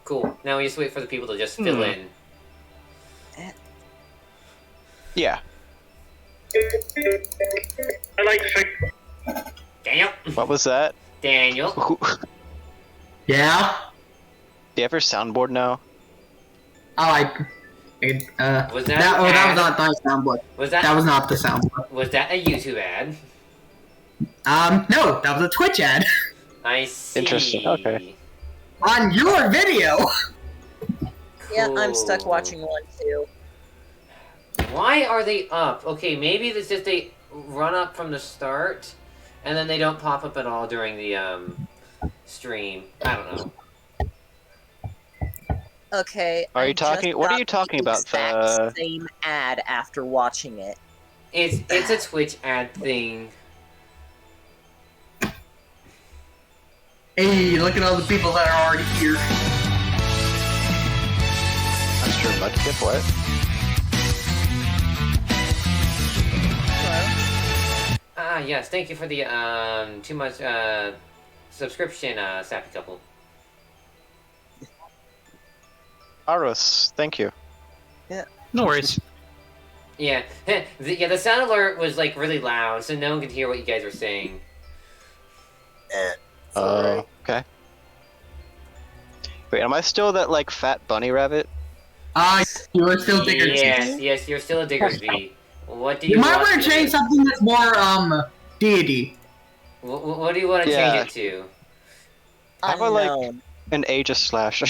Cool. Now we just wait for the people to just fill in. Yeah. I like to think. Daniel. What was that? Daniel. Do Yeah? you have your soundboard now? Oh, Was that that an was ad? not the soundboard. Was that? That was not the soundboard. Was that a YouTube ad? No, that was a Twitch ad. I see. Interesting, okay. On your video! Yeah, I'm stuck Cool. watching one too. Why are they up? Okay, maybe it's just they run up from the start, and then they don't pop up at all during the stream. I don't know. Okay. Are I you talking- just what are got you talking the about, exact the- same ad after watching it. It's a Twitch ad thing. Hey, look at all the people that are already here. I'm sure Mudkip, what? Hello. Ah, yes. Thank you for the too much subscription, sappy couple. Aros, thank you. No worries. Yeah, the sound alert was like really loud, so no one could hear what you guys were saying. Okay. Wait, am I still that, like, fat bunny rabbit? You are still Digger. Yes, you're still a Diggersby. What do you You might want want to change something that's more, deity. What do you want to Yeah. change it to? How about, like, Unknown. an Aegis Slash?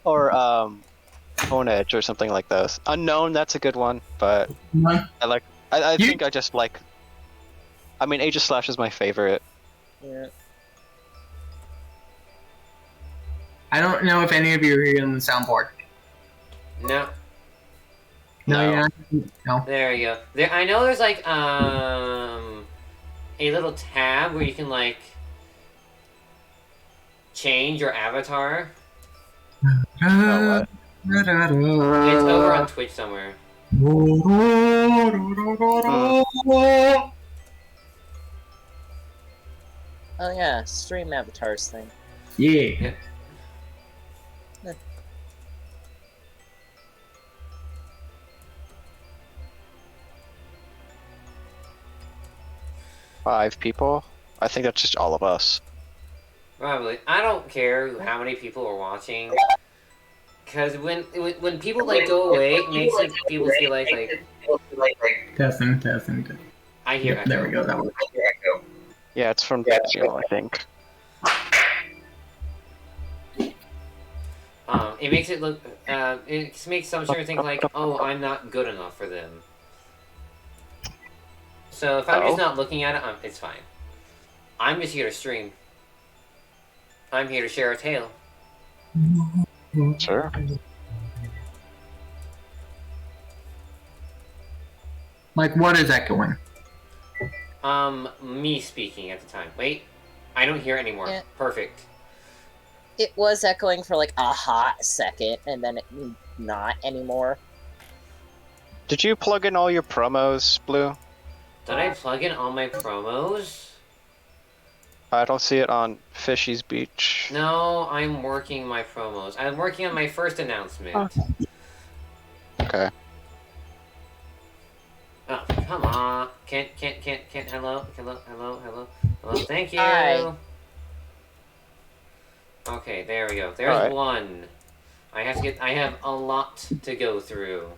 Or, Bone Edge or something like those. Unknown, that's a good one, but I think I just like... I mean, Aegis Slash is my favorite. Yeah. I don't know if any of you are here on the soundboard. No. No, No. you're not? No. There you go. There, I know there's like a little tab where you can like change your avatar. Oh, what? It's over on Twitch somewhere. Oh yeah, stream avatars thing. Yeah. Five people? I think that's just all of us. Probably. I don't care how many people are watching. Cause when people like go away, it makes like people feel like Testing. I hear Yep, there we echo. go, that one. Yeah, it's from Daniel, I think. It makes it look. It makes some sort of think like, oh, I'm not good enough for them. So if I'm just not looking at it, it's fine. I'm just here to stream. I'm here to share a tale. Sure. Like, what is echoing? Me speaking at the time. Wait, I don't hear it anymore. Yeah. Perfect. It was echoing for like a hot second, and then it not anymore. Did you plug in all your promos, Blue? Did I plug in all my promos? I don't see it on Fishy's Beach. No, I'm working my promos. I'm working on my first announcement. Okay. Oh, come on. Can't. Hello. Thank you. Hi. Okay, there we go. There's Alright. one. I have a lot to go through.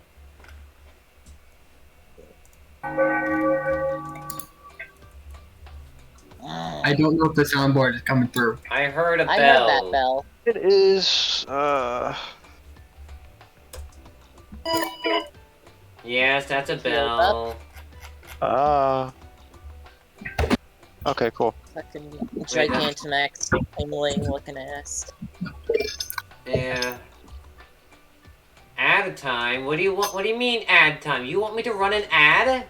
I don't know if the soundboard is coming through. I heard a bell. I heard that bell. It is, Yes, that's a Feel bell. Okay, cool. Fucking Gigantamax tingling looking ass. Yeah. Ad time? What do you want? What do you mean ad time? You want me to run an ad?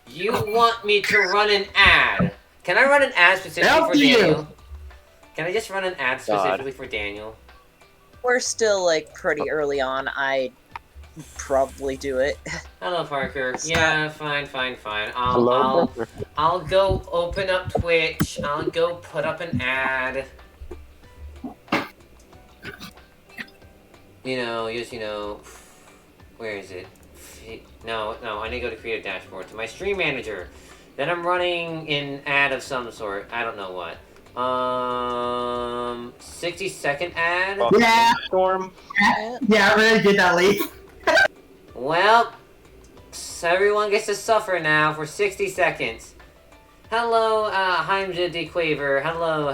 You want me to run an ad? Can I run an ad specifically Help for you. Daniel? Can I just run an ad specifically for Daniel? We're still like pretty early on. I probably do it. Hello, Parker. Yeah, fine. Hello, brother. I'll go open up Twitch. I'll go put up an ad. Where is it? No, I need to go to create a dashboard to my stream manager. Then I'm running an ad of some sort. I don't know what. 60-second ad? Yeah. Storm. Yeah, I really did that, Lee. Well, so everyone gets to suffer now for 60 seconds. Hello, Heimja de Quaver. Hello.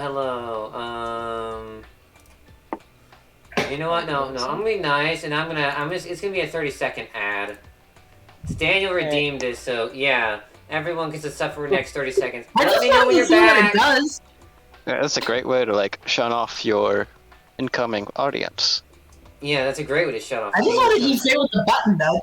You know what? No, I'm gonna be nice, and it's gonna be a 30-second ad. Daniel redeemed it, so yeah. Everyone gets to suffer for the next 30 seconds. I Let just me know when wanted to you're see what back. it does. Yeah, that's a great way to like shut off your incoming audience. Yeah, that's a great way to shut off. I just wanted you to say what the button does.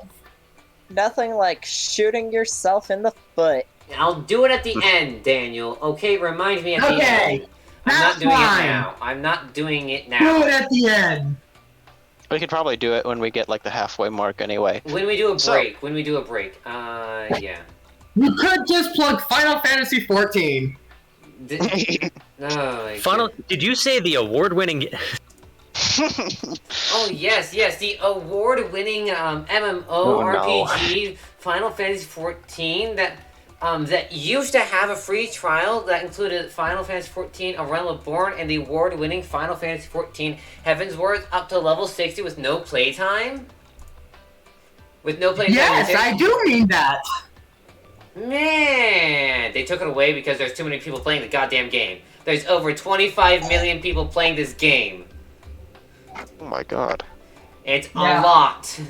Nothing like shooting yourself in the foot. I'll do it at the end, Daniel. Okay, remind me at the end. Okay. I'm not That's doing fine. it now. I'm not doing it Do now. it at the end. We could probably do it when we get like the halfway mark anyway. When we do a So- break. Yeah. You could just plug Final Fantasy 14. No. Did you say the award-winning? Oh yes, the award-winning MMORPG Final Fantasy XIV that used to have a free trial that included Final Fantasy XIV: A Realm Reborn and the award-winning Final Fantasy XIV Heavensward up to level 60 with no playtime. Yes, I do mean that. Man, they took it away because there's too many people playing the goddamn game. There's over 25 million people playing this game. Oh my god. It's Yeah. a lot.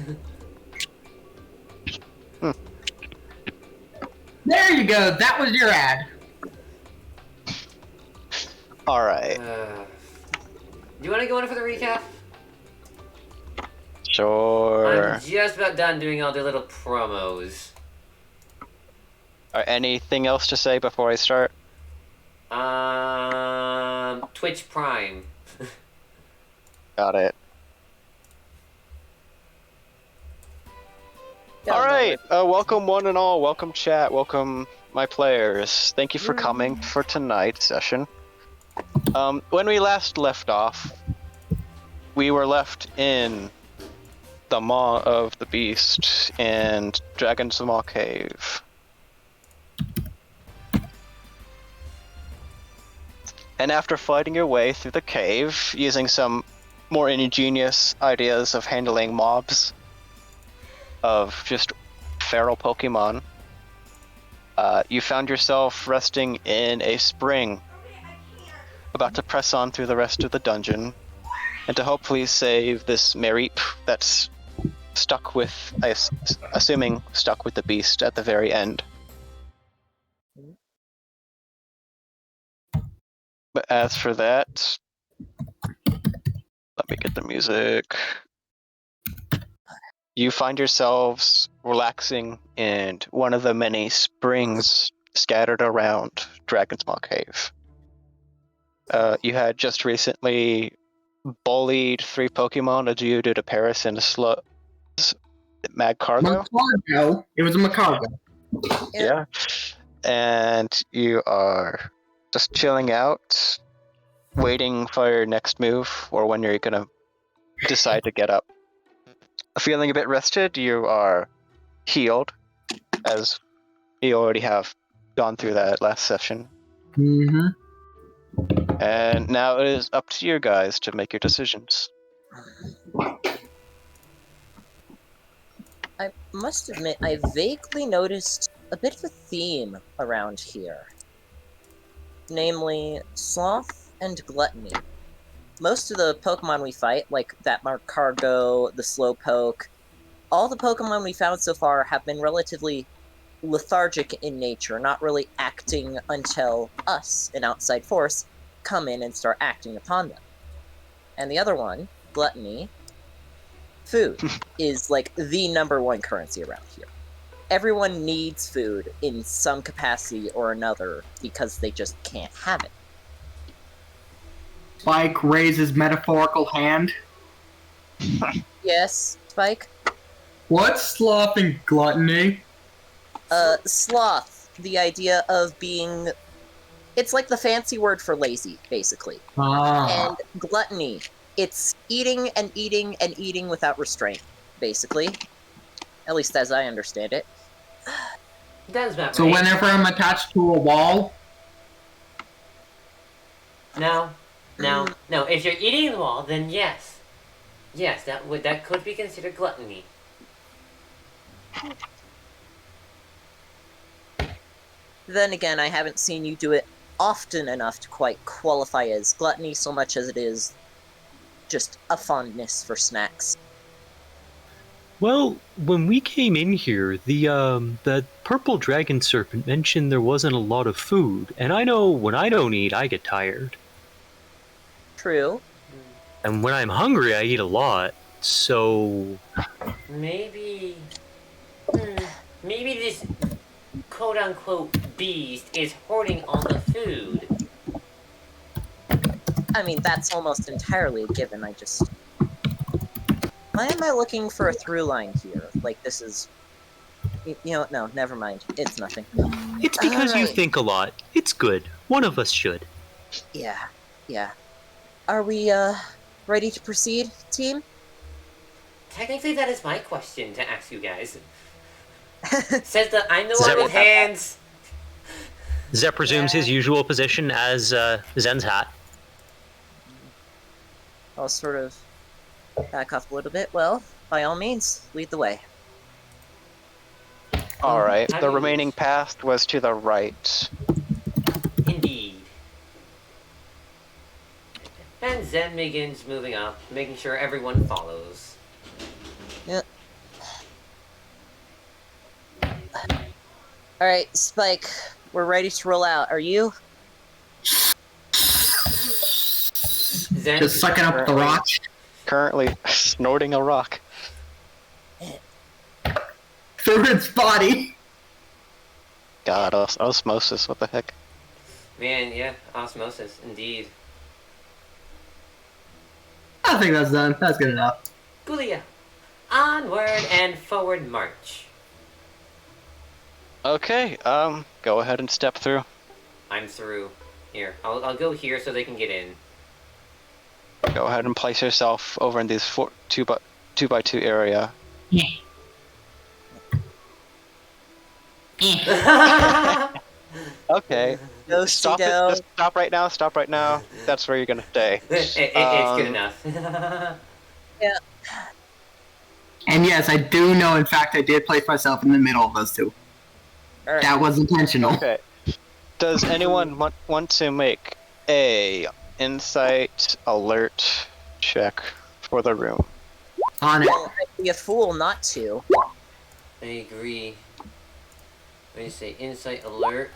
There you go. That was your ad. Alright. Do you want to go in for the recap? Sure. I'm just about done doing all the little promos. Anything else to say before I start? Twitch Prime. Got it. Yeah, Alright, welcome one and all, welcome chat, welcome my players. Thank you for coming for tonight's session. When we last left off, we were left in the Maw of the Beast and Dragon's Maw Cave. And after fighting your way through the cave, using some more ingenious ideas of handling mobs, of just feral Pokemon, you found yourself resting in a spring, about to press on through the rest of the dungeon, and to hopefully save this Mareep that's stuck with, assuming stuck with the beast at the very end. But as for that, let me get the music. You find yourselves relaxing in one of the many springs scattered around Dragon's Maw Cave. You had just recently bullied 3 Pokemon, a Geodude, a Paris, and a Magcargo. Macargo. It was a Macargo. Yeah. And you are just chilling out, waiting for your next move, or when you're gonna decide to get up. Feeling a bit rested, you are healed, as you already have gone through that last session. Mm-hmm. And now it is up to you guys to make your decisions. I must admit, I vaguely noticed a bit of a theme around here. Namely, sloth and gluttony. Most of the Pokemon we fight, like that Magcargo, the Slowpoke, all the Pokemon we found so far have been relatively lethargic in nature, not really acting until us, an outside force, come in and start acting upon them. And the other one, gluttony, food, is like the #1 currency around here. Everyone needs food in some capacity or another because they just can't have it. Spike raises metaphorical hand. Yes, Spike? What's sloth and gluttony? Sloth, the idea of being... It's like the fancy word for lazy, basically. Ah. And gluttony, it's eating and eating and eating without restraint, basically. At least as I understand it. That's about So right. whenever I'm attached to a wall... No. If you're eating the wall, then yes. Yes, that could be considered gluttony. Then again, I haven't seen you do it often enough to quite qualify as gluttony so much as it is just a fondness for snacks. Well, when we came in here, the purple dragon serpent mentioned there wasn't a lot of food, and I know when I don't eat, I get tired. True. And when I'm hungry, I eat a lot, so... Maybe this quote-unquote beast is hoarding all the food. I mean, that's almost entirely a given, I just... Why am I looking for a through line here? Like, this is... You know what? No, never mind. It's nothing. It's because you Alright. think a lot. It's good. One of us should. Yeah. Are we, ready to proceed, team? Technically, that is my question to ask you guys. Says that I'm the Is one that with what- hands. Zep resumes his usual position as Zen's hat. I'll sort of back off a little bit. Well, by all means, lead the way. Alright, How the do you- remaining path was to the right. Indeed. And Zen begins moving up, making sure everyone follows. Alright, Spike, we're ready to roll out. Are you? Zen, Just sucking up the rock. Currently snorting a rock. Through its body. God, osmosis, what the heck? man, yeah, osmosis, indeed. I think that's done. That's good enough. Gulia, onward and forward march. Okay, go ahead and step through. I'm through. Here, I'll go here so they can get in. Go ahead and place yourself over in this 2 by 2 area. Okay. Stop it. Do-si-do. Just stop right now. That's where you're gonna stay. It's good enough. And yes, I do know, in fact, I did place myself in the middle of those two. Alright. That was intentional. Okay. Does anyone want to make a insight alert check for the room? On it. Well, I'd be a fool not to. I agree. Let me say insight alert.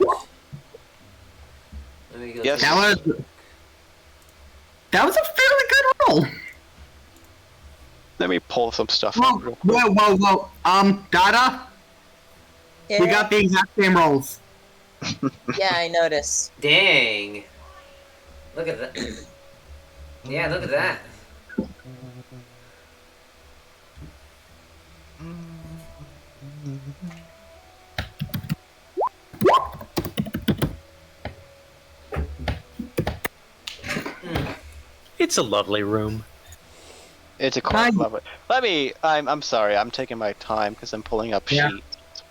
Let me go. Yes. through- That was a fairly good roll. Let me pull some stuff Whoa, up real quick. whoa. Dada, Yeah, we got the exact same rolls. yeah, I noticed. Dang. Look at that. Yeah, look at that. It's a lovely room. It's a cool. Love it. Let me. I'm sorry. I'm taking my time because I'm pulling up Yeah. sheets.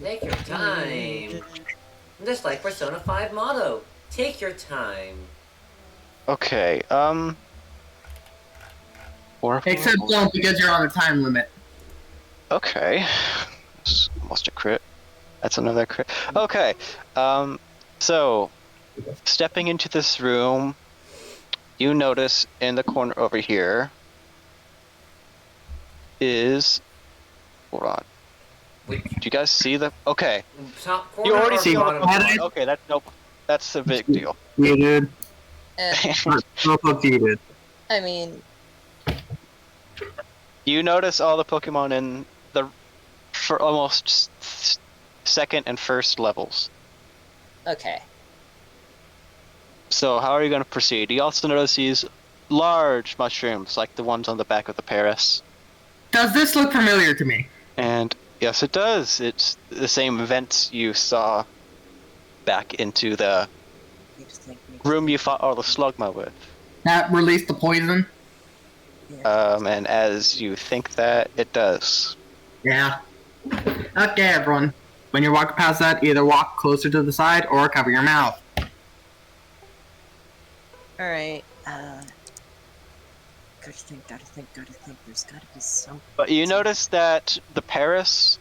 Take your time. Just like Persona 5 motto. Take your time. Okay. Except don't, because you're on a time limit. Okay. That's almost a crit. That's another crit. Okay. So, stepping into this room, you notice in the corner over here is... Hold on. Which Do you guys see the... Okay. top corner You already or see bottom one. corner? Okay, that's nope. That's a big deal. You did. Eh, Both of you did. I mean, You notice all the Pokemon in the... for almost second and first levels. okay. So how are you going to proceed? You also notice these large mushrooms, like the ones on the back of the Paris. Does this look familiar to me? And yes, it does. It's the same vents you saw back into the room you fought all the slugma with. That released the poison? And as you think that, it does. Yeah. Okay, everyone. When you're walking past that, either walk closer to the side or cover your mouth. Alright, gotta think. There's gotta be something. But you notice that the Paris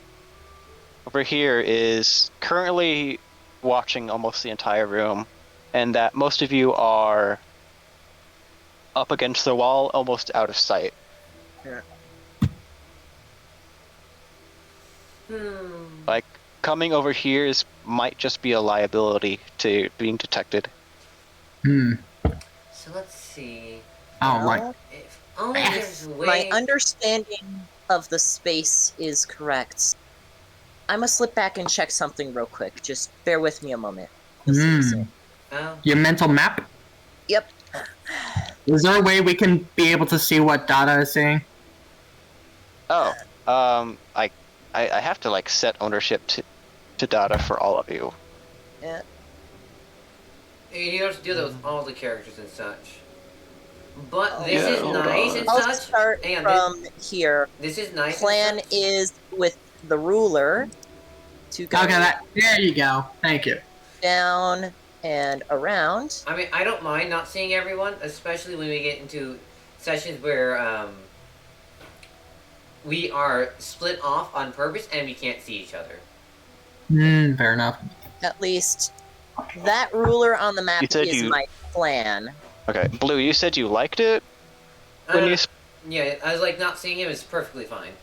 over here is currently watching almost the entire room, and that most of you are up against the wall, almost out of sight. Yeah. Like, coming over here might just be a liability to being detected. So let's see. Oh, right. If only there's a way. My understanding of the space is correct. I'm gonna slip back and check something real quick. Just bear with me a moment. Oh. Your mental map? Yep. Is there a way we can be able to see what Dada is saying? Oh, I have to like set ownership to data for all of you. Yeah. You have to do that with all the characters and such. But this Yeah, is hold nice on. and I'll such. start Hang on, from here. this is nice. Plan and such. is with the ruler to go Okay, there you go. Thank you. down and around. I mean, I don't mind not seeing everyone, especially when we get into sessions where we are split off on purpose and we can't see each other. Fair enough. At least that ruler on the map You said is my plan. Okay, Blue, you said you liked it when you. Yeah, I was like, not seeing him is perfectly fine,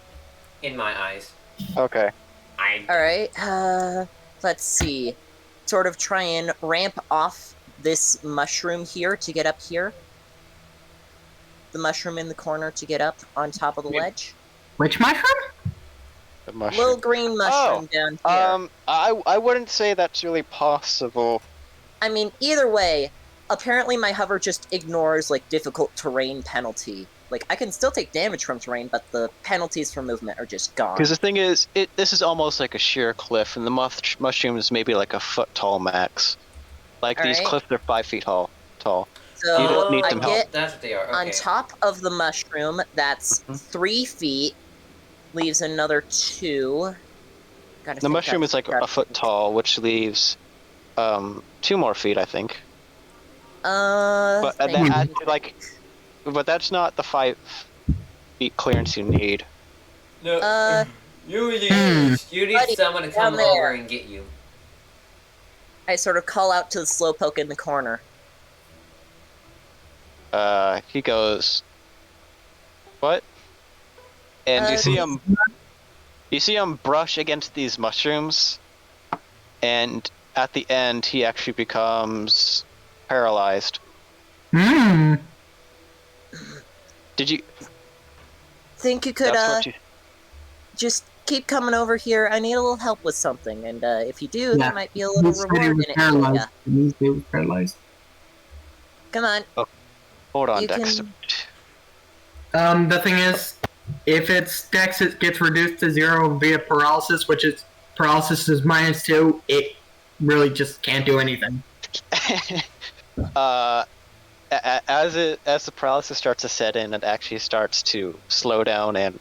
in my eyes. Okay. Alright, let's see. Sort of try and ramp off this mushroom here to get up here. The mushroom in the corner to get up on top of the ledge. Which mushroom? The mushroom. Little green mushroom down here. I wouldn't say that's really possible. I mean, either way, apparently my hover just ignores, like, difficult terrain penalty. Like, I can still take damage from terrain, but the penalties for movement are just gone. Because the thing is, this is almost like a sheer cliff, and the mushroom is maybe like a foot tall max. Like, these cliffs are 5 feet tall. So You don't need I some get That's what they are. Okay. on top of the mushroom, that's 3 feet, leaves another 2. The mushroom is like a foot tall, which leaves 2 more feet, I think. But that's not the 5 feet clearance you need. No, you need buddy, someone to down come there. over and get you. I sort of call out to the slowpoke in the corner. He goes, what? And you see him brush against these mushrooms, and at the end he actually becomes paralyzed. Did you Think you could just keep coming over here? I need a little help with something, and if you do, there might be a little reward in it for you. He was paralyzed. Come on. Hold on, You Dexter. The thing is, if it's Dex, it gets reduced to 0 via paralysis, which is paralysis is -2. It really just can't do anything. As the paralysis starts to set in, it actually starts to slow down, and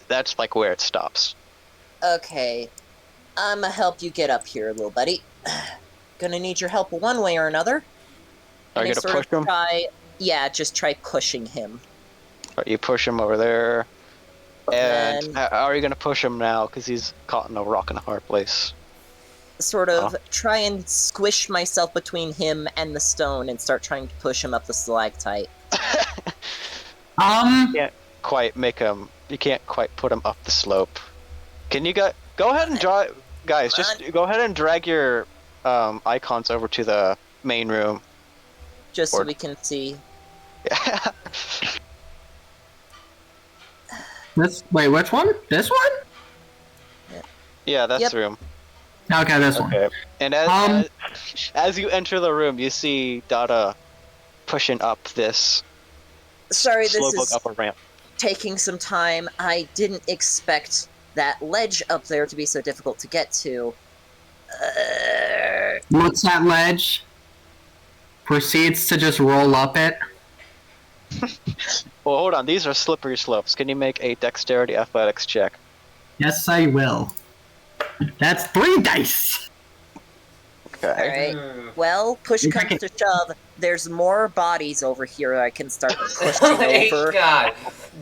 that's like where it stops. Okay. I'ma help you get up here, little buddy. Gonna need your help one way or another. Are you gonna push him? Just try pushing him. You push him over there. And then, how are you gonna push him now? Because he's caught in a rock and a hard place. sort of try and squish myself between him and the stone and start trying to push him up the stalactite. You can't quite make him. You can't quite put him up the slope. Can you go ahead and draw, guys? Just go ahead and drag your icons over to the main room. Just so we can see. Yeah. Wait, which one? This one? Yeah, that's the room. Okay, this one. And as you enter the room, you see Dada pushing up this Sorry, this slow book is up a ramp. taking some time. I didn't expect that ledge up there to be so difficult to get to. Looks at ledge. Proceeds to just roll up it. Well, hold on. These are slippery slopes. Can you make a dexterity athletics check? Yes, I will. That's 3 dice. Okay. Alright. Well, push comes to shove. There's more bodies over here I can start pushing Oh my over. god.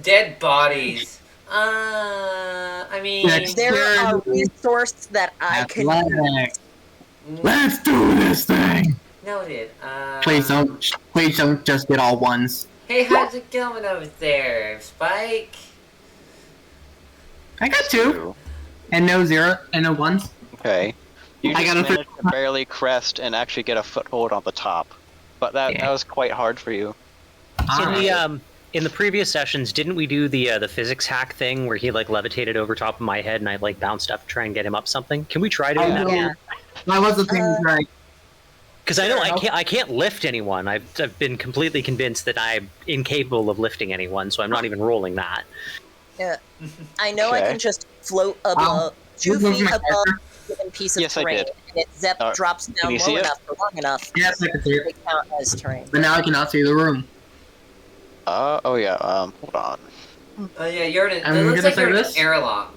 Dead bodies. I mean... There are resources that I can use. Athletics. Let's do this thing. Noted. Please don't just get all ones. Hey, how's it going over there, Spike? I got 2. And no 0 and no 1s. Okay. You I just got a managed to barely crest and actually get a foothold on the top. But that was quite hard for you. In the previous sessions, didn't we do the physics hack thing where he like levitated over top of my head and I like bounced up to try and get him up something? Can we try to do that? Yeah. That was the thing, right? Because I know I can't lift anyone. I've been completely convinced that I'm incapable of lifting anyone, so I'm not even rolling that. Yeah. I know I Okay. can just float above 2 move feet my above character. a given piece of Yes, I terrain. did. And if Zep drops down you low see it? enough for long enough, Yes, I can see it. they count as terrain. But now I cannot see the room. Oh yeah, hold on. Yeah, you're in I'm it looks gonna like you're in an say this. airlock.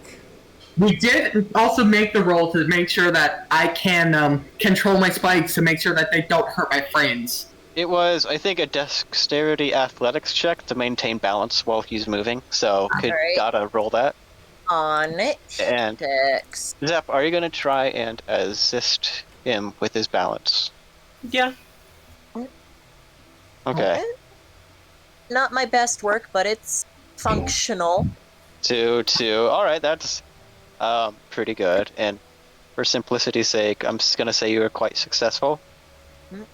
We did also make the roll to make sure that I can control my spikes to make sure that they don't hurt my friends. It was, I think, a dexterity athletics check to maintain balance while he's moving, so Alright. gotta roll that. On it. And Dex. Zep, are you gonna try and assist him with his balance? Yeah. Okay. Not my best work, but it's functional. 2, 2. Alright, that's pretty good. And for simplicity's sake, I'm just gonna say you were quite successful. Mm.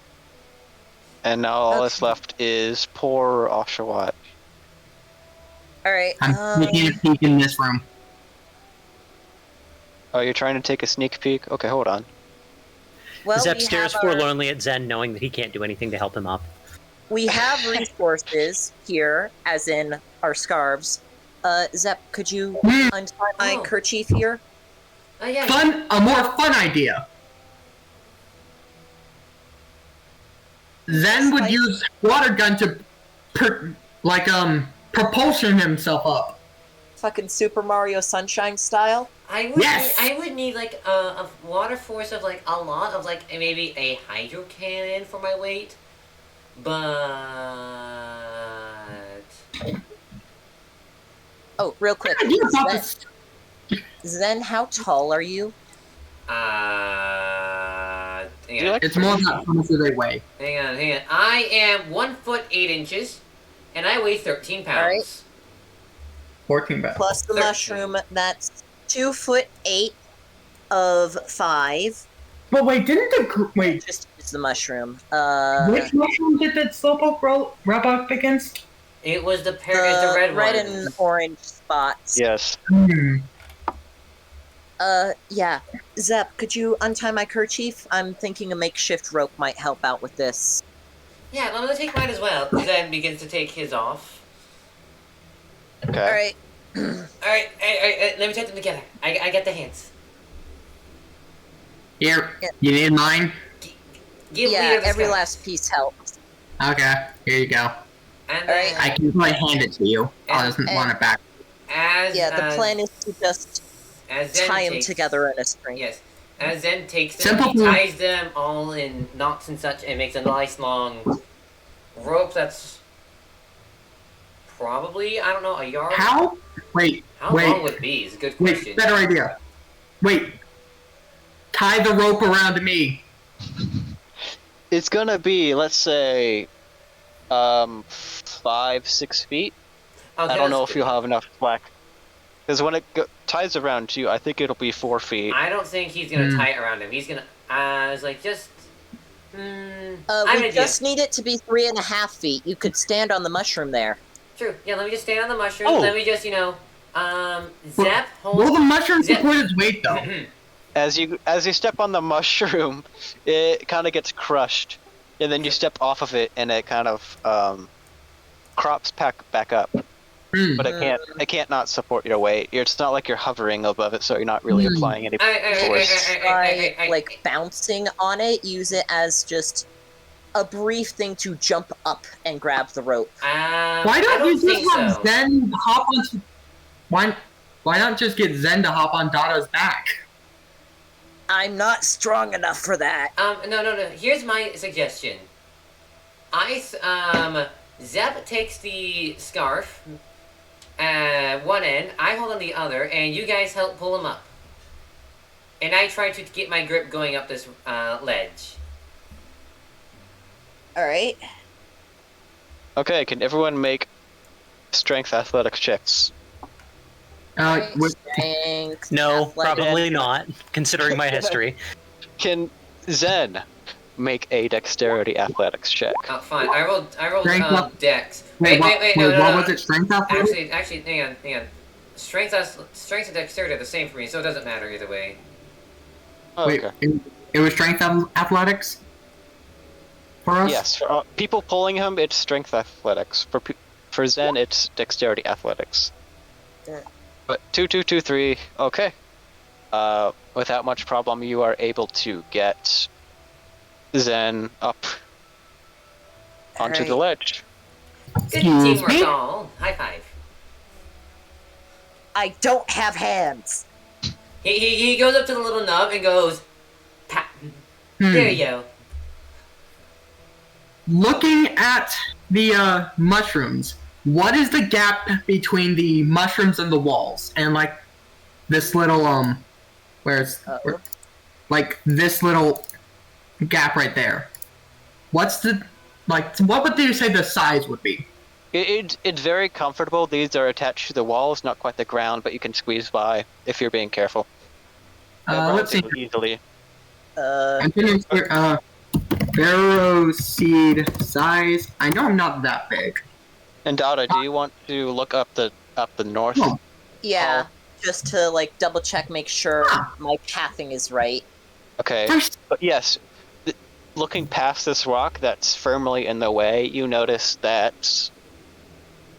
And now all that's Okay. left is poor Oshawott. Alright. I'm taking a peek in this room. Oh, you're trying to take a sneak peek? Okay, hold on. Well, Zep we stares have our- forlornly at Zen, knowing that he can't do anything to help him up. We have resources here, as in our scarves. Zep, could you untie my Oh. kerchief here? Oh yeah. A more fun idea. Zen would use water gun to, propulsion himself up. Fucking Super Mario Sunshine style? I would Yes! need, I would need like a water force of like a lot of like maybe a hydro cannon for my weight, but Oh, real quick. I do about this. Zen, how tall are you? hang Do you on, like It's more about how much do they weigh. hang on. I am 1 foot 8 inches, and I weigh 13 pounds. Alright. 14 back. Plus the 13. mushroom, that's 2'8" of 5. But wait, wait, Just use the mushroom. which mushroom did that slowpoke rub up against? It was the red red one. and orange spots. Yes. Yeah. Zep, could you untie my kerchief? I'm thinking a makeshift rope might help out with this. Yeah, I'm gonna take mine as well. Zen begins to take his off. Okay. Alright. Alright, let me take them together. I get the hands. Here, you need mine? Give Yeah, leader the every sky. last piece helps. Okay, here you go. And Alright. I can probably hand it to you. I And- doesn't want it back. as Yeah, the plan is to just as Zen tie them takes- together in a string. Yes. As Zen takes them, Simple he plan. ties them all in knots and such, and makes a nice long rope that's probably, I don't know, a yard. How? Wait, How wait, long would it be? Is a good question. wait, better idea. Wait. Tie the rope around me. It's gonna be, let's say, 5-6 feet. Okay, I don't know that's if you'll have enough slack. Because when it ties around you, I think it'll be 4 feet. I don't think he's gonna Hmm. tie it around him. He's gonna. I was like, just. I have an We idea. just need it to be 3.5 feet. You could stand on the mushroom there. True. Yeah, let me just stand on the mushroom. Oh. Let me just, Zap, hold. Will the mushroom Zip. support its weight though? As you step on the mushroom, it kind of gets crushed, and then you step off of it, and it kind of crops back up, but it can't not support your weight. It's not like you're hovering above it, so you're not really applying any force. Try, like, bouncing on it, use it as just a brief thing to jump up and grab the rope. Why don't you just have Zen hop on? Why not just get Zen to hop on Dada's back? I'm not strong enough for that. No. Here's my suggestion. Zeb takes the scarf, one end, I hold on the other, and you guys help pull him up. And I try to get my grip going up this ledge. Alright. Okay, can everyone make strength athletics checks? Strength, No, athletics. probably not, considering my history. Can Zen make a dexterity athletics check? Oh, fine. I rolled dex. Wait, No. what was it? Strength athletics? Actually, hang on. Strength and dexterity are the same for me, so it doesn't matter either way. Oh, Wait, okay. it was strength athletics for us? Yes, for people pulling him, it's strength athletics. For Zen, it's dexterity athletics. Yeah. But 2, 2, 2, 3, okay. Without much problem, you are able to get Zen up onto the ledge. Good teamwork, all. High five. I don't have hands. He goes up to the little nub and goes, pat. There you go. Looking at the mushrooms, what is the gap between the mushrooms and the walls? And like this little like this little gap right there. What's the what would you say the size would be? It's very comfortable. These are attached to the walls, not quite the ground, but you can squeeze by if you're being careful. Let's see. Easily. I'm thinking barrow seed size. I know I'm not that big. And Dada, do you want to look up the north? Oh. Yeah, just to like double check, make sure my pathing is right. Okay. But yes, looking past this rock that's firmly in the way, you notice that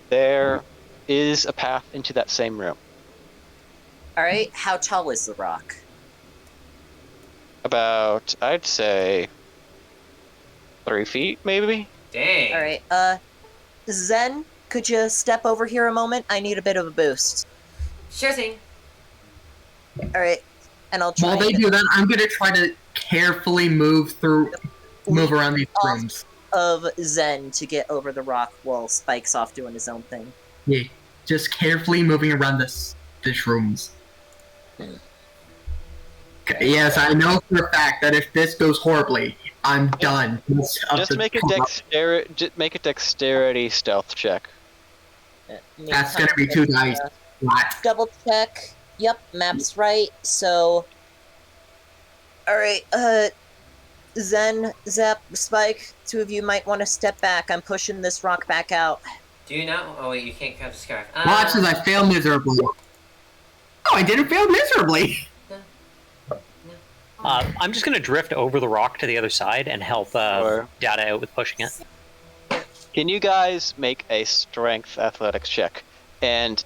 there is a path into that same room. Alright, how tall is the rock? About, I'd say, 3 feet, maybe? Dang. Alright, Zen, could you step over here a moment? I need a bit of a boost. Sure thing. Alright, and I'll try. While they do that, I'm gonna try to carefully move around these rooms. Of Zen to get over the rock while Spike's off doing his own thing. Yeah, just carefully moving around these rooms. Okay, yes, I know for a fact that if this goes horribly, I'm done. Just make a dexterity stealth check. That's gonna be 2 dice. Double check. Yep, map's right. So, alright, Zen, Zep, Spike, 2 of you might want to step back. I'm pushing this rock back out. Do you know? Oh wait, you can't catch the scarf. Watch as I fail miserably. Oh, I didn't fail miserably! I'm just going to drift over the rock to the other side and help Dada out with pushing it. Can you guys make a strength athletics check? And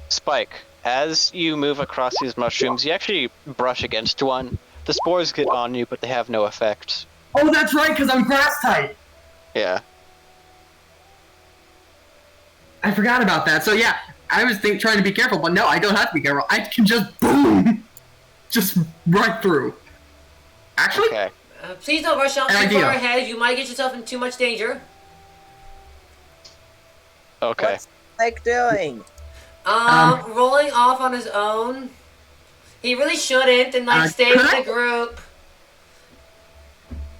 Spike, as you move across these mushrooms, you actually brush against one. The spores get on you, but they have no effect. Oh, that's right, because I'm grass type! Yeah. I forgot about that. So yeah, I was trying to be careful, but no, I don't have to be careful. I can just boom! Just right through. Actually? Okay. Please don't rush off too far ahead. You might get yourself in too much danger. Okay. What's Spike doing? Rolling off on his own. He really shouldn't, and stay with the group.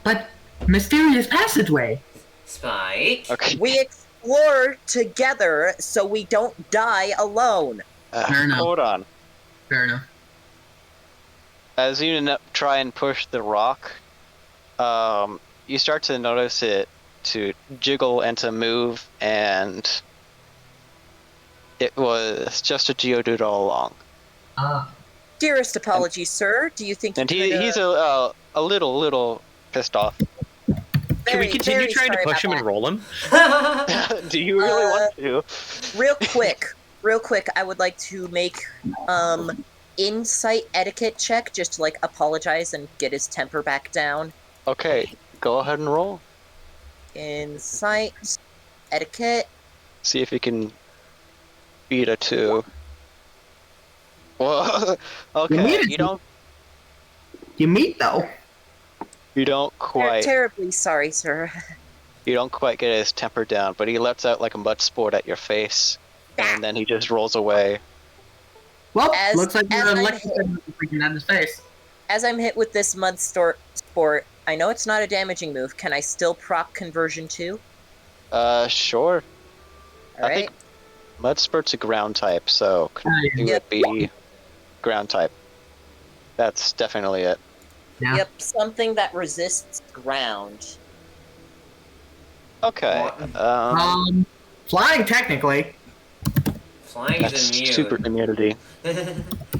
But mysterious passageway. Spike. Okay. We explore together so we don't die alone. Fair enough. Hold on. Fair enough. As you try and push the rock, you start to notice it to jiggle and to move, and it was just a Geodude all along. Dearest apologies, sir. Do you think And you could, he's a little pissed off. Can we Very, continue very trying to sorry push him about and roll him? Do you really want to? real quick, I would like to make insight etiquette check just to like apologize and get his temper back down. Okay, go ahead and roll. Insight etiquette. See if you can beat a 2. Well, okay, You meet though. you don't quite Terribly sorry, sir. get his temper down, but he lets out like a mud sport at your face, and then he just rolls away. Well, As- looks like as the I'm electric freaking out his face. As I'm hit with this mud sport, I know it's not a damaging move. Can I still proc conversion too? Sure. All right. I think mud spurt's a ground type, so it would be ground type. That's definitely it. Yeah. Yep, something that resists ground. Okay. Flying technically. Flying That's is immune. super immunity.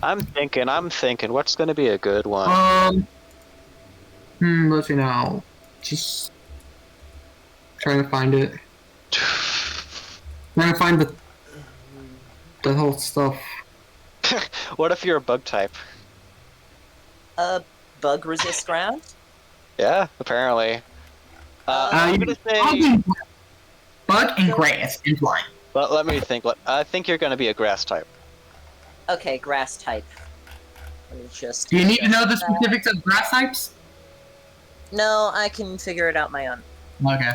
I'm thinking, what's gonna be a good one? Let's see now. Just trying to find it. Trying to find the whole stuff. What if you're a bug type? Bug resist ground? Yeah, apparently. I'm gonna say. Bug and grass and flying. But let me think. I think you're gonna be a grass type. Okay, grass type. Let me just. Do you need to know the adjust that. specifics of grass types? No, I can figure it out my own. Okay.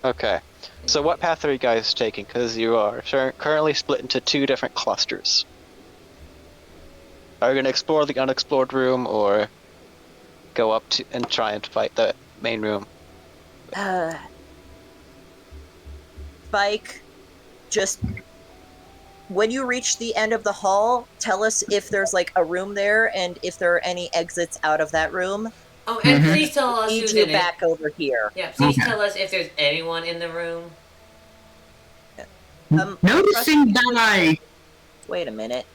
Okay. So what path are you guys taking? Because you are currently split into 2 different clusters. Are you gonna explore the unexplored room, or go up to and try and fight the main room? Spike, just when you reach the end of the hall, tell us if there's like a room there and if there are any exits out of that room. Oh, and please tell us Need who's you in back over here. it. Yeah, please Okay. tell us if there's anyone in the room. Noticing that Wait a minute.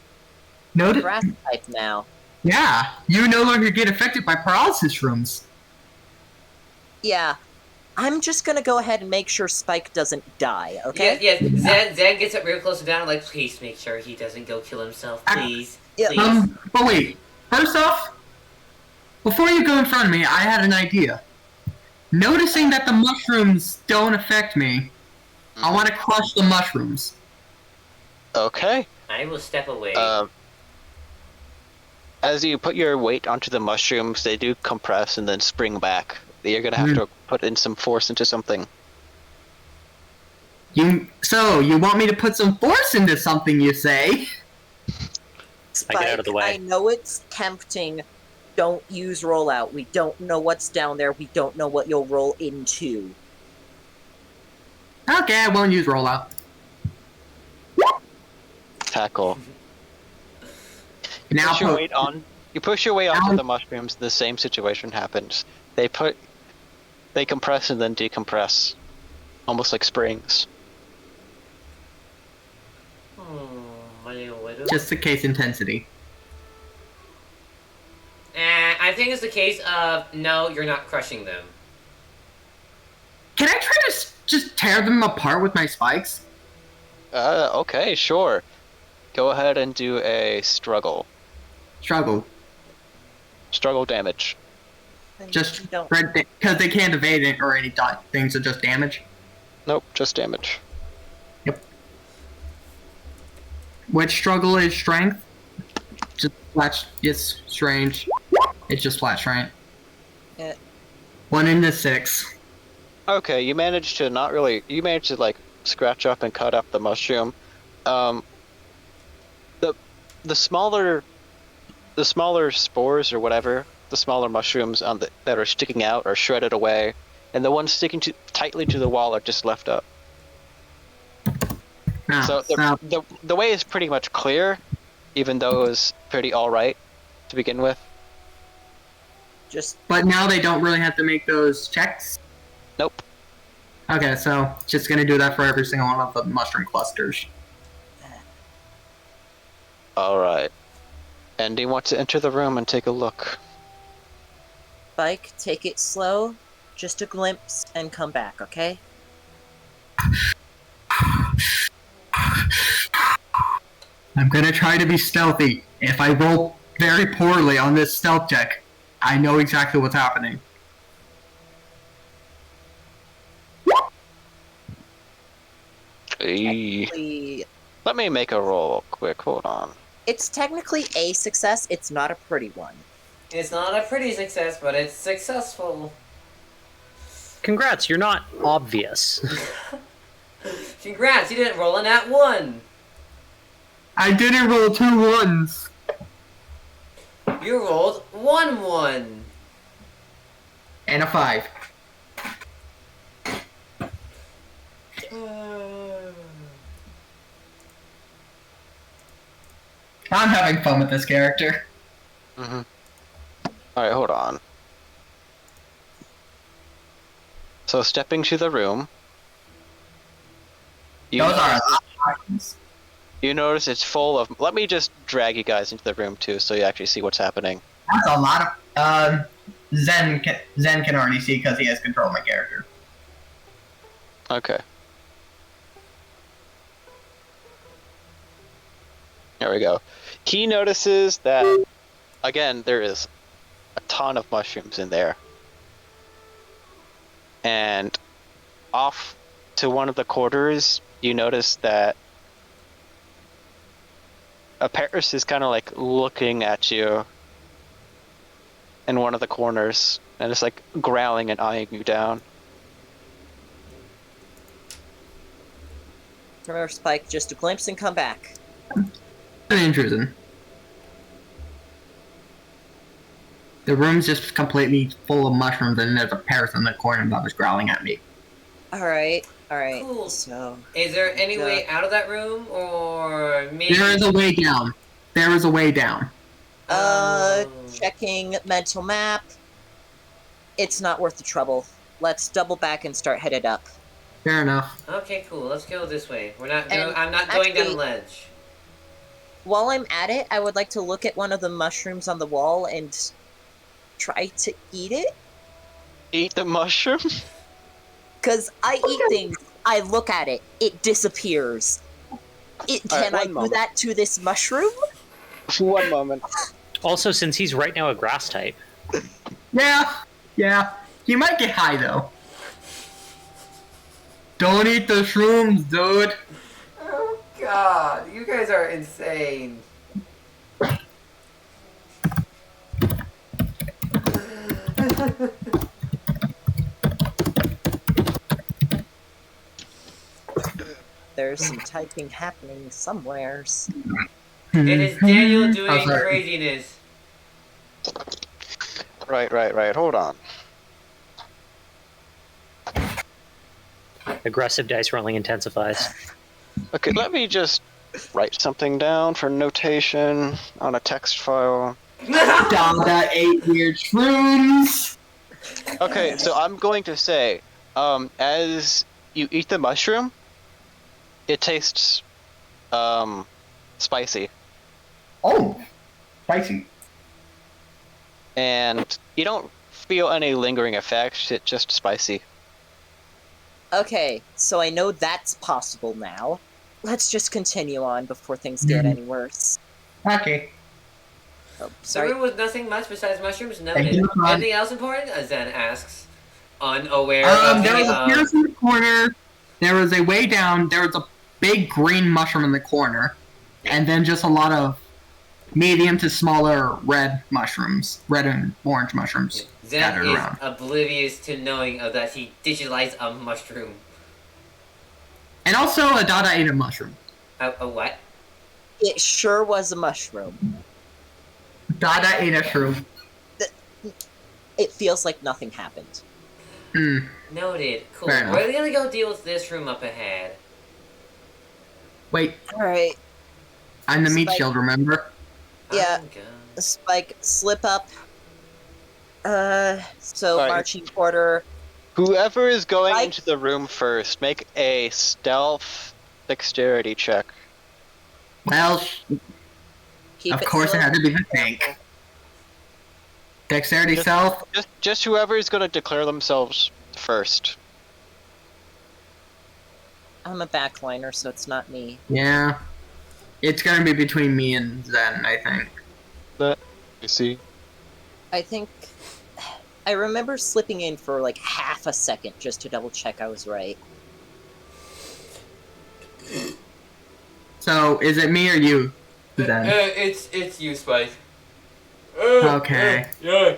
notice. Grass type now. Yeah, you no longer get affected by paralysis rooms. Yeah. I'm just gonna go ahead and make sure Spike doesn't die, okay? Yeah. Zen gets up real close to down, like, please make sure he doesn't go kill himself, please. Yeah. Please. But wait. First off, before you go in front of me, I had an idea. Noticing that the mushrooms don't affect me, I want to crush the mushrooms. Okay. I will step away. As you put your weight onto the mushrooms, they do compress and then spring back. You're gonna have to put in some force into something. You want me to put some force into something, you say? Spike, I get out of the way. I know it's tempting. Don't use rollout. We don't know what's down there. We don't know what you'll roll into. Okay, I won't use rollout. Tackle. Now Push your weight on. You push your way onto the mushrooms. The same situation happens. They compress and then decompress, almost like springs. My little widow. just the case intensity. I think it's the case of, no, you're not crushing them. Can I try to just tear them apart with my spikes? Okay, sure. Go ahead and do a struggle. Struggle. Struggle damage. Just don't. because they can't evade it or any things, so just damage. Nope, just damage. Yep. Which struggle is strength? Just flat. It's strange. It's just flat strength. Yeah. 1 into 6. Okay, you managed to like scratch up and cut up the mushroom. The smaller spores or whatever, the smaller mushrooms that are sticking out are shredded away, and the ones sticking tightly to the wall are just left up. So the way is pretty much clear, even though it was pretty alright to begin with. But now they don't really have to make those checks? Nope. Okay, so just gonna do that for every single one of the mushroom clusters. Alright. Andy wants to enter the room and take a look. Spike, take it slow. Just a glimpse and come back, okay? I'm gonna try to be stealthy. If I roll very poorly on this stealth check, I know exactly what's happening. Technically, Let me make a roll quick. Hold on. it's technically a success. It's not a pretty one. It's not a pretty success, but it's successful. Congrats, you're not obvious. Congrats, you didn't roll a nat 1. I didn't roll 2 1s. You rolled 1-1. And a 5. I'm having fun with this character. Mm-hmm. Alright, hold on. So, stepping to the room. Those are a lot of items. You notice it's full of... Let me just drag you guys into the room, too, so you actually see what's happening. That's a lot of... Zen can already see because he has control of my character. Okay. There we go. He notices that, again, there is a ton of mushrooms in there. And off to one of the quarters, you notice that a Paris is kind of like looking at you in one of the corners, and it's like growling and eyeing you down. Remember, Spike, just a glimpse and come back. An intrusion. The room's just completely full of mushrooms, and there's a parrot in the corner that was growling at me. Alright. Cool. So... Is there any way out of that room, or maybe... There is a way down. There is a way down. Checking mental map. It's not worth the trouble. Let's double back and start headed up. Fair enough. Okay, cool. Let's go this way. We're not. And I'm not going down the actually- ledge. While I'm at it, I would like to look at one of the mushrooms on the wall and try to eat it. Eat the mushroom? Because I eat things, I look at it, it disappears. Can I do that to this mushroom? 1 moment. Also, since he's right now a grass type. Yeah. You might get high, though. Don't eat the shrooms, dude. Oh God, you guys are insane. There's some typing happening somewheres. It is Daniel doing Oh, sorry. craziness. Right. Hold on. Aggressive dice rolling intensifies. Okay, let me just write something down for notation on a text file. Dada ate weird shrooms. Okay, so I'm going to say, as you eat the mushroom, it tastes, spicy. Oh, spicy. And you don't feel any lingering effects, it's just spicy. Okay, so I know that's possible now. Let's just continue on before things get any worse. Okay. Oh, The sorry. room was nothing much besides mushrooms. Thank Noted. you, Ron. Anything else important? Zen asks, unaware of There was the. a pierce in the corner. There was a way down. There was a big green mushroom in the corner, and then just a lot of medium to smaller red mushrooms, red and orange mushrooms Zen scattered is around. oblivious to knowing of that he digitalized a mushroom. And also a Dada ate a mushroom. A what? It sure was a mushroom. Dada ate a shroom. It feels like nothing happened. Noted. Cool. Fair enough. We're gonna go deal with this room up ahead. Wait, Alright, I'm the meat Spike. shield, remember? Yeah. I'm gone. Spike, slip up. So Alright. marching order. Whoever is going Right. into the room first, make a stealth dexterity check. Well, Keep of it course it slow. had to be the tank. Dexterity self. Just whoever is going to declare themselves first. I'm a backliner, so it's not me. Yeah. It's gonna be between me and Zen, I think. But you see. I think I remember slipping in for like half a second just to double check I was right. So, is it me or you, Zen? It's you, Spike. Okay. No,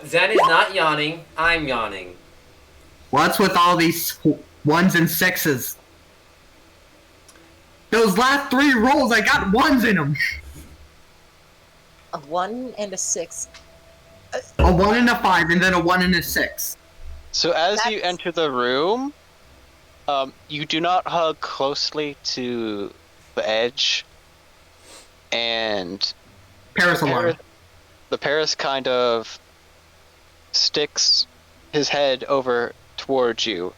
Zen is not yawning. I'm yawning. What's with all these 1s and 6s? Those last 3 rolls, I got 1s in them. A 1 and a 6. A 1 and a 5, and then a 1 and a 6. So as you enter the room, you do not hug closely to the edge, and Paris alarm. The Paris kind of sticks his head over towards you.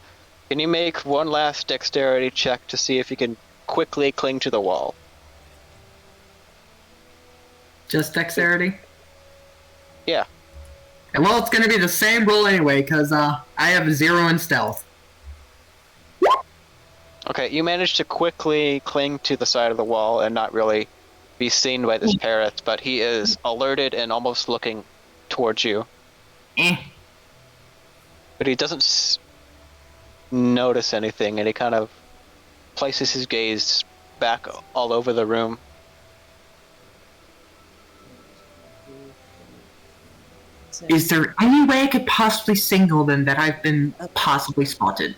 Can you make one last dexterity check to see if you can quickly cling to the wall? Just dexterity? Yeah. Well, it's gonna be the same roll anyway, because I have 0 in stealth. Okay, you managed to quickly cling to the side of the wall and not really be seen by this Paris, but he is alerted and almost looking towards you. But he doesn't notice anything, and he kind of places his gaze back all over the room. Is there any way I could possibly signal them that I've been possibly spotted?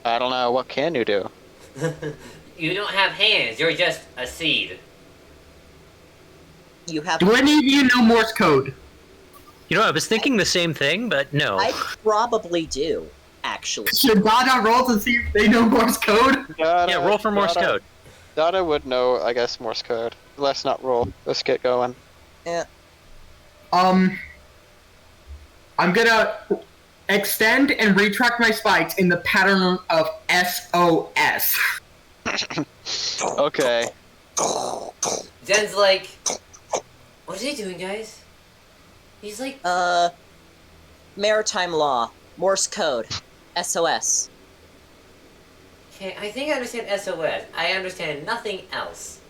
I don't know, what can you do? You don't have hands. You're just a seed. You have. Do any of you know Morse code? You know, I was thinking the same thing, but no. I probably do, actually. Should Dada roll to see if they know Morse code? Yeah, roll for Morse code. Dada would know, I guess, Morse code. Let's not roll. Let's get going. Yeah. I'm gonna extend and retract my spikes in the pattern of SOS. Okay. Zen's like, what is he doing, guys? He's like, Maritime law, Morse code, SOS. okay, I think I understand SOS. I understand nothing else.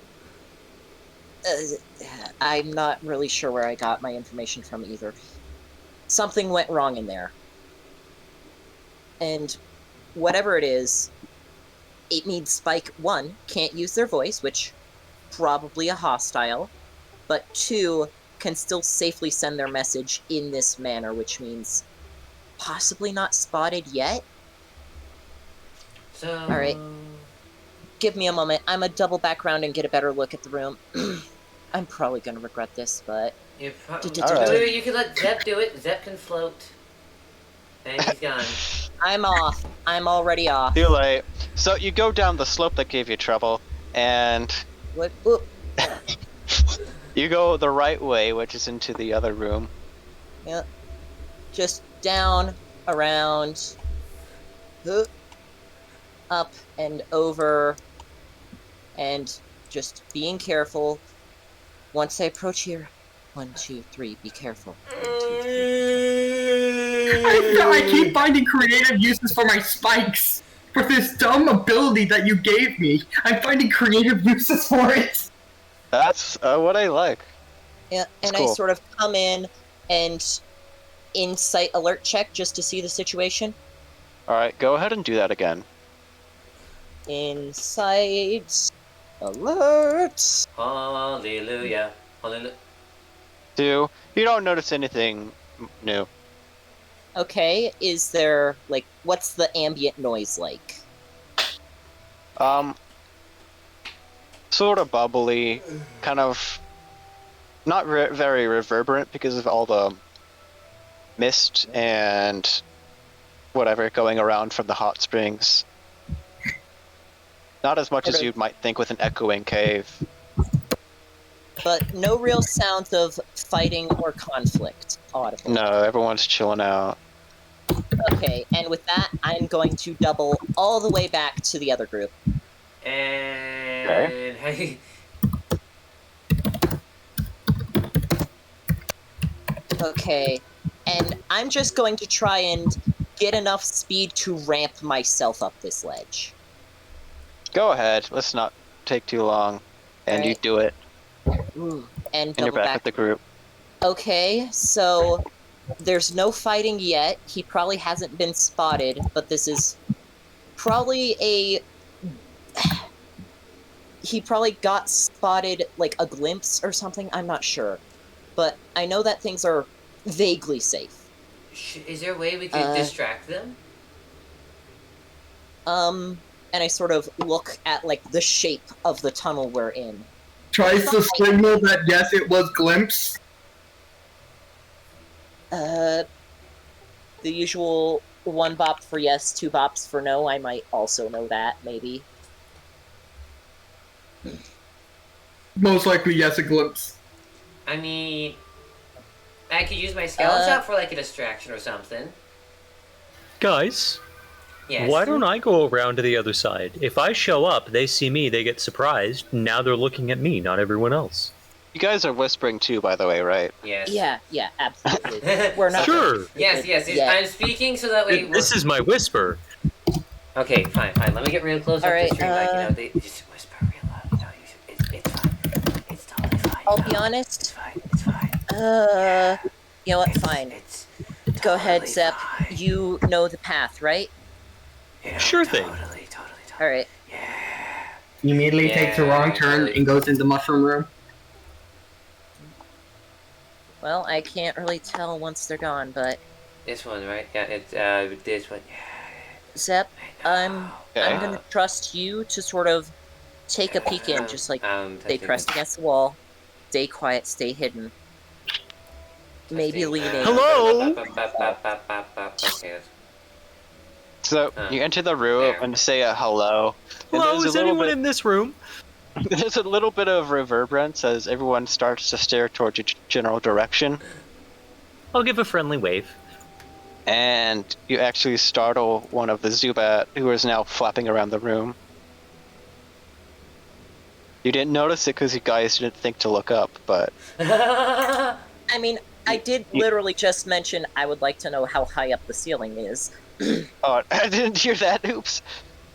I'm not really sure where I got my information from either. Something went wrong in there. And whatever it is, it means Spike, 1, can't use their voice, which probably a hostile, but 2, can still safely send their message in this manner, which means possibly not spotted yet? So... Alright. Give me a moment. I'm gonna double back around and get a better look at the room. I'm probably gonna regret this, but... You Alright. can let Zep do it. Zep can float. And he's gone. I'm off. I'm already off. Too late. So you go down the slope that gave you trouble, and What? Ooh. you go the right way, which is into the other room. Yeah. Just down, around, up and over, and just being careful. Once I approach here, 1, 2, 3, be careful. 1, 2, 3. I keep finding creative uses for my spikes. For this dumb ability that you gave me, I'm finding creative uses for it. That's what I like. Yeah, and That's cool. I sort of come in and insight alert check just to see the situation. Alright, go ahead and do that again. Insight alert. Hallelujah. Hallelujah. 2. You don't notice anything new. Okay, is there, like, what's the ambient noise like? Sort of bubbly, kind of not very reverberant because of all the mist and whatever going around from the hot springs. Not as much as you might think with an echoing cave. But no real sounds of fighting or conflict audible. No, everyone's chilling out. Okay, and with that, I'm going to double all the way back to the other group. And... Hey. Okay. And I'm just going to try and get enough speed to ramp myself up this ledge. Go ahead. Let's not take too long. And you Alright. do it. Ooh, and And you're double back with the group. Okay, so there's no fighting yet. He probably hasn't been spotted, but this is probably he probably got spotted like a glimpse or something. I'm not sure. But I know that things are vaguely safe. Is there a way we could distract them? And I sort of look at like the shape of the tunnel we're in. Tries to signal that yes, it was glimpse. The usual 1 bop for yes, 2 bops for no. I might also know that, maybe. Most likely, yes, a glimpse. I mean, I could use my skeleton shot for like a distraction or something. Guys, Yes. why don't I go around to the other side? If I show up, they see me, they get surprised. Now they're looking at me, not everyone else. You guys are whispering too, by the way, right? Yes. Yeah, absolutely. We're not. Sure. Yes. Yeah. I'm speaking so that way. This is my whisper. Okay, fine. Let me get real close up Alright, the stream. They just whisper real loud. It's fine. It's totally fine. I'll be honest. It's fine. You know what? Fine. It's Go ahead, totally Zep. fine. You know the path, right? Yeah, Sure thing. Totally. Alright. Yeah. He immediately takes a wrong turn and goes into mushroom room. Well, I can't really tell once they're gone, but This one, right? Yeah, it's this one. Yeah. Zep, I'm Okay. gonna trust you to sort of take a peek in, just like stay Testing. pressed against the wall, stay quiet, stay hidden. Maybe lean in. Hello? Okay. So you enter the room There. and say a hello. And Hello, there's a is little anyone bit- in this room? There's a little bit of reverberance as everyone starts to stare towards your general direction, I'll give a friendly wave. and you actually startle one of the Zubat, who is now flapping around the room. You didn't notice it because you guys didn't think to look up, but I mean, I did literally just mention I would like to know how high up the ceiling is. oh, I didn't hear that. Oops.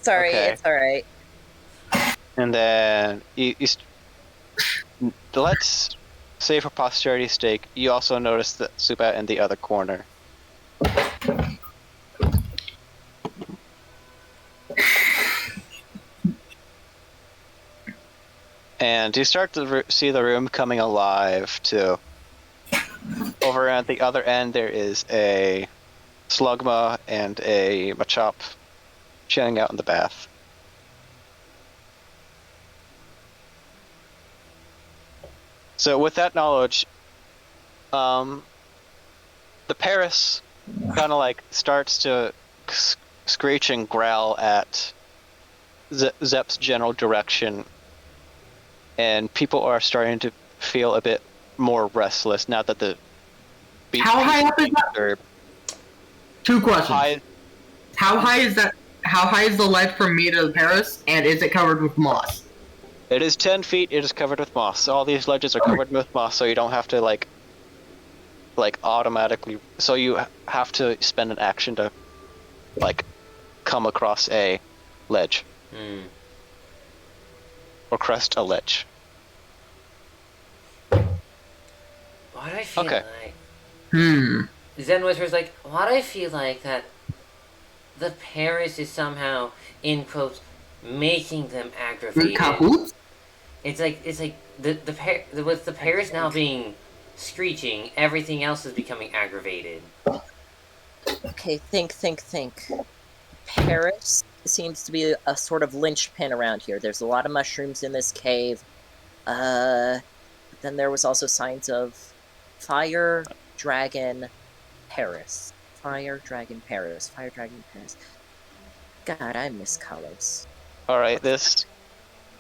Sorry, Okay. it's alright. And then let's say for posterity's sake, you also notice the Zubat in the other corner. And you start to see the room coming alive too. Over at the other end, there is a Slugma and a Machop chilling out in the bath. So with that knowledge, the Paris kind of like starts to screech and growl at Zep's general direction, and people are starting to feel a bit more restless now that the beach How high is up is that? disturbed. 2 questions. High, How high is that? How high is the ledge from me to the Paris? And is it covered with moss? it is 10 feet. It is covered with moss. All these ledges are covered with moss, so you don't have to like automatically. So you have to spend an action to like come across a ledge or crest a ledge. Why do I feel Okay. like Zen Whisper's like, why do I feel like that the Paris is somehow, in quotes, making them aggravated? Caboose? It's like with the Paris now being screeching, everything else is becoming aggravated. Okay, think. Paris seems to be a sort of linchpin around here. There's a lot of mushrooms in this cave. Then there was also signs of Fire, Dragon, Paris. Fire, Dragon, Paris. Fire, Dragon, Paris. God, I miss Kalos. Alright, this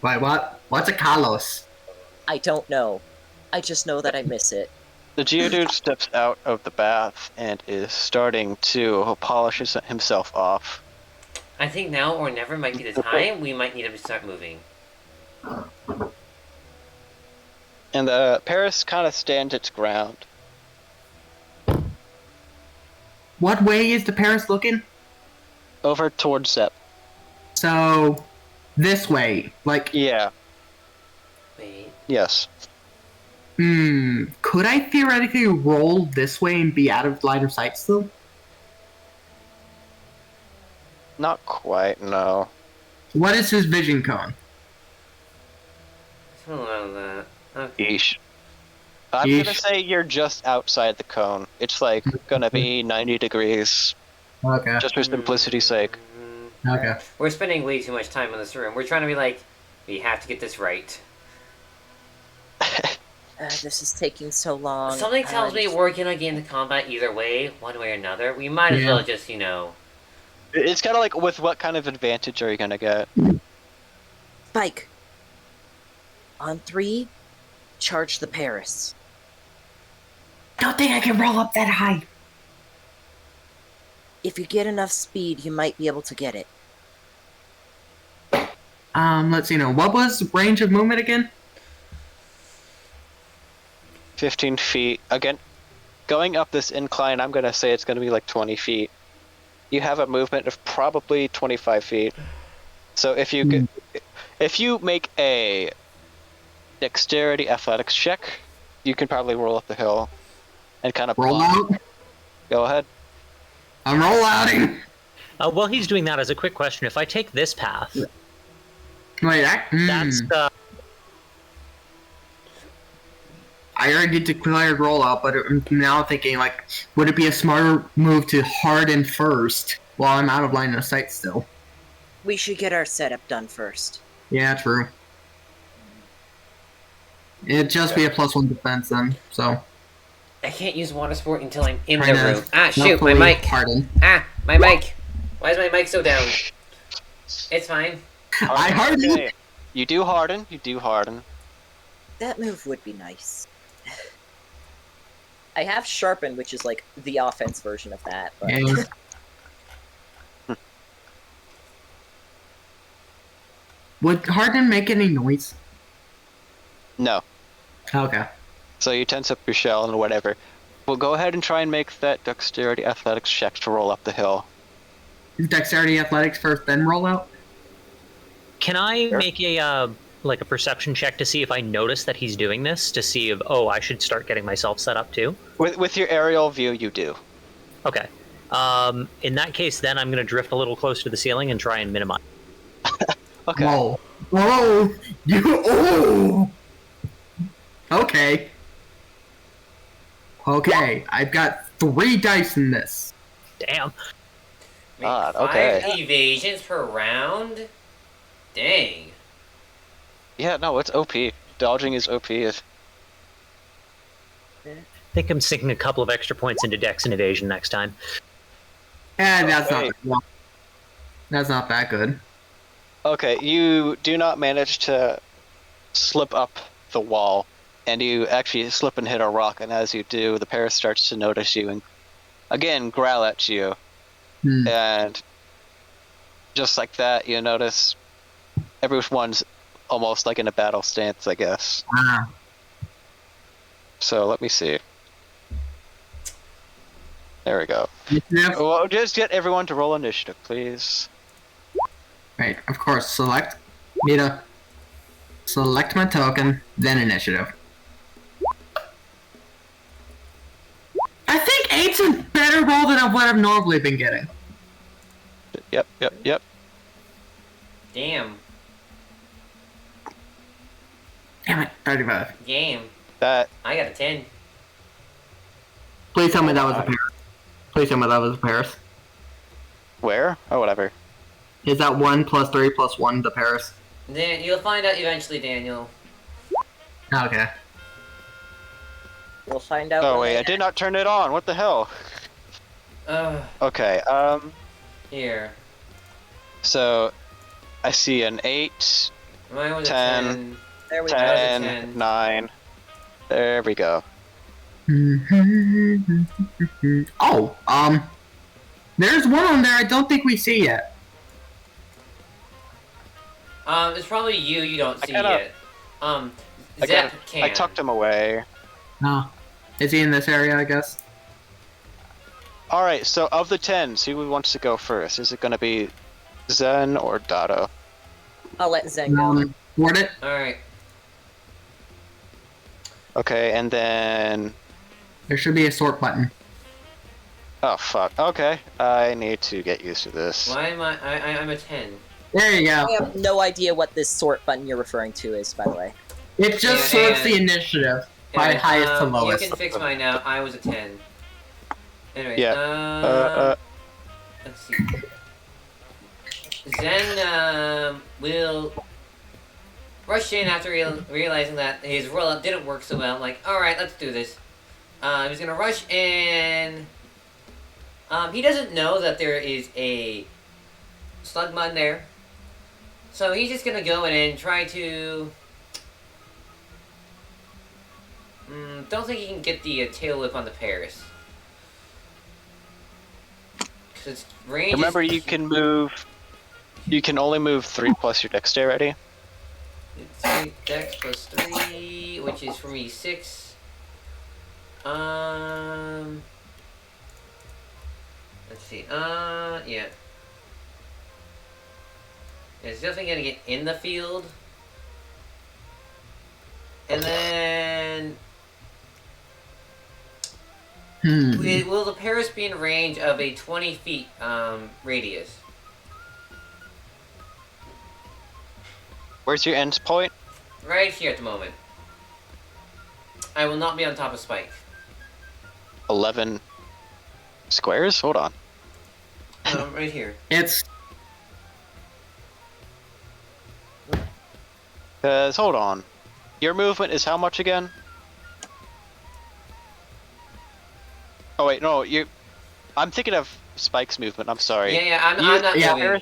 Wait, what? What's a Kalos? I don't know. I just know that I miss it. the Geodude steps out of the bath and is starting to polish himself off. I think now or never might be the time. We might need him to start moving. And the Paris kind of stands its ground. What way is the Paris looking? Over towards Zep. So, this way. Like, Yeah. Wait. Yes. could I theoretically roll this way and be out of line of sight still? Not quite, no. What is his vision cone? Something like that. Okay. Yeesh. I'm Yeesh. gonna say you're just outside the cone. It's like gonna be 90 degrees, Okay. just for simplicity's sake. Okay. We're spending way too much time in this room. We're trying to be like, we have to get this right. This is taking so long. Something tells me we're gonna get into combat either way, one way or another. We might as well just, It's kind of like, with what kind of advantage are you gonna get? Spike. On 3, charge the Paris. Don't think I can roll up that high. If you get enough speed, you might be able to get it. Let's see now. What was range of movement again? 15 feet. Again, going up this incline, I'm gonna say it's gonna be like 20 feet. You have a movement of probably 25 feet. So if you make a dexterity athletics check, you can probably roll up the hill and kind of Roll out? Go ahead. I'm roll outing. While he's doing that, as a quick question, if I take this path, Wait, that's I already declared rollout, but I'm now thinking, like, would it be a smarter move to harden first while I'm out of line of sight still? We should get our setup done first. Yeah, true. It'd just be a +1 defense then, so. I can't use water sport until I'm in the Trying to room. Ah, shoot, my hopefully mic. Harden. Ah, my mic. Why is my mic so down? It's fine. I hardened. Okay. You do harden. You do harden. That move would be nice. I have sharpened, which is like the offense version of that. But... Yeah. Would harden make any noise? No. Okay. So you tense up your shell and whatever. Well, go ahead and try and make that dexterity athletics check to roll up the hill. Dexterity athletics first, then roll out? Can I Sure. make a like a perception check to see if I notice that he's doing this? To see if I should start getting myself set up too. With your aerial view, you do. Okay. In that case, then I'm going to drift a little closer to the ceiling and try and minimize. Okay. Whoa. Whoa! You. Oh! Okay. Okay, I've got 3 dice in this. Damn. Wait, God, 5 okay. evasions per round? Dang. Yeah, no, it's OP. Dodging is OP. I think I'm sinking a couple of extra points into Dex and Evasion next time. That's Okay. That's not that good. Okay, you do not manage to slip up the wall, and you actually slip and hit a rock, and as you do, the Paris starts to notice you and, again, growl at you. And just like that, you notice everyone's almost like in a battle stance, I guess. Wow. So let me see. There we go. Initiative? Well, just get everyone to roll initiative, please. Right, of course, select. Need to select my token, then initiative. I think 8's a better roll than what I've normally been getting. Yep. Damn. Damn it, 35. Game. That I got a 10. Please tell me that was a Paris. Please tell me that was a Paris. where? Oh, whatever. Is that 1 + 3 + 1 the Paris? Then you'll find out eventually, Daniel. Okay. We'll find out. Oh when wait, they I did not turn it on. What the hell? Okay. Here. So I see an 8, Mine was 10. a 10. There we 10, go. 10. 9. There we go. Oh, there's one on there I don't think we see yet. It's probably you don't see kinda- it. Zep can. I tucked him away. No. Is he in this area, I guess? All right. So of the 10s, who wants to go first? Is it going to be Zen or Dado? I'll let Zen go. Ward it. All right. Okay, and then. There should be a sort button. Oh fuck. Okay, I need to get used to this. Why am I'm a 10. There you go. I have no idea what this sort button you're referring to is, by the way. It just Yeah, sorts and- the initiative by And, highest to lowest. You can fix mine now. I was a 10. Anyway, Yeah. let's see. Zen will rush in after realizing that his roll-up didn't work so well. Like, alright, let's do this. He's gonna rush in. He doesn't know that there is a slug mud there. So he's just gonna go in and try to... don't think he can get the tail whip on the Paris. Cause range Remember, is... you can move. You can only move 3 plus your dexterity. 3 dex plus 3, which is for me 6. Let's see. Yeah. It's definitely gonna get in the field. And then... Will the Paris be in range of a 20 feet radius? Where's your end point? Right here at the moment. I will not be on top of Spike. 11 squares? Hold on. Right here. It's Cause hold on. Your movement is how much again? Oh wait, no, you. I'm thinking of Spike's movement. I'm sorry. Yeah, I'm not moving.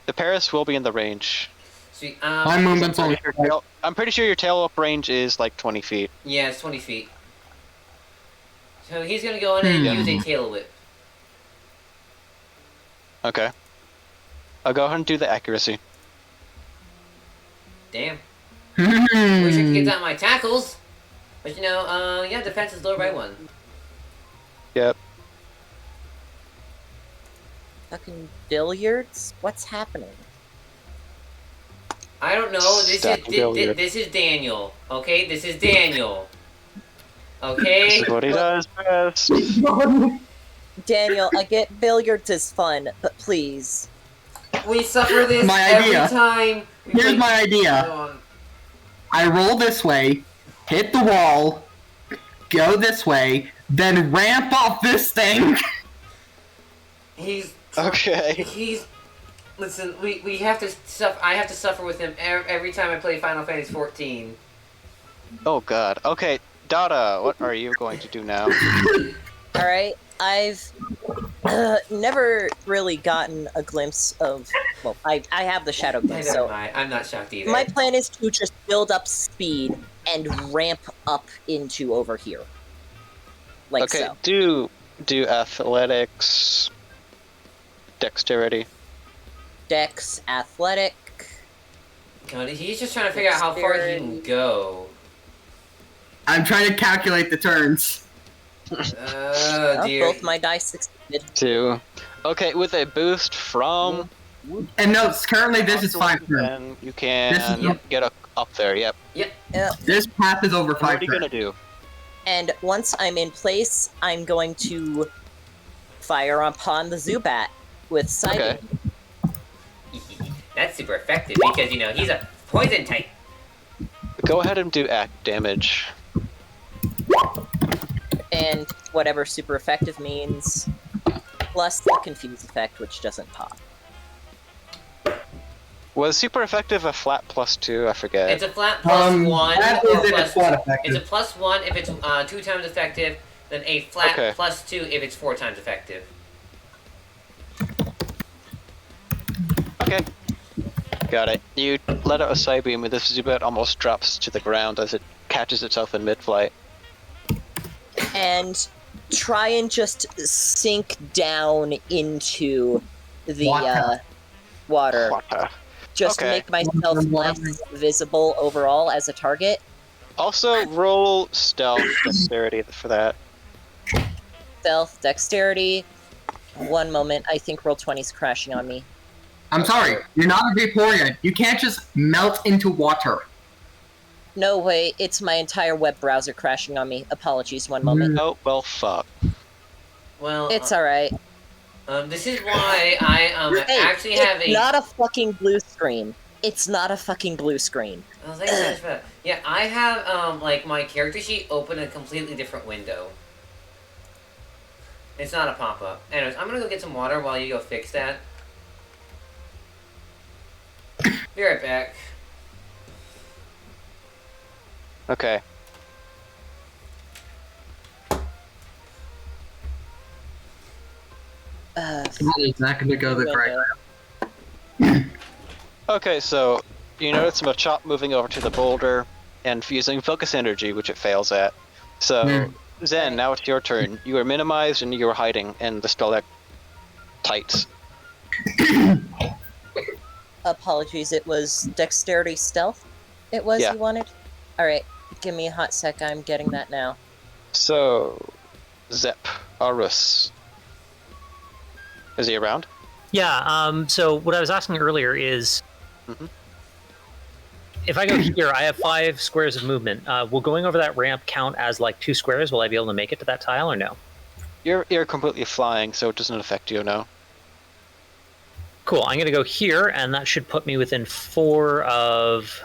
The Paris will be in the range. See, my movement's only. I'm pretty sure your tail up range is like 20 feet. Yeah, it's 20 feet. So he's gonna go in and use a tail whip. Okay. I'll go ahead and do the accuracy. Damn. Wish I could get down my tackles. But you know, yeah, defense is lower by 1. Yep. Fucking billiards? What's happening? I don't know. This is Daniel. Okay, this is Daniel. Okay. This is what he does best. Daniel, I get billiards is fun, but please. We suffer this My every idea. time. Here's my idea. I roll this way, hit the wall, go this way, then ramp up this thing. He's Okay. He's listen. We have to suffer. I have to suffer with him every time I play Final Fantasy 14. Oh god. Okay, Dada, what are you going to do now? Alright, I've never really gotten a glimpse of... Well, I have the Shadow Glimpse, so... I'm not shocked either. My plan is to just build up speed and ramp up into over here. Like Okay, so. do athletics, dexterity. Dex, athletic... God, he's just trying to figure out how far he can go. I'm trying to calculate the turns. Oh dear. Both my dice succeeded. 2. Okay, with a boost from... And no, currently this is 5 turns. Then you can get up there, yep. This path is over 5 What are you turns. gonna do? And once I'm in place, I'm going to fire upon the Zubat with Psychic. Okay. That's super effective because, you know, he's a poison type. Go ahead and do act damage. And whatever super effective means, plus the confuse effect, which doesn't pop. Was super effective a flat +2? I forget. It's a flat +1 that or is if plus. it's flat effective. It's a +1 if it's 2 times effective, then a flat Okay. +2 if it's 4 times effective. Okay. Got it. You let out a Psybeam, and this Zubat almost drops to the ground as it catches itself in mid-flight. And try and just sink down into the water. Water. Just to Okay. make myself less visible overall as a target. Also, roll stealth dexterity for that. stealth, dexterity. One moment, I think Roll20's crashing on me. I'm sorry, you're not a Vaporeon. You can't just melt into water. No way, it's my entire web browser crashing on me. Apologies, one moment. Oh, well, fuck. Well, It's alright. this is why I actually have It's not a fucking blue screen. It's not a fucking blue screen. Oh, thank you so much for that. Yeah, I have like my character sheet open in a completely different window. It's not a pop-up. Anyways, I'm gonna go get some water while you go fix that. Be right back. Okay. It's not going to go the correct. Okay, so you notice Machop moving over to the boulder and using focus energy, which it fails at. So, Zen, now it's your turn. You are minimized and you are hiding in the stalactites. Apologies, it was dexterity stealth? It was Yeah. you wanted? Alright, give me a hot sec, I'm getting that now. So, Zep, Arus. Is he around? Yeah, so what I was asking earlier is, if I go here, I have 5 squares of movement. Will going over that ramp count as like 2 squares? Will I be able to make it to that tile or no? You're completely flying, so it doesn't affect you, no? Cool, I'm going to go here, and that should put me within 4 of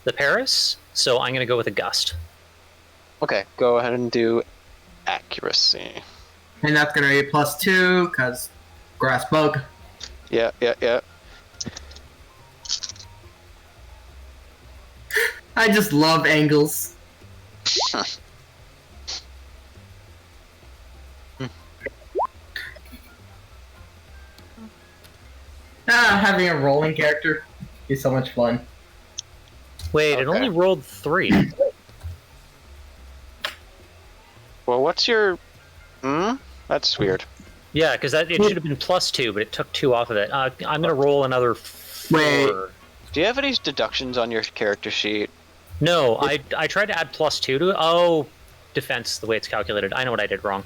the Paris, so I'm going to go with a gust. Okay, go ahead and do accuracy. And that's going to be +2, because grass bug. Yeah. I just love angles. Having a rolling character is so much fun. Wait, it only rolled 3. Well, what's your... That's weird. Yeah, because it should have been +2, but it took 2 off of it. I'm going to roll another 4. Wait. Do you have any deductions on your character sheet? No, I tried to add +2 to it. Oh, defense, the way it's calculated. I know what I did wrong.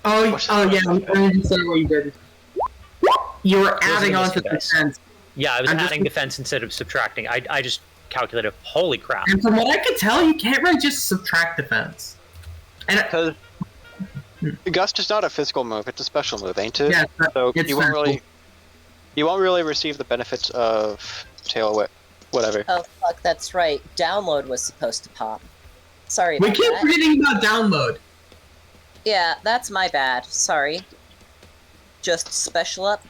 Oh yeah, let me just say what you did. You were adding on to defense. Yeah, I was adding defense instead of subtracting. I just calculated, holy crap. And from what I could tell, you can't really just subtract defense. And Because Gust is not a physical move; it's a special move, ain't it? Yeah, so it's you won't really receive the benefits of tail whip, whatever. Oh fuck, that's right. Download was supposed to pop. Sorry we about keep that. forgetting about download. Yeah, that's my bad. Sorry. Just special up.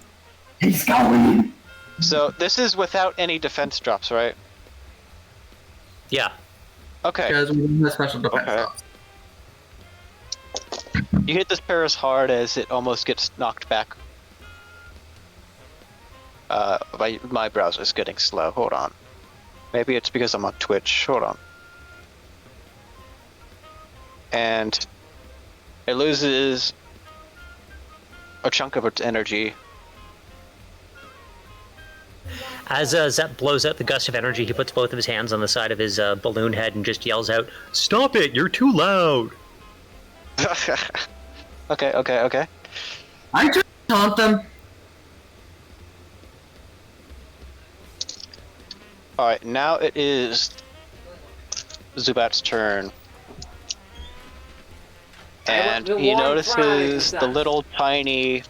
He's going. So this is without any defense drops, right? Yeah. Okay. Because we didn't have special defense. Okay. You hit this pair as hard as it almost gets knocked back. My browser's getting slow. Hold on. Maybe it's because I'm on Twitch. Hold on. And it loses a chunk of its energy. As Zep blows out the gust of energy, he puts both of his hands on the side of his balloon head and just yells out, "Stop it! You're too loud!" Okay. I just taunt them. Alright, now it is Zubat's turn. And he notices the little tiny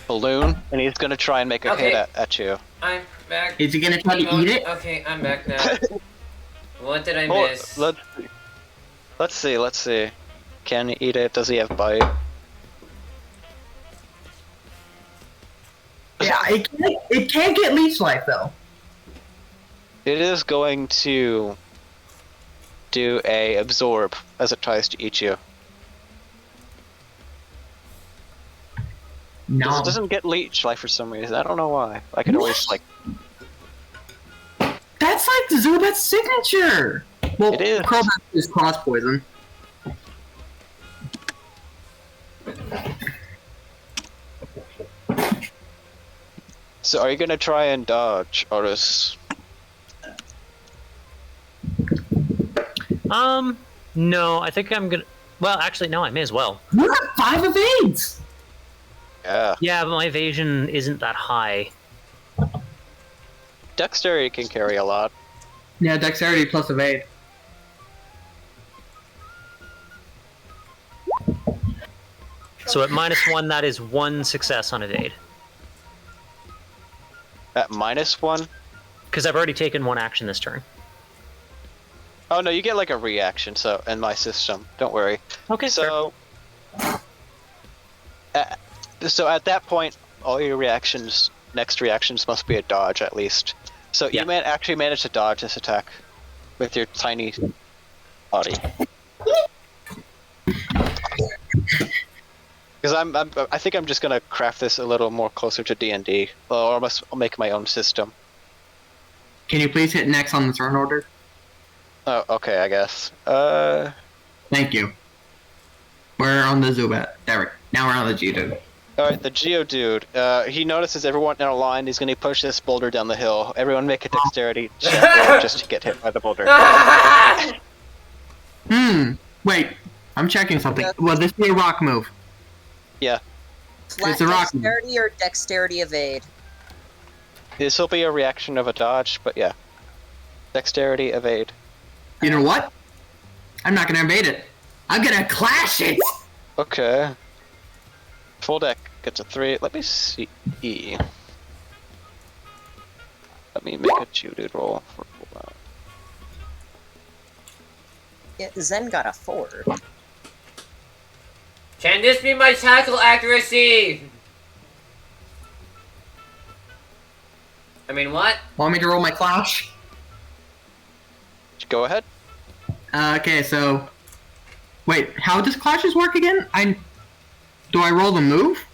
balloon, and he's gonna try and make a hit at you. I'm back. Is he gonna try to eat it? Okay, I'm back now. What did I miss? Let's see. Can he eat it? Does he have bite? Yeah, it can't get leech life though. It is going to do a absorb as it tries to eat you. No. It doesn't get leech life for some reason. I don't know why. I could always like. That's like the Zubat's signature. Well, It is. Crobat is cross poison. So are you gonna try and dodge, Oris? No, I think I'm gonna. Well, actually, no. I may as well. You have 5 evades. Yeah. Yeah, but my evasion isn't that high. Dexterity can carry a lot. Yeah, dexterity plus evade. So at -1, that is 1 success on evade. At -1? Because I've already taken 1 action this turn. Oh no, you get like a reaction. So in my system, don't worry. Okay. So, so at that point, all your next reactions must be a dodge at least. So Yeah. you actually managed to dodge this attack with your tiny body. Because I think I'm just gonna craft this a little more closer to D&D, or I'll make my own system. Can you please hit next on the turn order? Oh, okay, I guess. Thank you. We're on the Zubat. There. Now we're on the Geodude. Alright, the Geodude. He notices everyone in a line. He's gonna push this boulder down the hill. Everyone make a dexterity check roll just to get hit by the boulder. Wait. I'm checking something. Will this be a rock move? Yeah. Flat It's a rock. dexterity or dexterity evade? This will be a reaction of a dodge, but yeah. Dexterity, evade. You know what? I'm not gonna evade it. I'm gonna clash it! Okay. Full deck gets a 3. Let me see. Let me make a Geodude roll. Yeah, Zen got a 4. Can this be my tackle accuracy? I mean, what? Want me to roll my clash? Go ahead. Okay, so... Wait, how does clashes work again? Do I roll the move?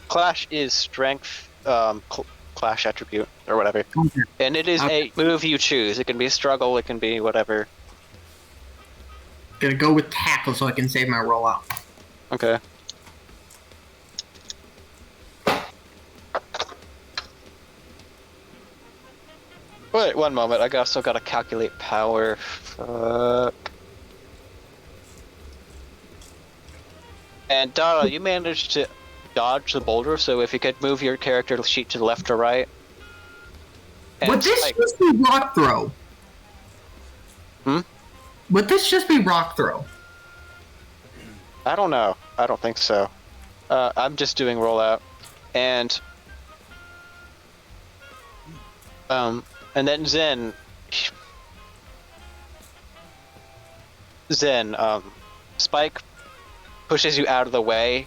Clash is strength, clash attribute, or whatever. Okay. And it is a move you choose. It can be struggle, it can be whatever. Gonna go with tackle so I can save my rollout. Okay. Wait, one moment. I also gotta calculate power. And Dara, you managed to dodge the boulder, so if you could move your character sheet to the left or right. And Would this Spike- just be rock throw? Hmm? Would this just be rock throw? I don't know. I don't think so. I'm just doing rollout. And then Spike pushes you out of the way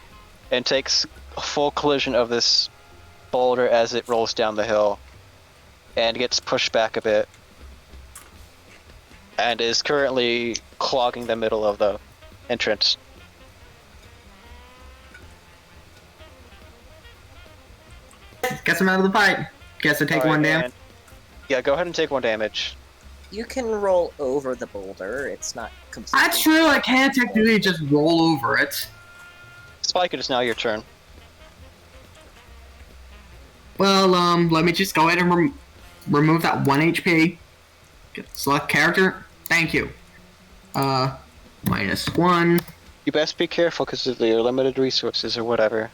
and takes a full collision of this boulder as it rolls down the hill and gets pushed back a bit and is currently clogging the middle of the entrance. Guess I'm out of the fight. Guess I take Alright, one damage. and- Yeah, go ahead and take 1 damage. You can roll over the boulder. It's not completely... That's true, I can't technically just roll over it. Spike, it is now your turn. Well, let me just go ahead and remove that 1 HP. Select character. Thank you. -1. You best be careful because of your limited resources or whatever.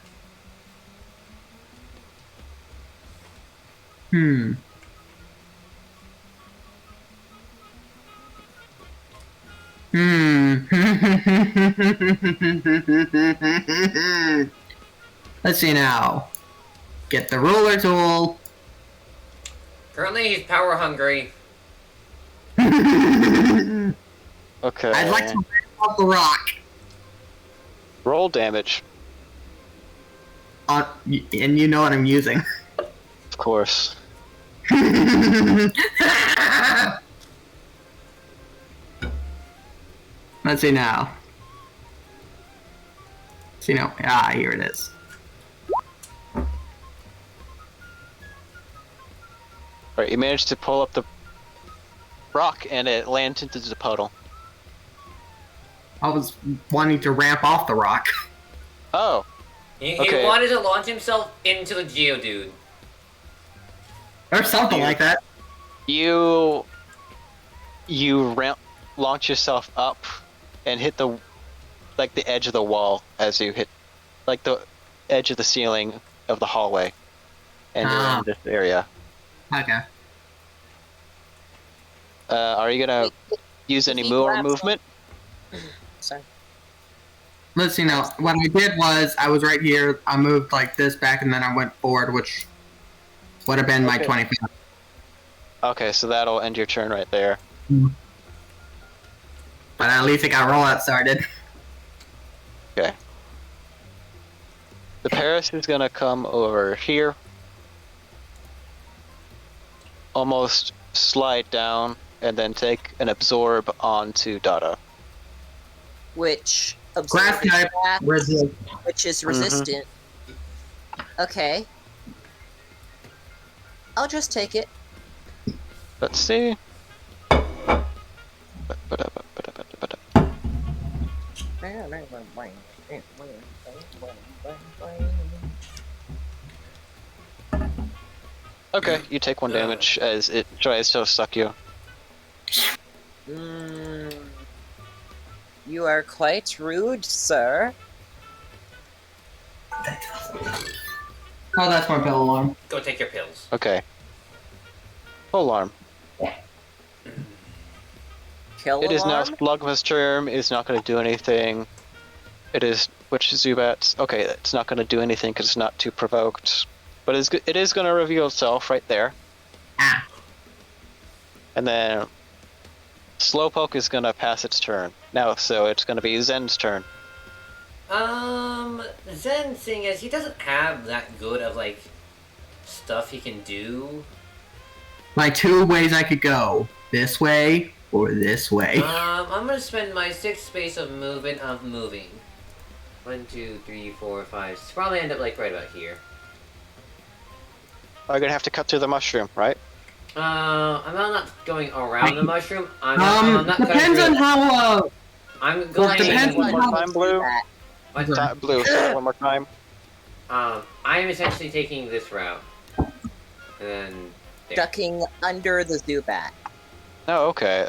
Let's see now. Get the ruler tool. Currently, he's power hungry. Okay. I'd like to rip off the rock. Roll damage, And you know what I'm using. of course. Let's see now. See now. Ah, here it is. Alright, you managed to pull up the rock and it lands into the puddle. I was wanting to ramp off the rock. Oh, He Okay. wanted to launch himself into the Geodude. Or something like that. you launch yourself up and hit the edge of the wall as you hit the edge of the ceiling of the hallway, and you're in this area. Okay. Are you gonna use any more movement? Sorry. Let's see now. What I did was I was right here. I moved like this back, and then I went forward, which would have been my 20 feet. Okay, so that'll end your turn right there. But at least it got rollout started. Okay. The Paris is gonna come over here. Almost slide down, and then take an absorb onto Dada. Which Grass type, which is resistant. Okay. I'll just take it. Let's see. Okay, you take 1 damage as it tries to suck you. You are quite rude, sir. Oh, that's my pill alarm. Go take your pills. Okay. Full alarm. Kill It is now alarm? Slugma's turn. It's not going to do anything. It is which Zubat's. Okay, it's not going to do anything because it's not too provoked. But it is going to reveal itself right there. Ah. And then Slowpoke is going to pass its turn. Now, so it's going to be Zen's turn. Zen, seeing as he doesn't have that good of, like, stuff he can do. My 2 ways I could go. This way or this way. I'm gonna spend my 6 space of movement of moving. 1, 2, 3, 4, 5. So probably end up, like, right about here. I'm going to have to cut through the mushroom, right? I'm not going around the mushroom. I'm not depends on how, I'm going depends on how time, Blue. Blue, sorry, 1 more time. I am essentially taking this route. And then there. Ducking under the Zubat. Oh, okay.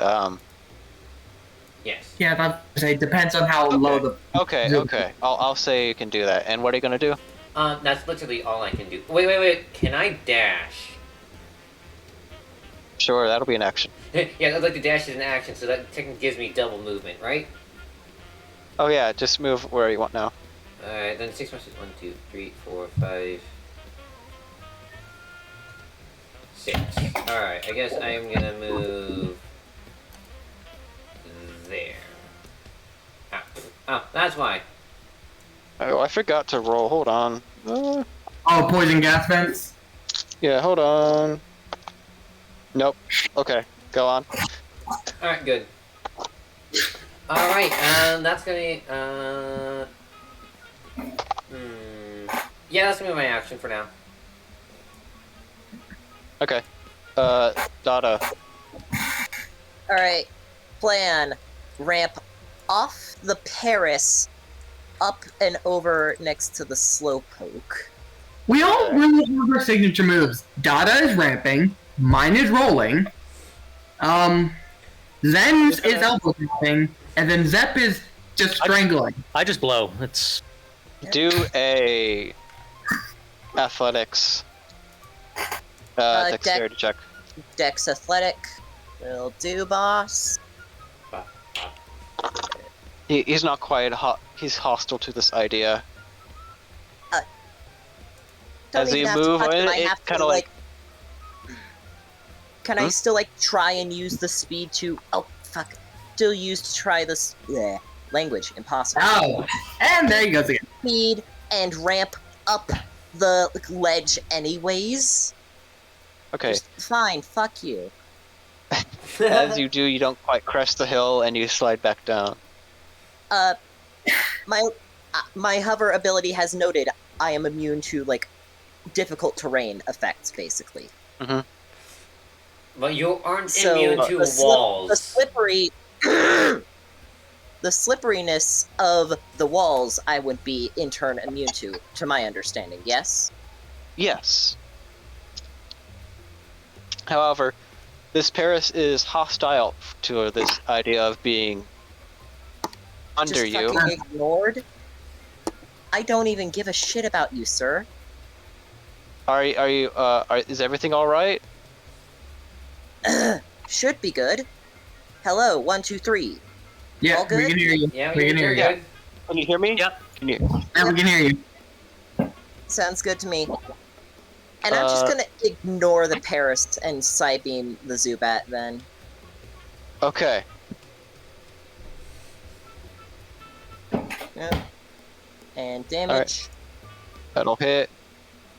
Yes. Yeah, that depends on how low the... Okay. I'll say you can do that. And what are you going to do? That's literally all I can do. Wait. Can I dash? Sure, that'll be an action. Yeah, like the dash is an action, so that technically gives me double movement, right? Oh yeah, just move where you want now. Alright, then 6 plus 1, 2, 3, 4, 5, 6. Alright, I guess I am gonna move there. Oh, that's why. Oh, I forgot to roll. Hold on. Oh, poison gas vents? Yeah, hold on. Nope. Okay, go on. Alright, good. Alright, that's gonna be, yeah, that's gonna be my action for now. Okay. Dada. Alright. Plan. Ramp off the Paris, up and over next to the Slowpoke. We all really have our signature moves. Dada is ramping. Mine is rolling. Zen's is elbow dropping. And then Zep is just strangling. I just blow. It's Do a athletics dexterity check. Dex Athletic. Will do, boss. He's not quite he's hostile to this idea. Don't As even you have to move, touch him, I it have to, kind of like. Can I still, try and use the speed to... Oh, fuck. Still use to try this... Bleh. Language. Impossible. Oh, and there he goes again. Speed and ramp up the ledge anyways. Okay. Just fine, fuck you. As you do, you don't quite crest the hill, and you slide back down. My hover ability has noted I am immune to, difficult terrain effects, basically. Mm-hmm. But you aren't So, immune to walls. The slipperiness of the walls I would be in turn immune to my understanding, yes? Yes. However, this Paris is hostile to this idea of being under Just you. fucking ignored? I don't even give a shit about you, sir. Is everything all right? Should be good. Hello, 1, 2, 3. Yeah, All good? we can hear you. Yeah, we can hear you. good. Can you hear me? Yep. Can you? Yeah, we can hear you. Sounds good to me. And I'm just gonna ignore the Paris and Psybeam the Zubat then. Okay. Yeah. And damage. That'll hit.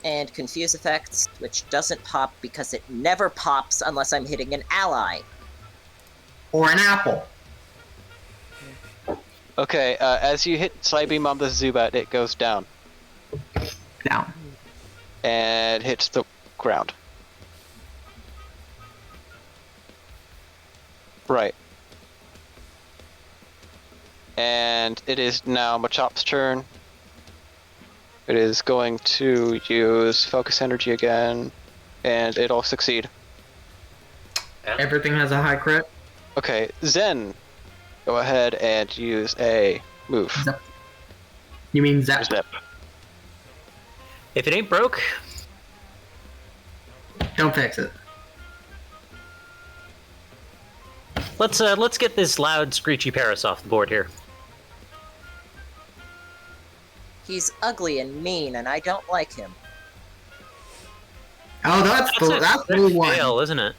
And confuse effects, which doesn't pop because it never pops unless I'm hitting an ally. Or an apple. Okay, as you hit Psybeam on the Zubat, it goes down. Down. And hits the ground. Right. And it is now Machop's turn. It is going to use Focus Energy again, and it'll succeed. Everything has a high crit. Okay, Zen, go ahead and use a move. Zep. You mean Zep? Zip. If it ain't broke, Don't fix it. let's get this loud, screechy Paris off the board here. He's ugly and mean, and I don't like him. Oh, that's a 3 1. fail, isn't it?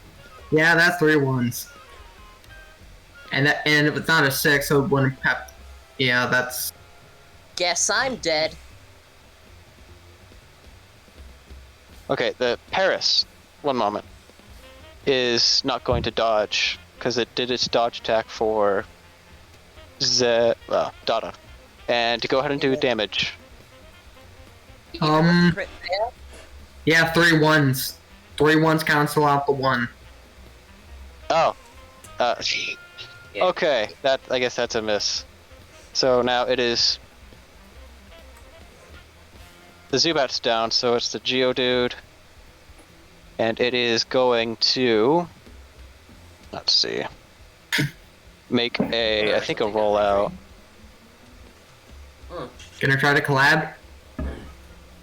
Yeah, that's 3 1s. And if it's not a 6, so it wouldn't have. Yeah, that's. Guess I'm dead. Okay, the Paris, one moment, is not going to dodge, because it did its dodge attack for Dada. And to go ahead and do damage. Crit fail? Yeah, 3 1s. 3 1s cancel out the 1. Oh. Yeah. Okay, I guess that's a miss. So now it is... The Zubat's down, so it's the Geodude. And it is going to... Let's see. Make I think a rollout. Gonna try to collab?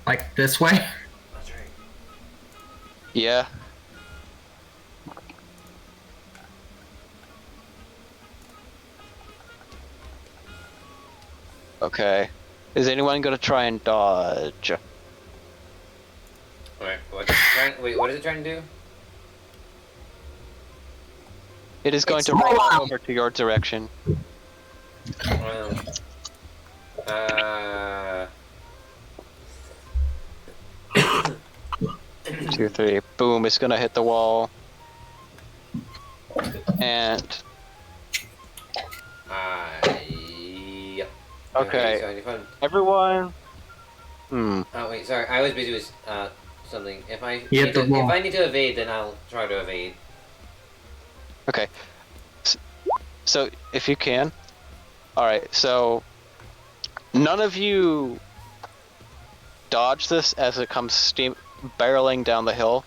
Like this way? That's right. Yeah. Okay. Is anyone gonna try and dodge? Alright, what is it trying to do? It is going It's to roll rollout. over to your direction. Uh, 2, 3. Boom, it's gonna hit the wall. And yep. okay, So if I'm, everyone. oh wait, sorry, I was busy with something. If I You need have to roll. if I need to evade, then I'll try to evade. Okay. So if you can. Alright, so none of you dodge this as it comes barreling down the hill.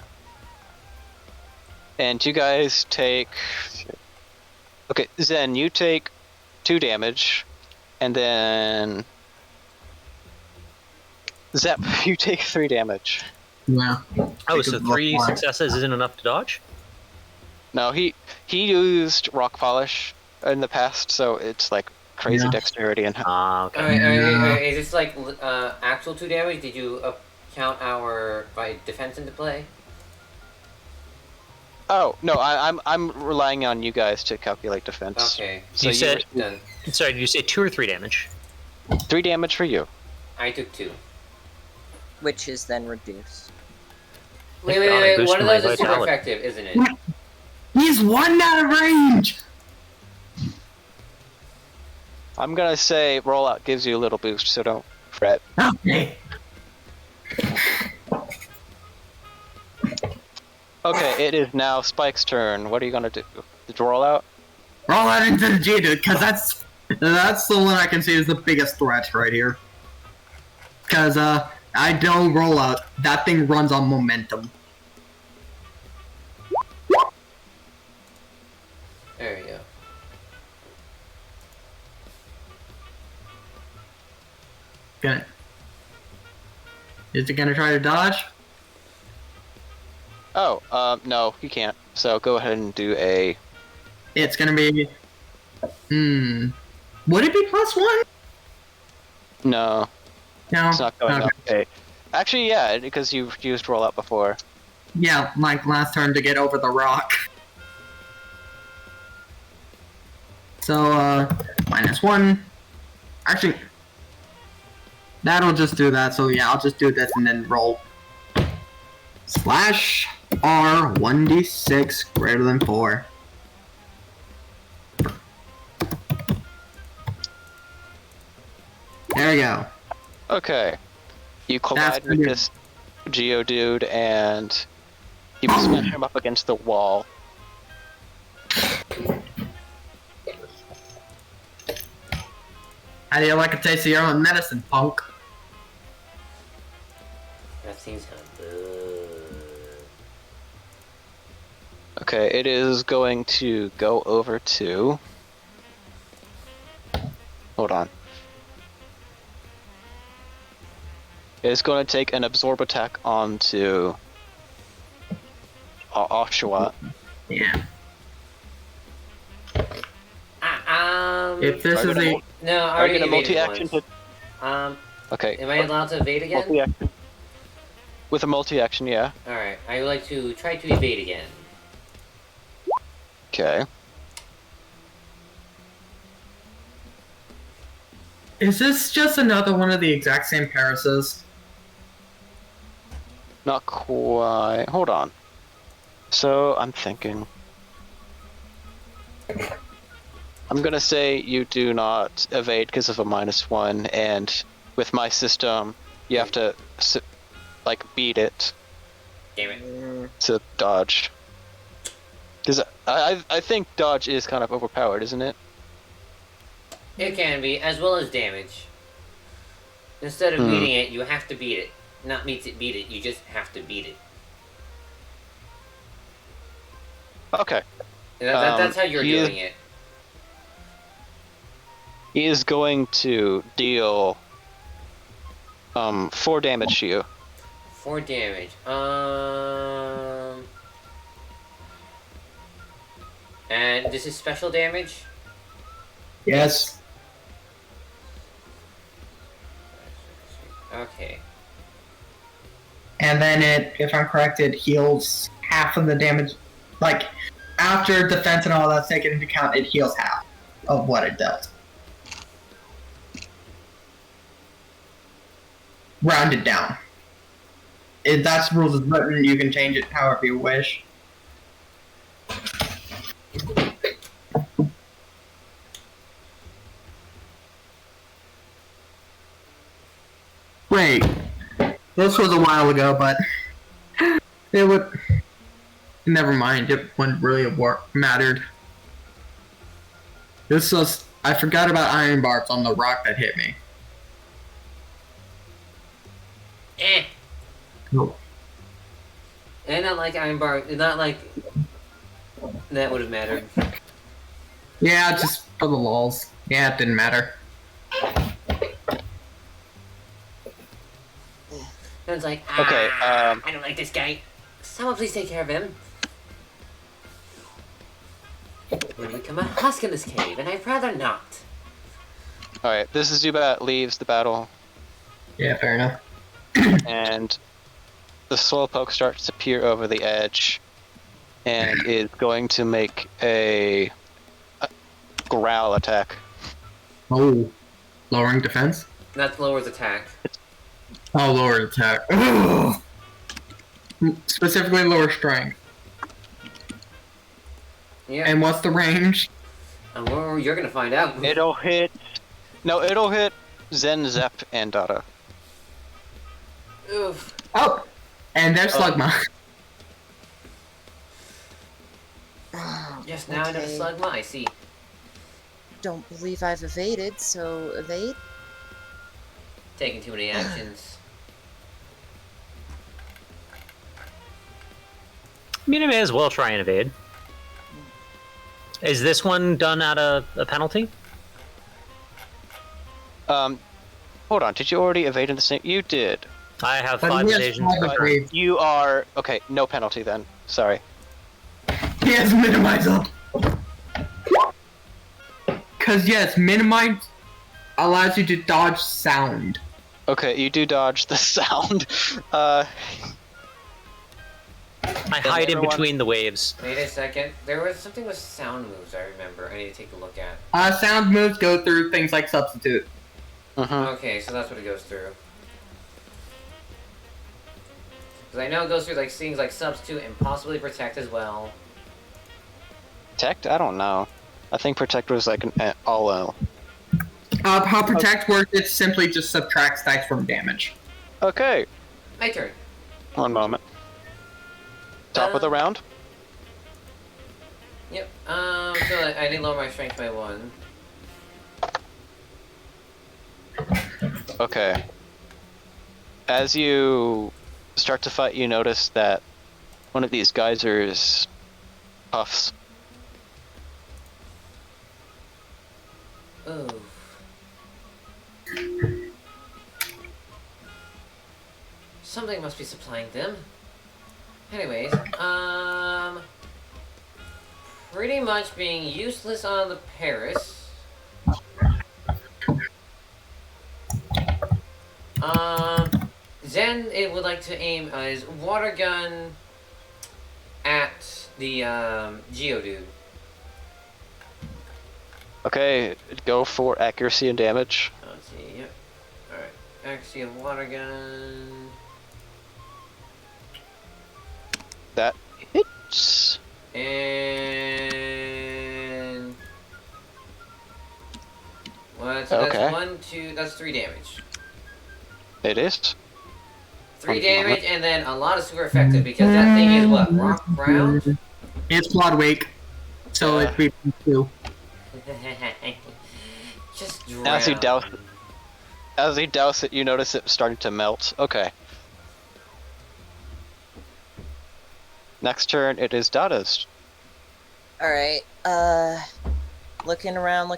And you guys take... Okay, Zen, you take 2 damage. And then... Zep, you take 3 damage. Yeah. Oh, so 3 successes isn't enough to dodge? No, he used rock polish in the past, so it's like crazy Yeah. dexterity and... Ah, okay. Alright, is this like actual 2 damage? Did you count our defense into play? Oh, no, I'm relying on you guys to calculate defense. Okay, So You said- done. Sorry, did you say 2 or 3 damage? 3 damage for you. I took 2. Which is then reduced. Wait, God, I boosted one of my those is super vitality. effective, isn't it? He's 1 out of range! I'm gonna say rollout gives you a little boost, so don't fret. Okay. Okay, it is now Spike's turn. What are you gonna do? Did you roll out? Roll that into the Geodude, because that's the one I can see is the biggest threat right here. Because, I don't roll out. That thing runs on momentum. Gonna. Is it gonna try to dodge? Oh, no, he can't. So go ahead and do a. It's gonna be. Would it be +1? No, No. it's not going Okay. up. Okay. Actually, yeah, because you've used rollout before. Yeah, like last turn to get over the rock. So, -1. Actually, that'll just do that. So yeah, I'll just do this and then roll. /R 1d6 greater than 4. There we go. Okay. You collide with weird. this Geodude and you smash him up against the wall. How do you like a taste of your own medicine, punk? That seems kind of good. Okay, it is going to go over to. Hold on. It is going to take an absorb attack onto Oshawott. Yeah. If If this is a no, I Are already you gonna evaded multi-action once. to? Okay. Am I allowed to evade again? Multi-action. With a multi-action, yeah. Alright, I would like to try to evade again. Okay. Is this just another one of the exact same Parises? Not quite. Hold on. So I'm thinking. I'm gonna say you do not evade because of a -1, and with my system, you have to like beat it Damn it. to dodge. Because I think dodge is kind of overpowered, isn't it? It can be, as well as damage. Instead of beating it, you have to beat it. Not beat it, you just have to beat it. Okay. That's how you're he doing it. He is going to deal 4 damage to you. 4 damage. And this is special damage? Yes. Okay. And then it, if I'm correct, it heals half of the damage. Like, after defense and all that's taken into account, it heals half of what it dealt. Rounded down. If that's rules is written, you can change it however you wish. Wait, this was a while ago, but it would. Never mind, it wouldn't really mattered. This was. I forgot about iron barbs on the rock that hit me. Nope. And not like Iron Bar, not like that would have mattered. Yeah, just for the lulz. Yeah, it didn't matter. And it's like, Okay, I don't like this guy. Someone please take care of him. I'm gonna become a husk in this cave, and I'd rather not. Alright, this is Zubat leaves the battle, Yeah, fair enough. and the Slowpoke starts to peer over the edge, and is going to make a growl attack. Oh, lowering defense? That lowers attack. Oh, lower attack. Ugh. Specifically lower strength. Yeah. And what's the range? Well, you're gonna find out. It'll hit. No, it'll hit Zen, Zep, and Dada. Oof. Oh! And there's Slugma. Yes, now I know Okay. Slugma, I see. Don't believe I've evaded, so evade. Taking too many actions. I mean, I may as well try and evade. Is this one done at a penalty? Hold on, did you already evade in the same? You did. I have But 5 he has evasions. 5 But evade. you are okay. No penalty then. Sorry. He has minimize up. Cause yes, minimize allows you to dodge sound. Okay, you do dodge the sound. I hide in everyone- between the waves. Wait a second. There was something with sound moves. I remember. I need to take a look at. Sound moves go through things like substitute. Okay, so that's what it goes through. Because I know it goes through like things like substitute and possibly protect as well. Protect? I don't know. I think protect was like an all out. How protect works, it simply just subtracts dice from damage. Okay, My turn. one moment. Top of the round. Yep. So I did lower my strength by 1. Okay. As you start to fight, you notice that one of these geysers puffs. Ooh. Something must be supplying them. Anyways, pretty much being useless on the Paris. Then it would like to aim his water gun at the Geodude. Okay, go for accuracy and damage. Let's see, yep. Alright. Accuracy of water gun. That hits. And well, so Okay. that's 3 damage. It is. 3 damage, and then a lot of super effective because that thing is what? Rock ground? It's Quad Wake, so Yeah. it's 3.2. Just drown. As you douse it, you notice it starting to melt. Okay. Next turn, it is Dada's. Alright, looking around.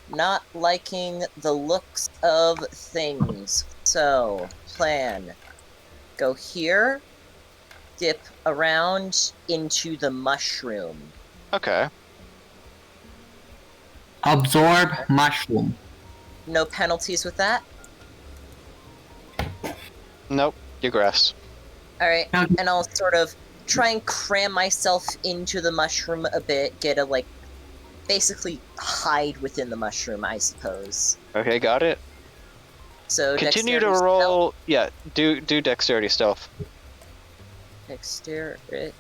Not liking the looks of things. So, plan. Go here, dip around into the mushroom. Okay. Absorb mushroom. No penalties with that? Nope. You grass. Alright, Okay. and I'll sort of try and cram myself into the mushroom a bit, get a, like, basically hide within the mushroom, I suppose. Okay, got it. So Continue to dexterity roll. Yeah, do dexterity stealth. Dexterity.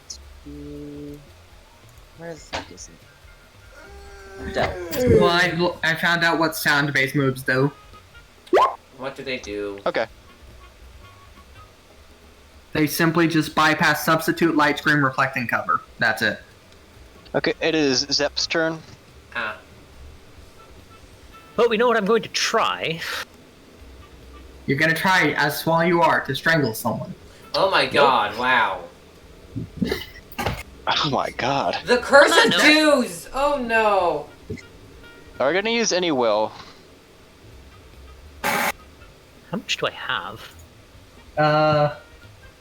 Where the fuck is it? Stealth. Well, I found out what sound-based moves do. What do they do? Okay. They simply just bypass substitute, light screen, reflect, and cover. That's it. Okay, it is Zep's turn. Ah. But we know what I'm going to try. You're gonna try, as small you are, to strangle someone. Oh my god, wow. Oh my god. The curse Come on, of no. twos! Oh no! Are we gonna use any will? How much do I have?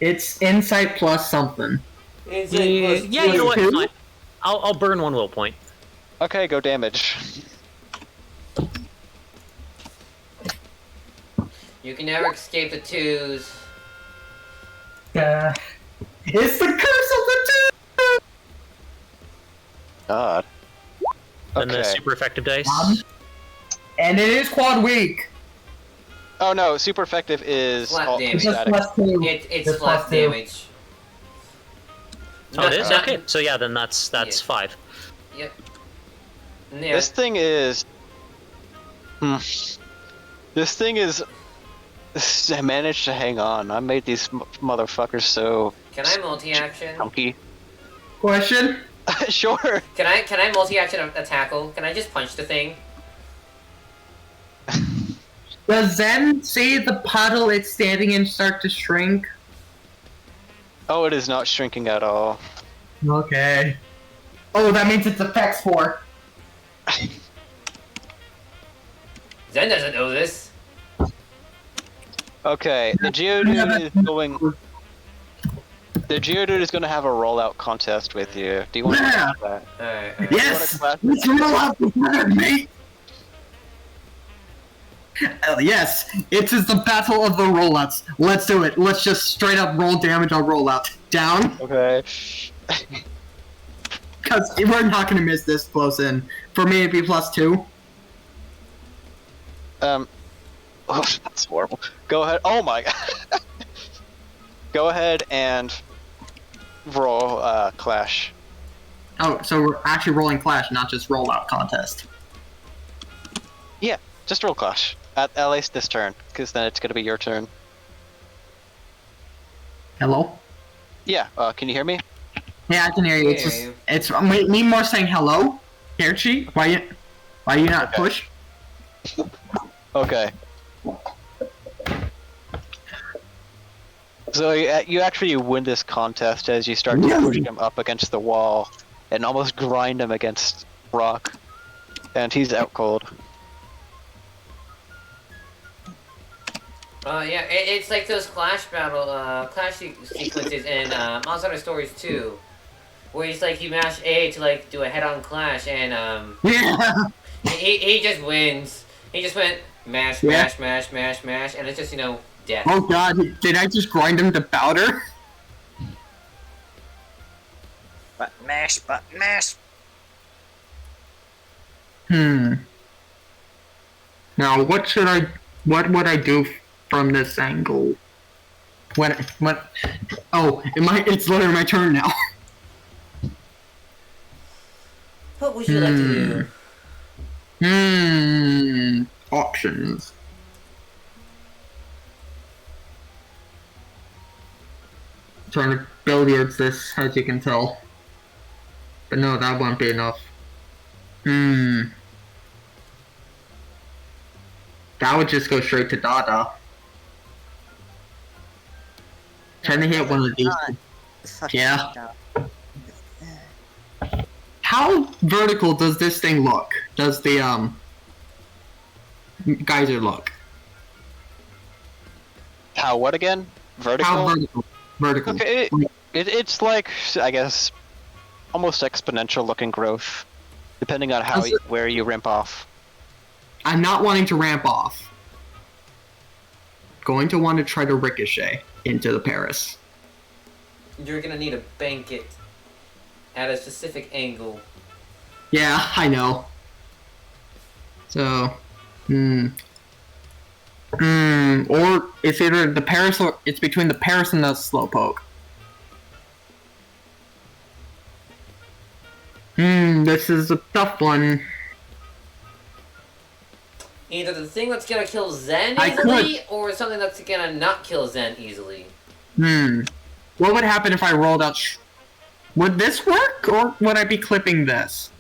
It's insight plus something. It's Yeah, you know what? two? Fine. I'll burn 1 will point. Okay, go damage. You can never escape the twos. It's the curse of the two! God. And the Okay. super effective dice. And it is quad weak. Oh no, super effective is Flat all damage. It's just static. plus 2. It's Just flat plus two. damage. Oh, it is? Not- Okay, so yeah, then that's Yeah. 5. Yep. Yeah. This thing is. This thing is. I managed to hang on. I made these motherfuckers so Can I multi-action? chunky. Question? Sure. Can I multi-action a tackle? Can I just punch the thing? Does Zen see the puddle it's standing in start to shrink? Oh, it is not shrinking at all. Okay. Oh, that means it's effects 4. Zen doesn't know this. Okay, the Geodude is going. The Geodude is going to have a rollout contest with you. Do you want to do that? Alright. Yes! Let's roll out together, mate! Yes, it is the battle of the rollouts. Let's do it. Let's just straight up roll damage on rollout. Down. Okay. Because we're not going to miss this close in. For me, it'd be +2. Oh, that's horrible. Go ahead. Oh my god. Go ahead and roll Clash. Oh, so we're actually rolling Clash, not just rollout contest. Yeah, just roll Clash. At least this turn, because then it's going to be your turn. Hello? Yeah, can you hear me? Yeah, I can hear you. It's just, it's me more saying hello. Hairchi, why you not Okay. push? Okay. So you actually win this contest as you start to push him up against the wall and almost grind him against rock, and he's out cold. Yeah, it's like those Clash sequences in Monster Hunter Stories 2, where it's like you mash A to like do a head-on clash, and Yeah. he just wins. He just went mash, Yeah. mash, mash, mash, mash, and it's just death. Oh god, did I just grind him to powder? But mash, but mash. Now, what would I do from this angle? Oh, it's literally my turn now. What would you like to do? Options. Trying to billiards this, as you can tell. But no, that won't be enough. That would just go straight to Dada. Trying to hit one of these. Yeah. How vertical does this thing look? Does the geyser look? How, what again? Vertical? How vertical? Vertical. Okay, it's like, I guess, almost exponential looking growth, depending on where you ramp off. I'm not wanting to ramp off. Going to want to try to ricochet into the Paris. You're gonna need to bank it at a specific angle. Yeah, I know. So, or it's either the Paris or it's between the Paris and the Slowpoke. This is a tough one. Either the thing that's gonna kill Zen I easily, or something that's gonna not kill Zen easily. What would happen if I rolled out? Would this work, or would I be clipping this?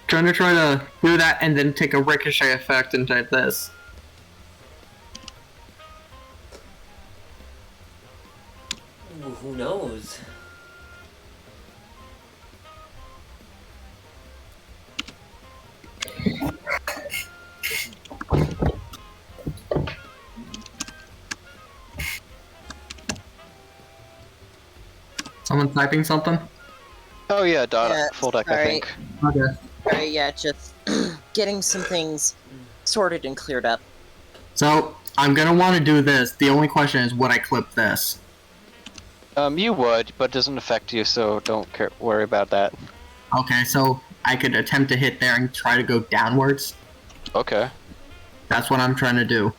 Try to do that and then take a ricochet effect into this. Ooh, who knows? Someone typing something? Oh yeah, Dada, Yeah, full deck, I sorry. think. Okay. Alright, yeah, just getting some things sorted and cleared up. So, I'm gonna want to do this. The only question is, would I clip this? You would, but it doesn't affect you, so don't worry about that. Okay, so I could attempt to hit there and try to go downwards. Okay. That's what I'm trying to do.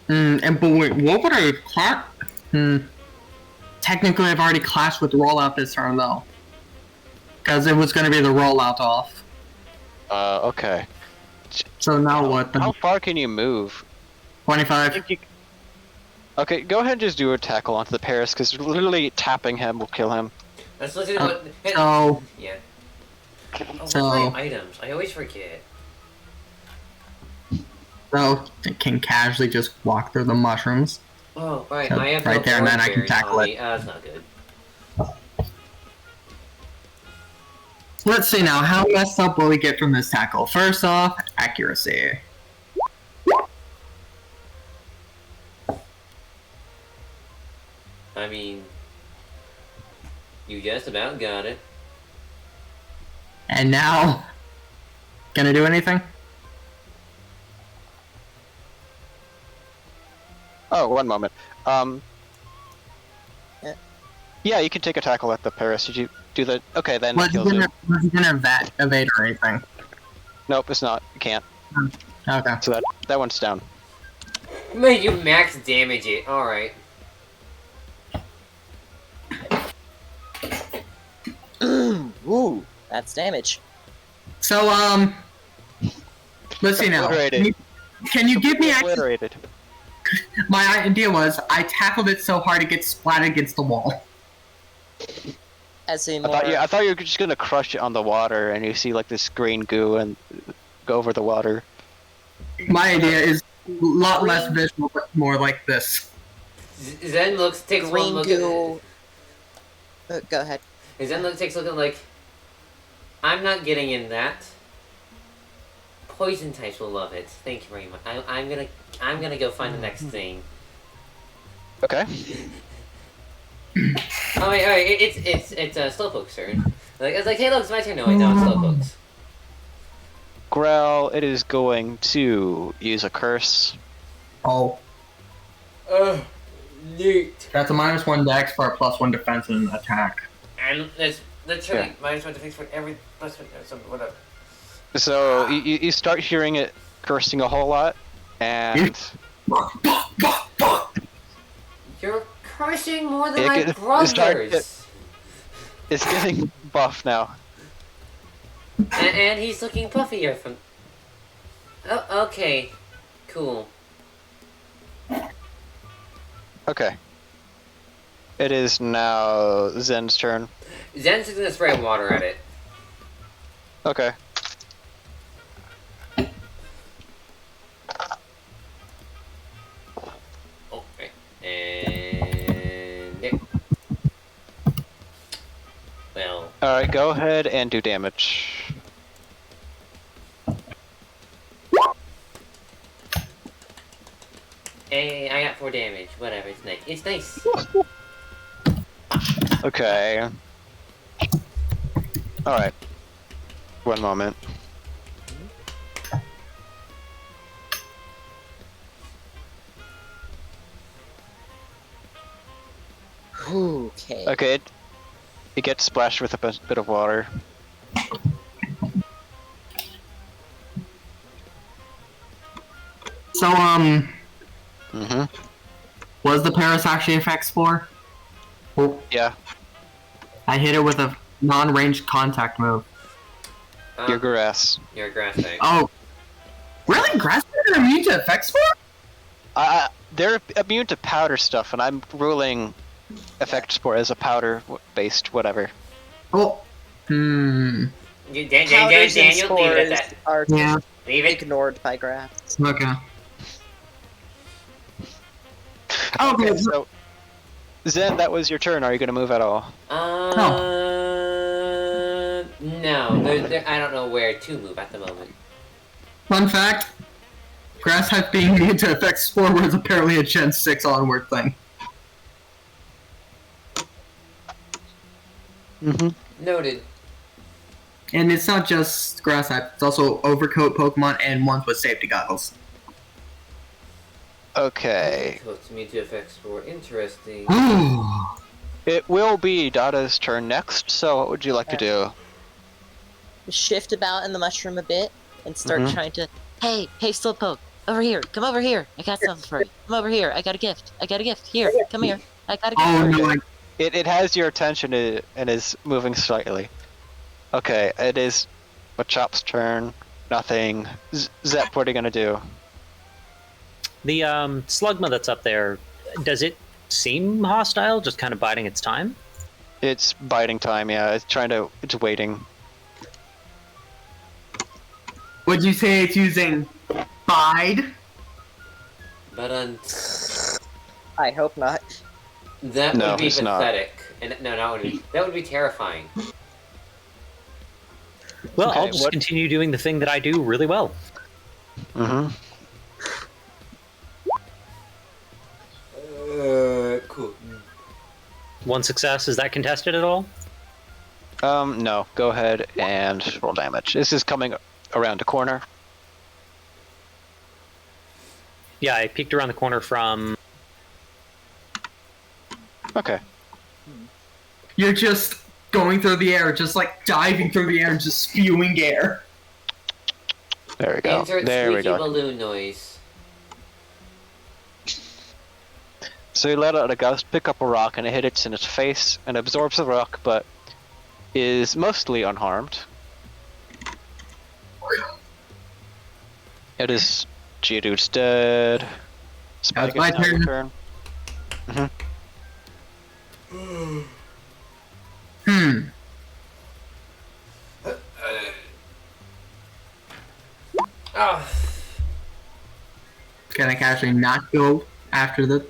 But wait, what would I clash? Technically, I've already clashed with rollout this turn, though. Because it was going to be the rollout off. Okay. So now what? How far can you move? 25. Okay, go ahead and just do a tackle onto the Paris, because literally tapping him will kill him. Let's look at what. So, Yeah. Oh, So- what's my items? I always forget. it can casually just walk through the mushrooms. Oh, right. So, I have right no there, and then I can berries tackle on it. me. That's not good. Let's see now. How messed up will we get from this tackle? First off, accuracy. I mean, you just about got it. And now, gonna do anything? Oh, one moment. Yeah. Yeah, you can take a tackle at the Paris. Did you do the? Okay, then it Was he kills you. gonna evade or anything? Nope, it's not. You can't. Okay. So that one's down. May you max damage it. Alright. Ooh, that's damage. So, let's see now. Obliterated. Can you give me access? Obliterated. My idea was I tackled it so hard it gets splattered against the wall. As a I more... thought you were just gonna crush it on the water, and you see like this green goo and go over the water. My idea is a lot less visual, but more like this. Zen takes one green look goo... go ahead. Zen takes a look at like, I'm not getting in that. Poison types will love it. Thank you very much. I'm gonna go find the next thing. Okay. Oh wait, it's Slowpoke's turn. It's like, hey, look, it's my turn. No, wait, now it's Slowpoke's. Grell, it is going to use a curse. Oh. Neat. That's a -1 dex for a +1 defense and attack. And it's literally Yeah. -1 defense for every whatever. So you start hearing it cursing a whole lot, and You're cursing more than It my get- it brothers. start- it's getting buff now. And he's looking puffier from. Oh, okay, cool. Okay. It is now Zen's turn. Zen's just gonna spray water at it. Okay. Oh, right. And there. Well, Alright, go ahead and do damage. hey, I got 4 damage. Whatever, it's nice. It's nice. Okay. Alright. One moment. Okay. Okay, it gets splashed with a bit of water. So, Mm-hmm. was the Paris actually effects for? Oh, Yeah, I hit it with a non-ranged contact move. your grass. You're a grass type. Oh. Really? Grass are immune to effects for? They're immune to powder stuff, and I'm ruling effect sport as a powder-based whatever. Oh. Daniel, Powders and leave it at spores that. are Yeah. Leave it. ignored by grass. Okay. Oh, Okay, okay. so Zen, that was your turn. Are you gonna move at all? No. I don't know where to move at the moment. Fun fact. Grass type being immune to effects spore was apparently a Gen 6 onward thing. Mm-hmm. Noted. And it's not just grass type, it's also overcoat Pokemon and ones with safety goggles. Okay. Coats me to effects for interesting. It will be Dada's turn next, so what would you like to do? Shift about in the mushroom a bit and start Mhm. trying to. Hey, Slowpoke, over here. Come over here. I got something for you. Come over here. I got a gift. Here, come here. I got a gift. Oh for no, you. It has your attention and is moving slightly. Okay, it is Machop's turn. Nothing. Zep, what are you gonna do? The Slugma that's up there, does it seem hostile? Just kind of biding its time? It's biting time, yeah. It's waiting. would you say it's using bide? But I hope not. That No, would be it's not. pathetic. And no, that would be terrifying. Well, Okay, I'll just what- continue doing the thing that I do really well. Mm-hmm. Cool. One success. Is that contested at all? No. Go ahead and roll damage. This is coming around a corner. Yeah, I peeked around the corner from. Okay. You're just going through the air, just like diving through the air and just spewing air. There we go. Insert There we squeaky go. balloon noise. So you let out a gust, pick up a rock, and it hits in its face and absorbs the rock, but is mostly unharmed. It is Geodude's dead. Spike my is now your turn. turn. Oh, Can I actually not go after the...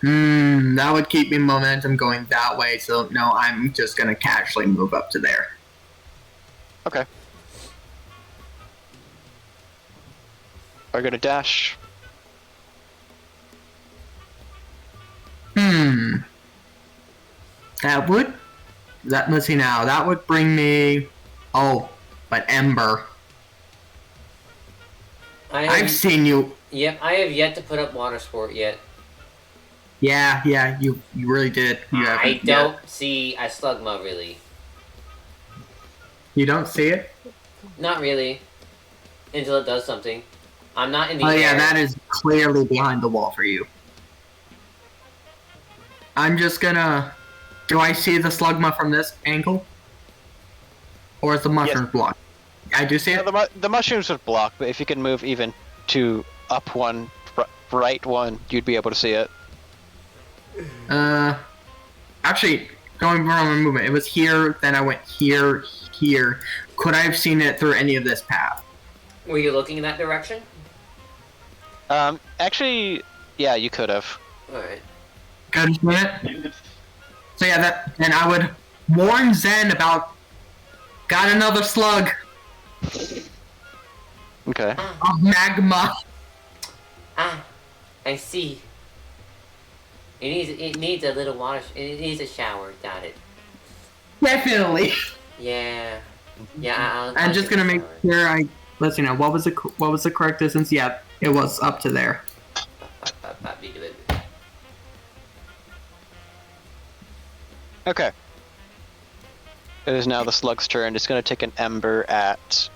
that would keep me momentum going that way, so no, I'm just gonna casually move up to there. Okay. Are you gonna dash? That would... let's see now, that would bring me... Oh, but Ember. I've seen you... Yep, I have yet to put up water sport yet. Yeah, you really did. You I haven't don't yet. see a Slugma really. You don't see it? Not really. Until it does something. I'm not in the Oh air. yeah, that is clearly behind the wall for you. I'm just gonna... Do I see the Slugma from this angle? Or is the mushroom blocked? I do see it? Yeah, the mushrooms would block, but if you can move even to up one, right one, you'd be able to see it. Actually, going from my movement, it was here, then I went here, here. Could I have seen it through any of this path? Were you looking in that direction? Actually, yeah, you could have. Alright. Could have seen it? So yeah, then I would warn Zen about... Got another slug Okay. of magma. I see. It needs a little water. It needs a shower. Got it. Definitely. Yeah. Yeah. I'm just gonna make sure I... Let's see now, what was the correct distance? Yeah, it was up to there. Okay. It is now the slug's turn. It's going to take an ember at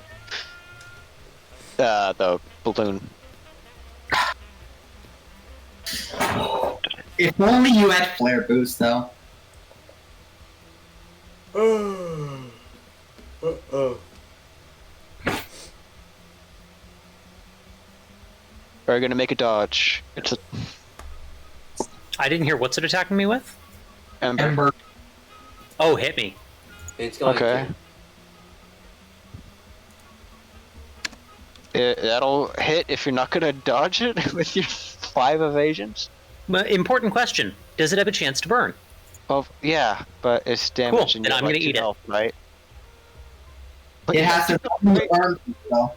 the balloon. If only you had flare boost, though. Are you going to make a dodge? It's a I didn't hear what's it attacking me with. ember. Ember. Oh, hit me. It's going Okay. That'll hit if you're not going to dodge it with your 5 evasions. But important question: does it have a chance to burn? Well, yeah, but it's damage Cool, and then you're I'm like gonna eat it. health, right? But It you has to Wait. burn, though.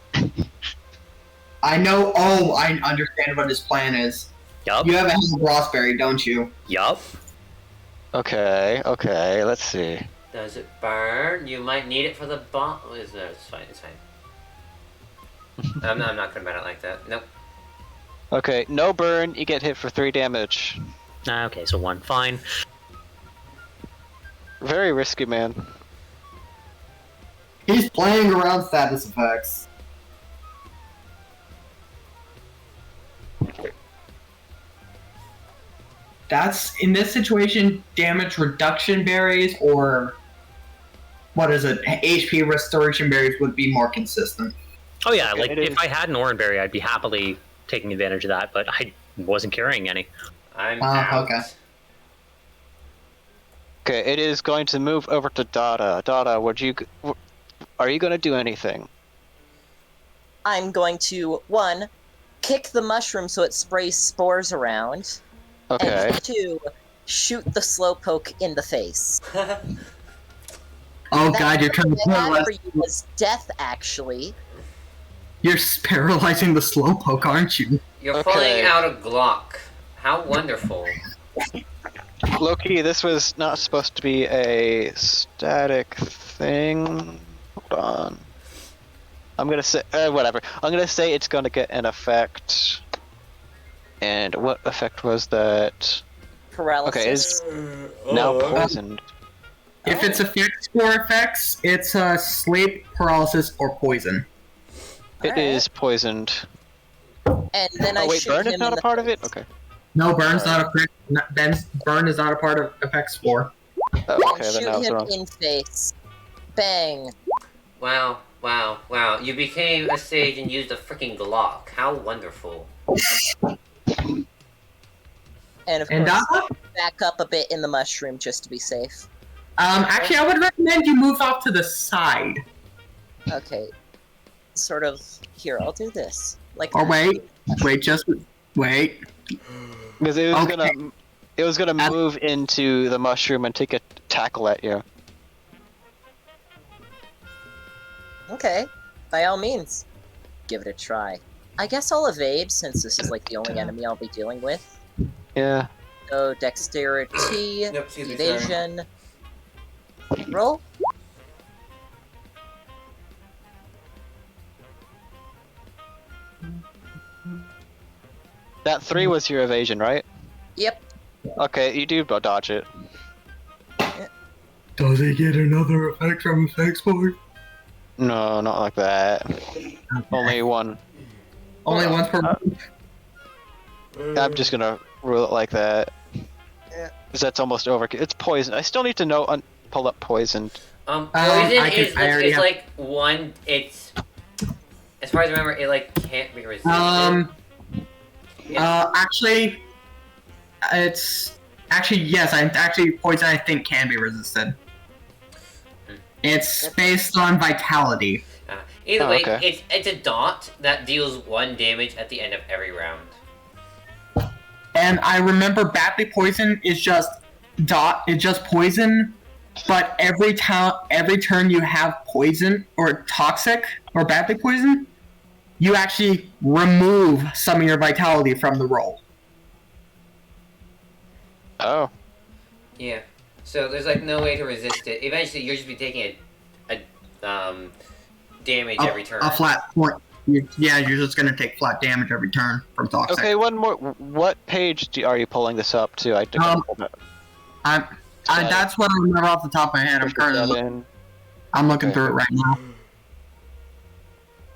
I know. Oh, I understand what his plan is. Yup. You have a hand raspberry, don't you? Yup. Okay, let's see. Does it burn? You might need it for the bomb. No, it's fine. It's fine. I'm not gonna burn it like that. Nope. Okay, no burn, you get hit for 3 damage. Okay, so 1. Fine. Very risky, man. He's playing around status effects. That's, in this situation, damage reduction berries or... What is it? HP restoration berries would be more consistent. Oh yeah, Okay, like it if is- I had an Oranberry, I'd be happily taking advantage of that, but I wasn't carrying any. I'm Ah, out. okay. Okay, it is going to move over to Dada. Dada, are you going to do anything? I'm going to, 1, kick the mushroom so it sprays spores around, Okay. and 2, shoot the slowpoke in the face. Oh god, you're trying to What I had paralyze. for you was death, actually. You're paralyzing the slowpoke, aren't you? You're Okay. pulling out a Glock. How wonderful. Loki, this was not supposed to be a static thing. Hold on. I'm gonna say whatever. I'm gonna say it's gonna get an effect. And what effect was that? Paralysis. Okay, it's now poisoned. If it's effect score effects, it's sleep, paralysis, or poison. It is poisoned. And then I Oh wait, shoot burn him is not in a the part of it? face. Okay. No, burn's not a burn is not a part of effect score. Oh, And okay, then shoot I was him wrong. in face. Bang. Wow, wow, wow. You became a sage and used a freaking Glock. How wonderful. And of And course, back up a bit in the mushroom just to be safe. actually, I would recommend you move off to the side. Okay. Sort of. Here, I'll do this. Like. Or wait, just wait. Because it was Okay. gonna move into the mushroom and take a tackle at you. Okay. By all means, give it a try. I guess I'll evade since this is like the only enemy I'll be dealing with. Yeah. So dexterity, Yep, excuse me, sorry. evasion. Roll. That 3 was your evasion, right? Yep. Okay, you do dodge it. Does he get another effect from effect score? No, not like that. Only one. Only once per. I'm just gonna rule it like that. Yeah. Because that's almost over. It's poison. I still need to know pull up poisoned. Poison I already is have- like one. It's as far as I remember, it like can't be resisted. Actually, it's yes. Poison I think can be resisted. It's based on vitality. Either Oh, way, okay. it's a dot that deals 1 damage at the end of every round. And I remember badly poison is just it's just poison, but every turn you have poison or toxic or badly poison, you actually remove some of your vitality from the roll. Oh. Yeah. So there's like no way to resist it. Eventually, you'll just be taking a damage every turn. A flat point. You're just gonna take flat damage every turn from toxic. Okay, one more. What page are you pulling this up to? I didn't pull that. That's what I remember off the top of my head. I'm looking Okay. through it right now.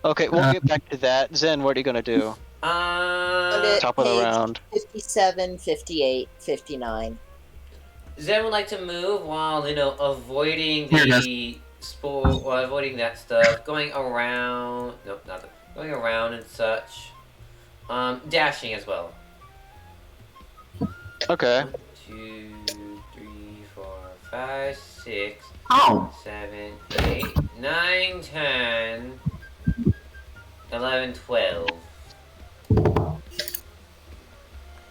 Okay, we'll get back to that. Zen, what are you gonna do? Top of the Page round. 57, 58, 59. Zen would like to move while avoiding Here it the spore or avoiding that stuff, going around. Nope, not that. Going around and such. Dashing as well. Okay. 1, 2, 3, 4, 5, 6, Oh, 7, 8, 9, 10, 11, 12.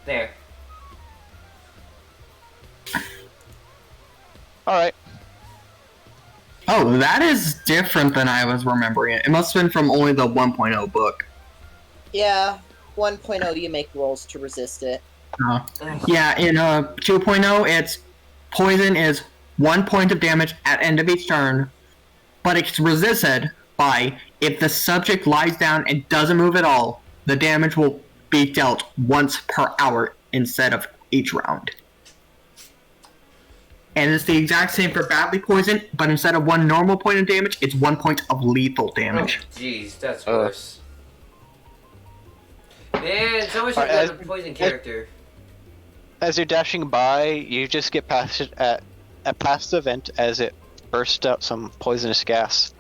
There. Alright. oh, that is different than I was remembering it. It must have been from only the 1.0 book. Yeah, 1.0 you make rolls to resist it. Yeah, in 2.0, it's poison is 1 point of damage at end of each turn, but it's resisted by if the subject lies down and doesn't move at all, the damage will be dealt once per hour instead of each round. And it's the exact same for badly poisoned, but instead of 1 normal point of damage, it's 1 point of lethal damage. Oh, jeez, that's worse. Man, so much Alright, like a poison character. As you're dashing by, you just get past it past the vent as it bursts out some poisonous gas.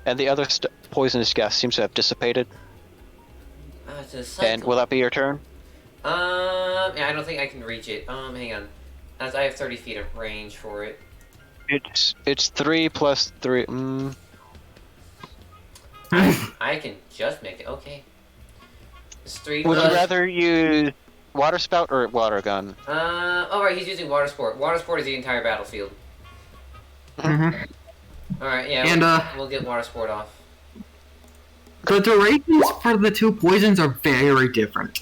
And the other poisonous gas seems to have dissipated. It's a cycle. And will that be your turn? Yeah, I don't think I can reach it. Hang on. As I have 30 feet of range for it. It's 3 plus 3. I can just make it. Okay. It's 3 Would you plus. rather use water spout or water gun? Alright, he's using water sport. Water sport is the entire battlefield. Mm-hmm. Alright, yeah, And, we'll get water sport off. The durations for the two poisons are very different.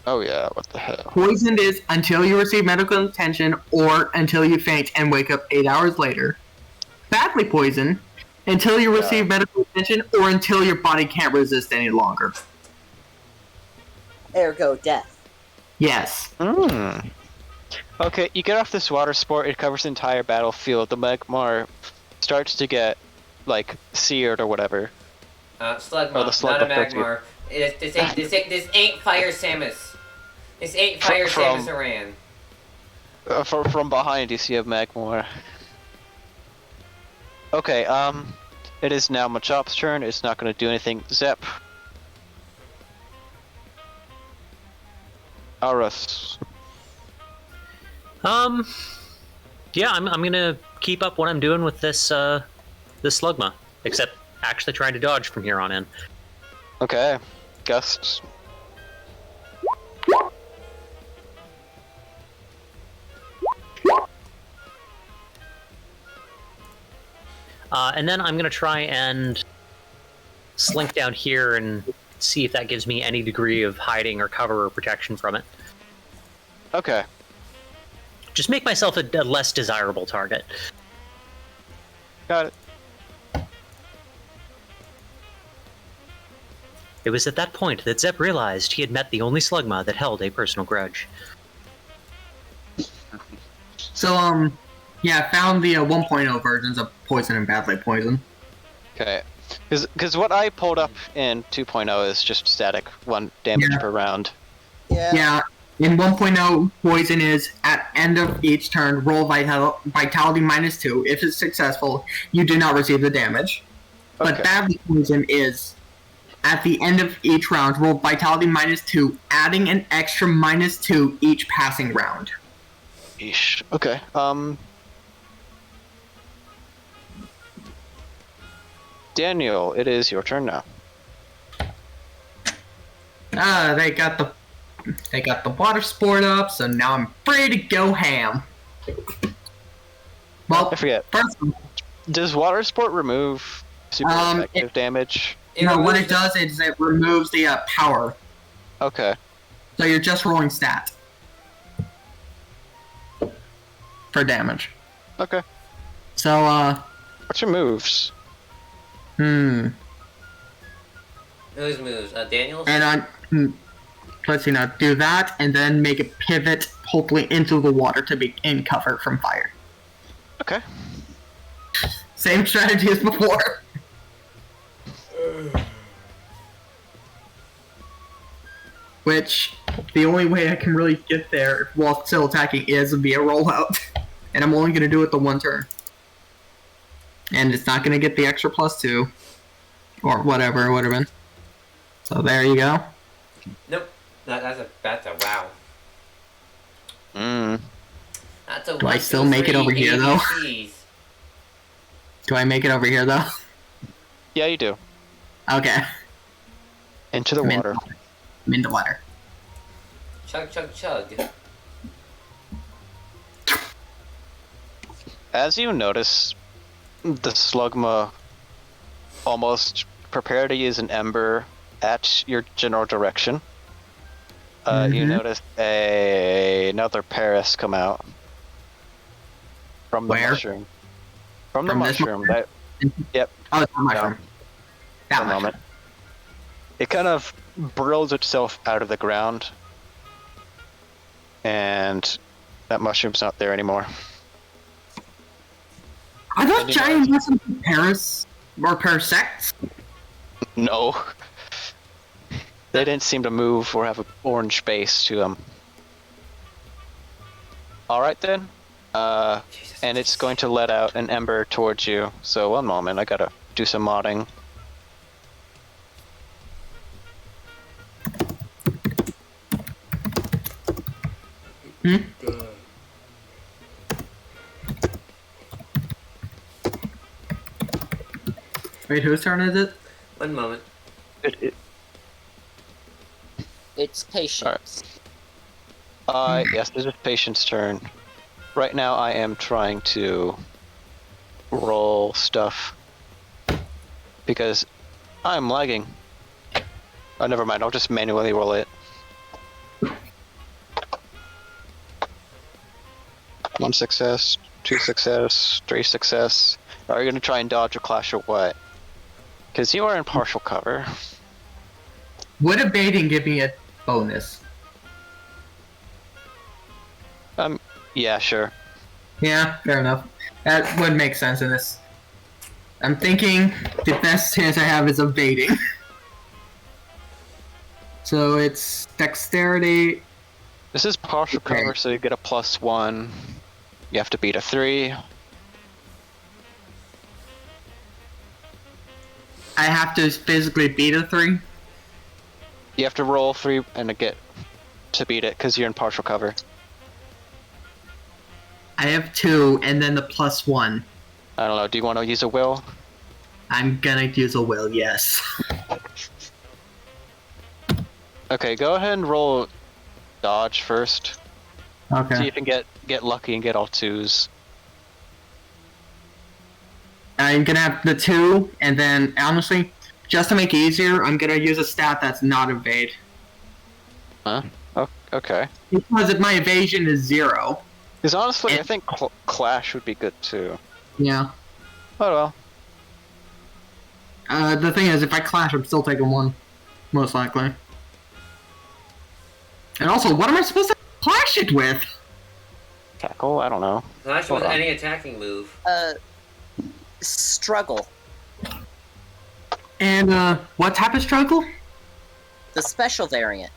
Oh yeah, what the hell? Poisoned is until you receive medical attention or until you faint and wake up 8 hours later. Badly poisoned until you receive medical attention or until your body can't resist any longer. Ergo death. Yes. Okay, you get off this water sport, it covers the entire battlefield. The magmar starts to get, like, seared or whatever. Slugma, Oh, the slug not a affects you. magmar. This ain't Fire Samus. This ain't Fire Samus Aran. From behind, you see a magmar. Okay, it is now Machop's turn. It's not going to do anything. Zep. Aras. Yeah, I'm gonna keep up what I'm doing with this Slugma, except actually trying to dodge from here on in. Okay. Gusts. And then I'm gonna try and slink down here and see if that gives me any degree of hiding or cover or protection from it. Okay. Just make myself a less desirable target. Got it. It was at that point that Zep realized he had met the only Slugma that held a personal grudge. So, yeah, I found the 1.0 versions of Poison and Badly Poison. Okay. Because what I pulled up in 2.0 is just static, 1 damage per round. Yeah, in 1.0, Poison is at end of each turn, roll Vitality -2. If it's successful, you do not receive the damage. Okay. But Badly Poison is at the end of each round, roll Vitality -2, adding an extra -2 each passing round. Eesh. Okay. Daniel, it is your turn now. They got the water sport up, so now I'm free to go ham. Well, I forget. first, Does water sport remove super effective damage? what it does is it removes the power, Okay. so you're just rolling stat for damage. Okay. So, What's your moves? Whose moves? Daniel's? And let's see now, do that, and then make a pivot, hopefully into the water to be in cover from fire. Okay. Same strategy as before. Which, the only way I can really get there while still attacking is via rollout. And I'm only going to do it the one turn. And it's not going to get the extra +2. Or whatever it would have been. So there you go. Nope. That's a wow. That's a Do I still make it over here, though? Do I make it over here, though? Yeah, you do. Okay. Into the water. I'm in the water. Chug, chug, chug. As you notice, the Slugma almost prepare to use an ember at your general direction. You notice another Paris come out from the Where? mushroom. From the From this mushroom. mushroom? Yep. Oh, it's not my friend. That For a moment. It kind of burrows itself out of the ground, and that mushroom's not there anymore. Are those Any giant mushrooms Paris or parasects? No. They didn't seem to move or have an orange base to them. Alright then. And it's going to let out an ember towards you. So one moment, I gotta do some modding. Wait, whose turn is it? One moment. It's patience. Yes, this is Patient's turn. Right now I am trying to roll stuff because I'm lagging. Oh, never mind. I'll just manually roll it. 1 success, 2 success, 3 success. Are you gonna try and dodge a clash or what? Because you are in partial cover. Would evading give me a bonus? Yeah, sure. Yeah, fair enough. That would make sense in this. I'm thinking the best chance I have is evading. So it's dexterity. This is partial cover, so you get a +1. You have to beat a 3. I have to physically beat a 3. You have to roll 3 and get to beat it because you're in partial cover. I have 2, and then the +1. I don't know. Do you want to use a will? I'm gonna use a will, yes. Okay, go ahead and roll dodge first. Okay. See if you can get lucky and get all 2s. I'm gonna have the 2, and then honestly, just to make it easier, I'm gonna use a stat that's not evade. Huh? Oh, okay. Because if my evasion is 0. Because honestly, I think clash would be good too. Yeah. Oh well. The thing is, if I clash, I'm still taking 1. Most likely. And also, what am I supposed to clash it with? Tackle? I don't know. Clash Hold with on. any attacking move. Struggle. And, what type of struggle? The special variant.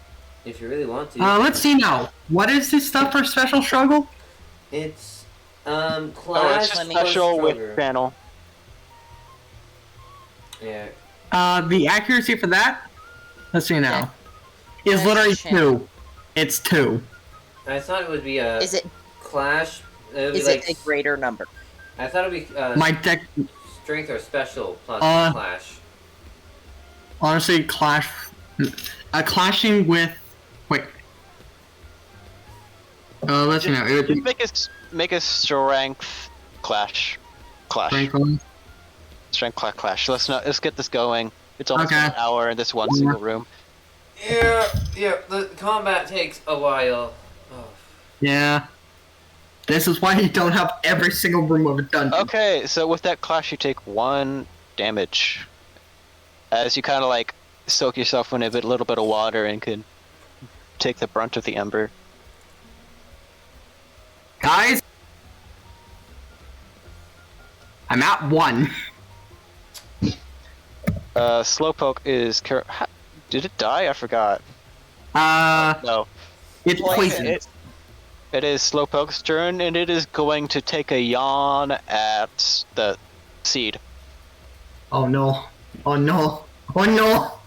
If you really want to. Let's see now. What is this stuff for special struggle? It's Oh, clash it's Let me- special with Stronger. channel. Yeah. The accuracy for that? Let's see now. Is Clash literally channel. 2. It's 2. I thought it would be a Is it clash. It would is be like, it a greater number? I thought it would be My deck, strength or special plus clash. honestly, clashing with, wait. Let's see now. It would be Just make a strength clash. Franklin. Strength clash. Let's get this going. It's almost Okay. an hour in this one single room. Yeah, the combat takes a while. Oh. Yeah. This is why you don't have every single room of a dungeon. Okay, so with that clash, you take 1 damage. As you kind of like soak yourself in a little bit of water and can take the brunt of the ember. Guys, I'm at 1. Slowpoke is. Did it die? I forgot. No. It's Poison. poison. It is Slowpoke's turn, and it is going to take a yawn at the seed. Oh no. Oh no. Oh no.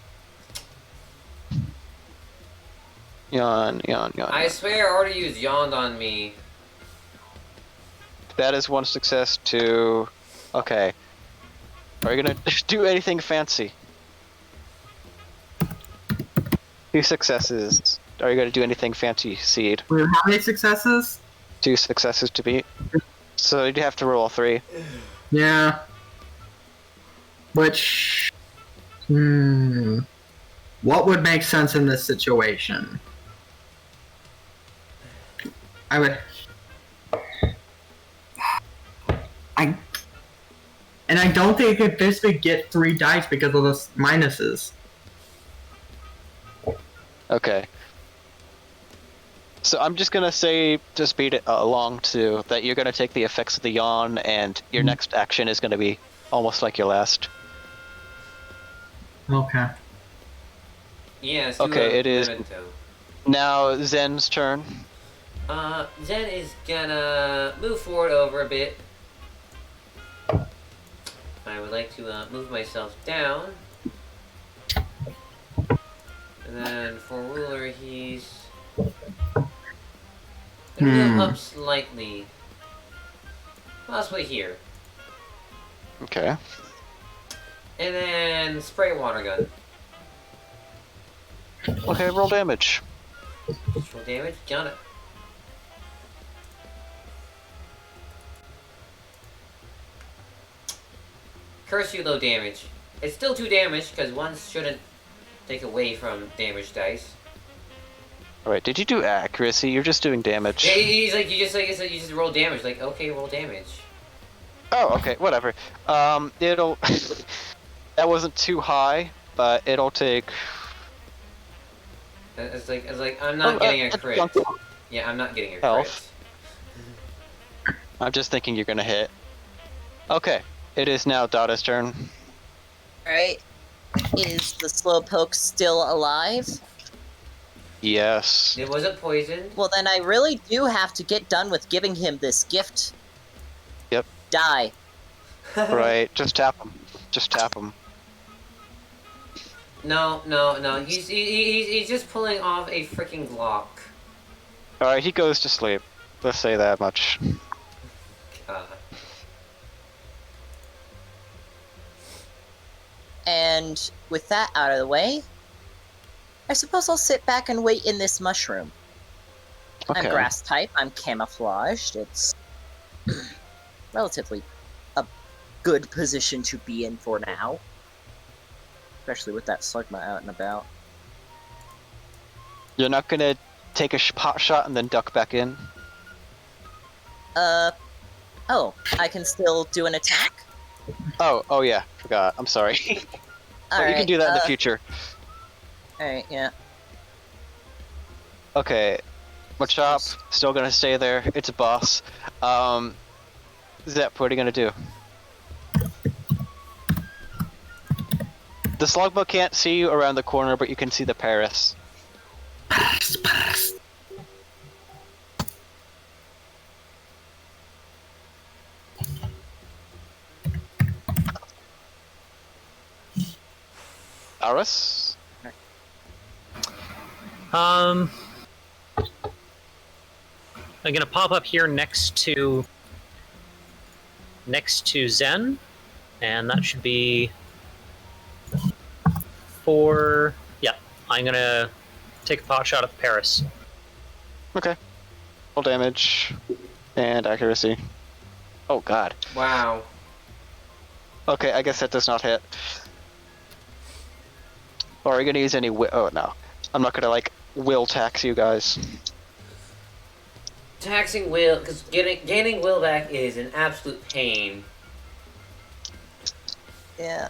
Yawn. I swear I already used Yawned on me. That is 1 success to. Okay. Are you gonna do anything fancy? 2 successes. Are you gonna do anything fancy, Seed? Wait, how many successes? 2 successes to beat. So you have to roll 3. Yeah. Which... What would make sense in this situation? I would... And I don't think I could basically get 3 dice because of those minuses. Okay. So I'm just gonna say, just beat it along to that you're gonna take the effects of the yawn, and your next action is gonna be almost like your last. Okay. Yes. Okay, it is now Zen's turn. Zen is gonna move forward over a bit. I would like to move myself down. And then for ruler, he's gonna move up slightly. Possibly here. Okay. And then spray water gun. Okay, roll damage. Roll damage. Got it. Curse you, low damage. It's still 2 damage because 1 shouldn't take away from damage dice. Alright, did you do accuracy? You're just doing damage. Yeah, he's like you just roll damage. Like, okay, roll damage. Oh, okay, whatever. It'll... that wasn't too high, but it'll take... It's like I'm not getting a crit. Yeah, I'm not getting a crit. Health. I'm just thinking you're gonna hit. Okay, it is now Dada's turn. Alright. Is the slowpoke still alive? Yes. It wasn't poisoned. Well, then I really do have to get done with giving him this gift. Yep. Die. Right, just tap him. Just tap him. No. He's just pulling off a freaking Glock. Alright, he goes to sleep. Let's say that much. God. And with that out of the way, I suppose I'll sit back and wait in this mushroom. Okay. I'm grass type, I'm camouflaged, it's relatively a good position to be in for now. Especially with that Slugma out and about. You're not gonna take a pot shot and then duck back in? Oh, I can still do an attack? Oh yeah, forgot. I'm sorry. But you can do that in the future. Alright, yeah. Okay, Machop, still gonna stay there. It's a boss. Zep, what are you gonna do? The Slugma can't see you around the corner, but you can see the Paris. Pass. Aris? I'm gonna pop up here next to Zen, and that should be 4. Yeah, I'm gonna take a pot shot at Paris. Okay. Full damage. And accuracy. Oh god. Wow. Okay, I guess that does not hit. Or are you gonna use any oh no. I'm not gonna like will tax you guys. Taxing will, because gaining will back is an absolute pain. Yeah.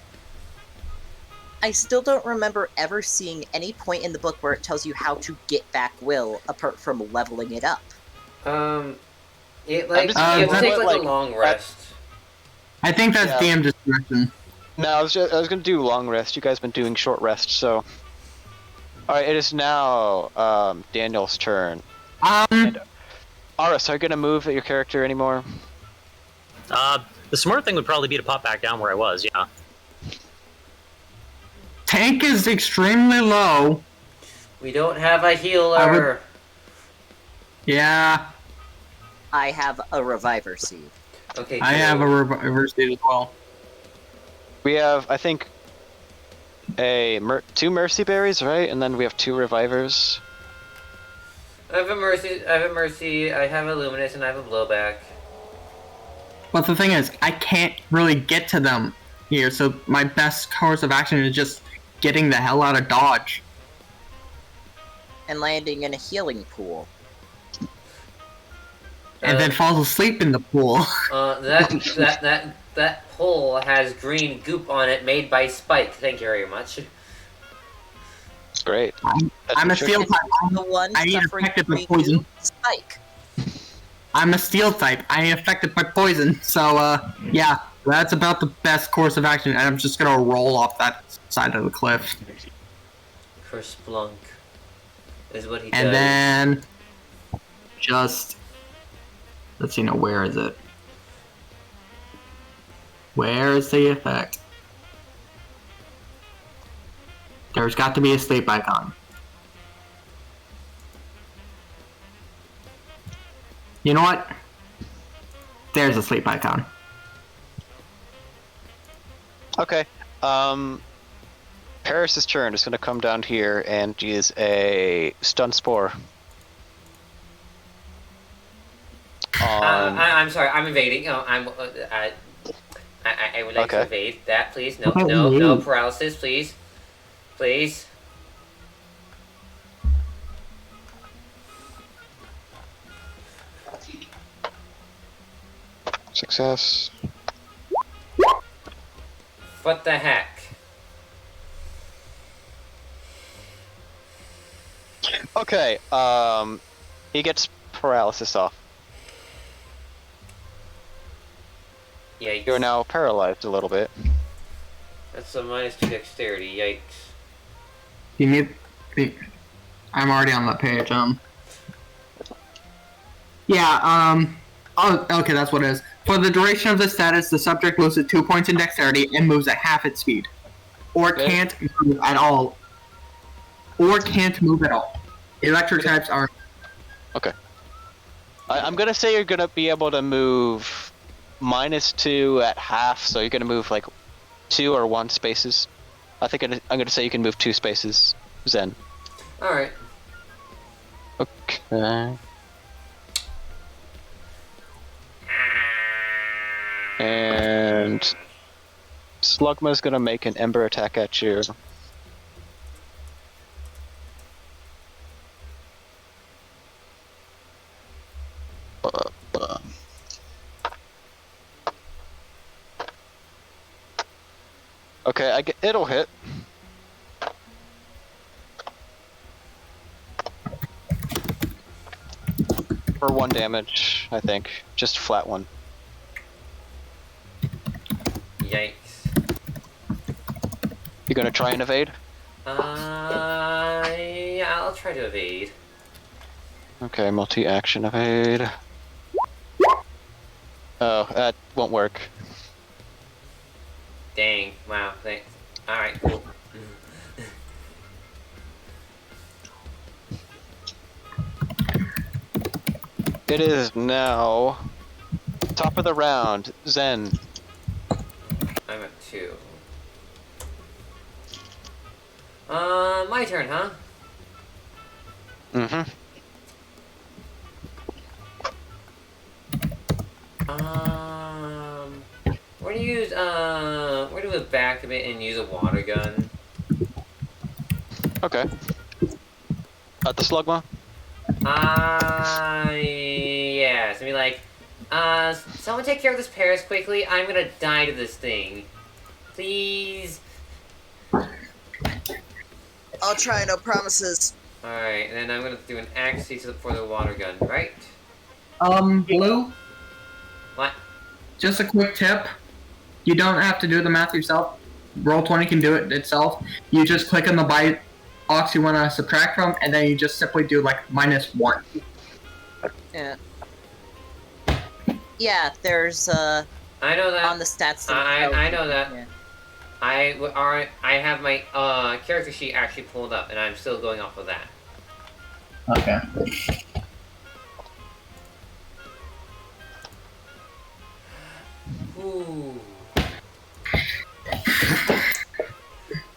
I still don't remember ever seeing any point in the book where it tells you how to get back will, apart from leveling it up. It like just- you have to uh, take like like, a long rest. I think that's Yeah. DM discretion. No, I was gonna do long rest. You guys been doing short rest, so. Alright, it is now Daniel's turn. Aris, are you gonna move your character anymore? The smart thing would probably be to pop back down where I was. Yeah. Tank is extremely low. We don't have a healer. Yeah, I have a reviver seed. Okay. I have a reverse seed as well. We have, I think, 2 mercy berries, right? And then we have 2 revivers. I have a mercy. I have a luminous, and I have a blowback. But the thing is, I can't really get to them here, so my best course of action is just getting the hell out of Dodge. And landing in a healing pool. And then falls asleep in the pool. That hole has green goop on it made by Spike. Thank you very much. Great. I'm a steel type. The one I ain't suffering affected by green poison. goo, Spike. I'm a steel type. I ain't affected by poison. So, yeah, that's about the best course of action, and I'm just gonna roll off that side of the cliff. Kerplunk is what he And does. then, just, let's see, now, where is it? Where is the effect? There's got to be a sleep icon. You know what? There's a sleep icon. Okay. Paris's turn is going to come down here and use a stun spore. I'm sorry. I'm evading. I would like to evade that, please. No paralysis, please. Please. Success. What the heck? Okay, he gets paralysis off. Yikes. You're now paralyzed a little bit. That's a -2 dexterity. Yikes. You need I'm already on that page. Yeah. Oh, okay. That's what it is. For the duration of the status, the subject loses 2 points in dexterity and moves at half its speed, or can't move at all. Electric types are. Okay. I'm gonna say you're gonna be able to move -2 at half, so you're gonna move like 2 or 1 spaces. I'm gonna say you can move 2 spaces, Zen. All right. Okay. And Slugma's gonna make an Ember attack at you. Okay, it'll hit. For 1 damage, I think. Just flat 1. Yikes. You gonna try and evade? Yeah, I'll try to evade. Okay, multi-action evade. Oh, that won't work. Dang. Wow. Thanks. Alright, cool. It is now top of the round. Zen. I'm at 2. My turn, huh? Mm-hmm. We're gonna move back a bit and use a water gun. Okay. At the Slugma? Yeah, so be like, someone take care of this Paris quickly. I'm gonna die to this thing. Please. I'll try, no promises. Alright, and then I'm gonna do an axis for the water gun, right? Blue? What? Just a quick tip. You don't have to do the math yourself. Roll20 can do it itself. You just click on the byte box you want to subtract from, and then you just simply do like -1. Yeah. Yeah, there's I know that. on the stats. I know that. Yeah. I have my character sheet actually pulled up, and I'm still going off of that. Okay. Ooh.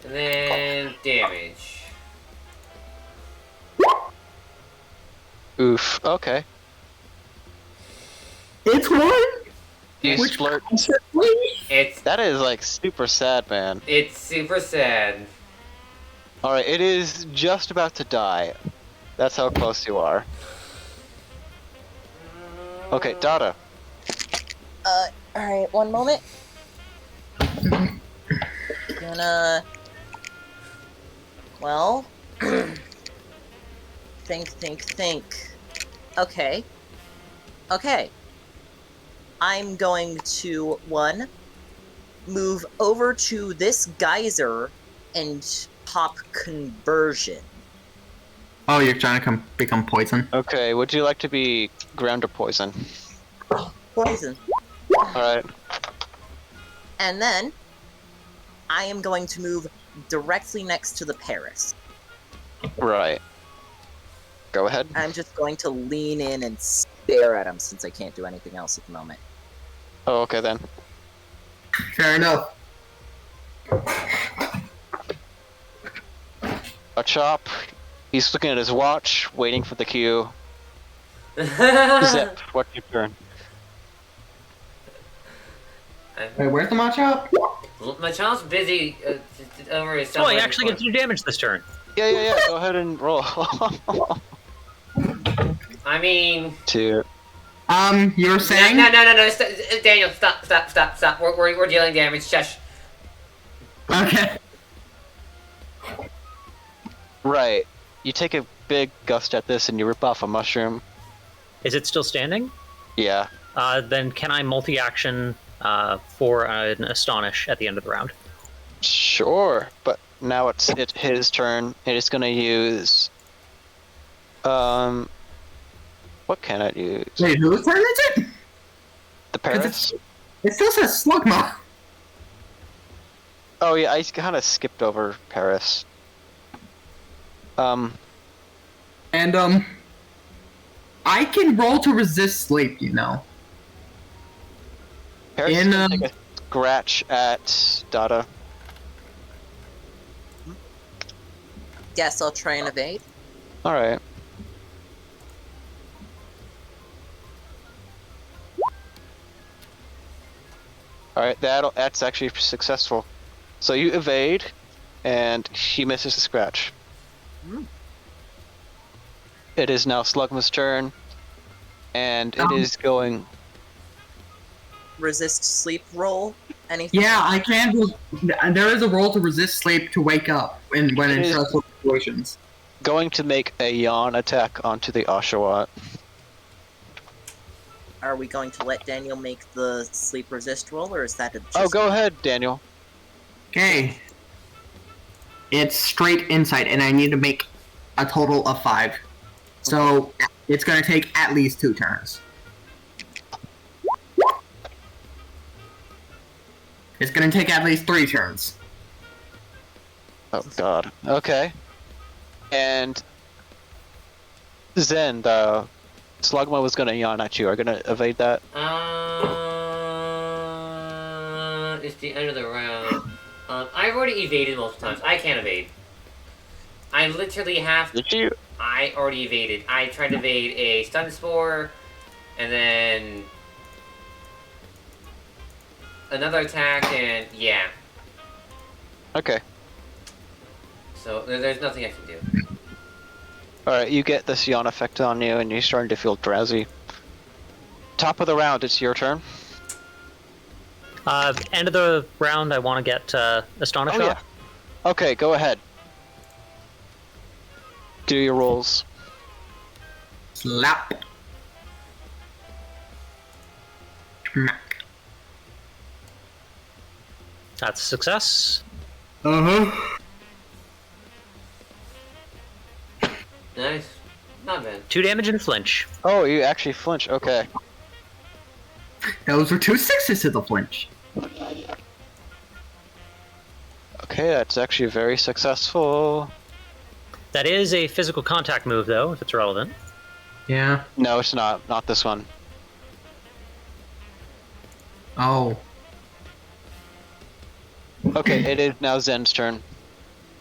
And then damage. Oof. Okay. It's 1. You splurt. That is like super sad, man. It's super sad. Alright, it is just about to die. That's how close you are. Okay, Dada. Alright, 1 moment. Gonna... Well... think. Okay. I'm going to, 1, move over to this geyser and pop conversion. Oh, you're trying to become poison? Okay, would you like to be ground or poison? Poison. Alright. And then, I am going to move directly next to the Paris. Right. Go ahead. I'm just going to lean in and stare at him since I can't do anything else at the moment. Oh, okay then. Fair enough. A chop. He's looking at his watch, waiting for the cue. Zip. What's your turn? Wait, where's the Machop? My child's busy over his. Oh, he actually gets to do damage this turn. Yeah. Go ahead and roll. I mean. 2. You were saying? No. Daniel, stop. We're dealing damage. Shush. Okay. Right. You take a big gust at this and you rip off a mushroom. Is it still standing? Yeah. Then can I multi-action for an Astonish at the end of the round? Sure, but now it's his turn. It is going to use... What can it use? Wait, whose turn is it? The Paris? It still says Slugma. Oh yeah, I kind of skipped over Paris. And, I can roll to resist sleep, you know. Paris is gonna take a scratch at Dada. Guess I'll try and evade. Alright. Alright, that's actually successful. So you evade, and he misses the scratch. It is now Slugma's turn, and it is going... Resist sleep roll? Anything? Yeah, I can. There is a roll to resist sleep to wake up when in stressful situations. Going to make a yawn attack onto the Oshawott. Are we going to let Daniel make the sleep resist roll, or is that a... Oh, go ahead, Daniel. Okay. It's straight insight, and I need to make a total of 5. So, it's gonna take at least 2 turns. It's gonna take at least 3 turns. Oh god. Okay. And Zen, the Slugma was gonna yawn at you. Are you gonna evade that? It's the end of the round. I've already evaded multiple times. I can't evade. I literally have to. Did you? I already evaded. I tried to evade a stun spore, and then another attack, and yeah. Okay. So there's nothing I can do. Alright, you get this yawn effect on you, and you're starting to feel drowsy. Top of the round, it's your turn. End of the round, I want to get Astonish Oh, off. yeah. Okay, go ahead. Do your rolls. Slap. Smack. That's a success. Uh-huh. Nice. Not bad. 2 damage and flinch. Oh, you actually flinch. Okay. Those were 2 6s to the flinch. Okay, that's actually very successful. That is a physical contact move, though, if it's relevant. Yeah. No, it's not. Not this one. Oh. Okay, it is now Zen's turn.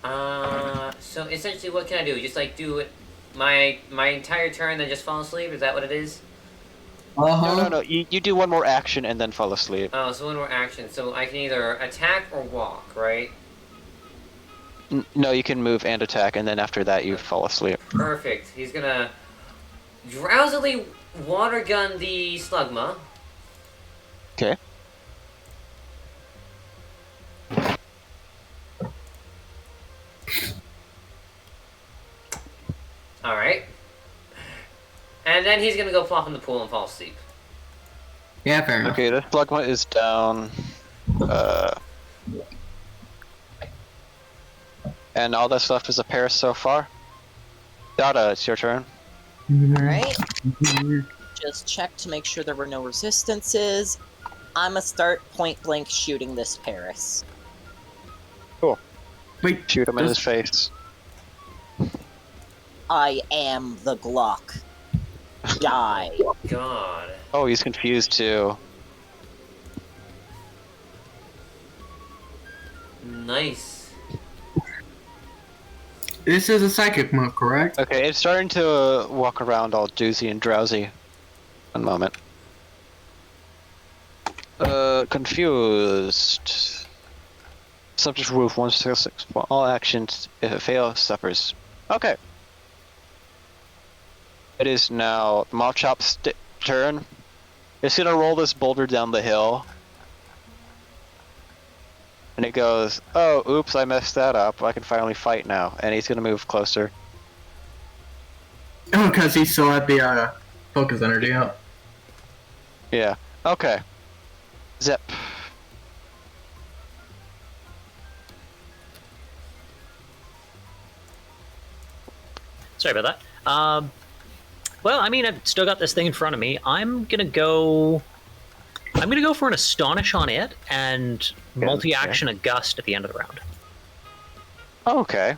So essentially, what can I do? Just like do it my entire turn, then just fall asleep? Is that what it is? Uh-huh. No. You do one more action and then fall asleep. Oh, so one more action. So I can either attack or walk, right? No, you can move and attack, and then after that you fall asleep. Perfect. He's gonna drowsily water gun the Slugma. Okay. Alright. And then he's gonna go flop in the pool and fall asleep. Yeah, fair enough. Okay, this Slugma is down. And all that's left is a Paris so far. Dada, it's your turn. Alright. Just check to make sure there were no resistances. I'ma start point blank shooting this Paris. Cool. Wait, Shoot him in his face. I am the Glock. Die. God. Oh, he's confused too. Nice. This is a psychic move, correct? Okay, it's starting to walk around all doozy and drowsy. One moment. Confused. Subject remove 166 for all actions. If it fails, suffers. Okay. It is now Machop's turn. It's gonna roll this boulder down the hill. And it goes, oh, oops, I messed that up. I can finally fight now. And he's gonna move closer. Oh, because he still had the focus energy out. Yeah. Okay. Zip. Sorry about that. Well, I mean, I've still got this thing in front of me. I'm gonna go for an Astonish on it and multi-action a Gust at the end of the round. Okay.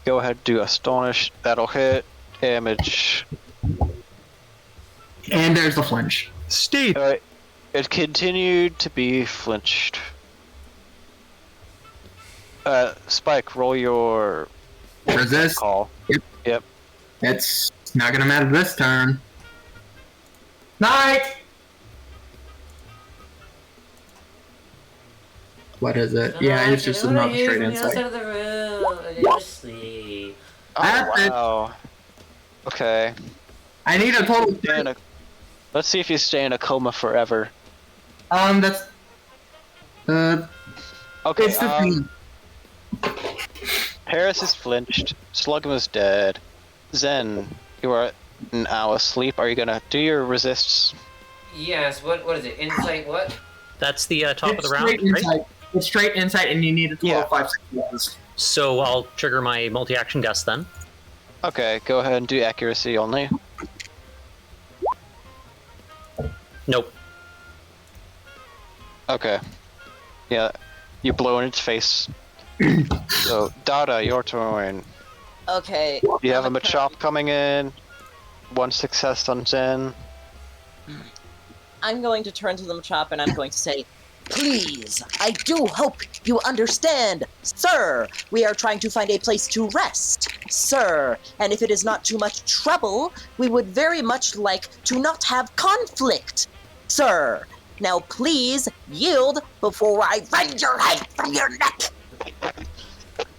Go ahead, do Astonish. That'll hit. Damage. And there's the flinch. Steve. Alright. It continued to be flinched. Spike, roll your Resist. call. Yep. It's not gonna matter this turn. Night! What is it? Yeah, it's just another straight insight. Outside of the room. I need to sleep. Oh, wow. Okay. I need a total. Let's see if you stay in a coma forever. That's. Okay, It's the thing. Paris is flinched. Slugum is dead. Zen, you are now asleep. Are you gonna do your resists? Yes, what is it? Insight what? That's the top of the round, straight right? insight. It's straight insight, and you need a total Yeah. of 5 seconds. So I'll trigger my multi-action Gust then. Okay, go ahead and do accuracy only. Nope. Okay. Yeah, you blow in its face. So, Dada, your turn. Okay. You have a Machop coming in. 1 success on Zen. I'm going to turn to the Machop and I'm going to say, please, I do hope you understand, sir. We are trying to find a place to rest, sir. And if it is not too much trouble, we would very much like to not have conflict, sir. Now please yield before I rend your head from your neck.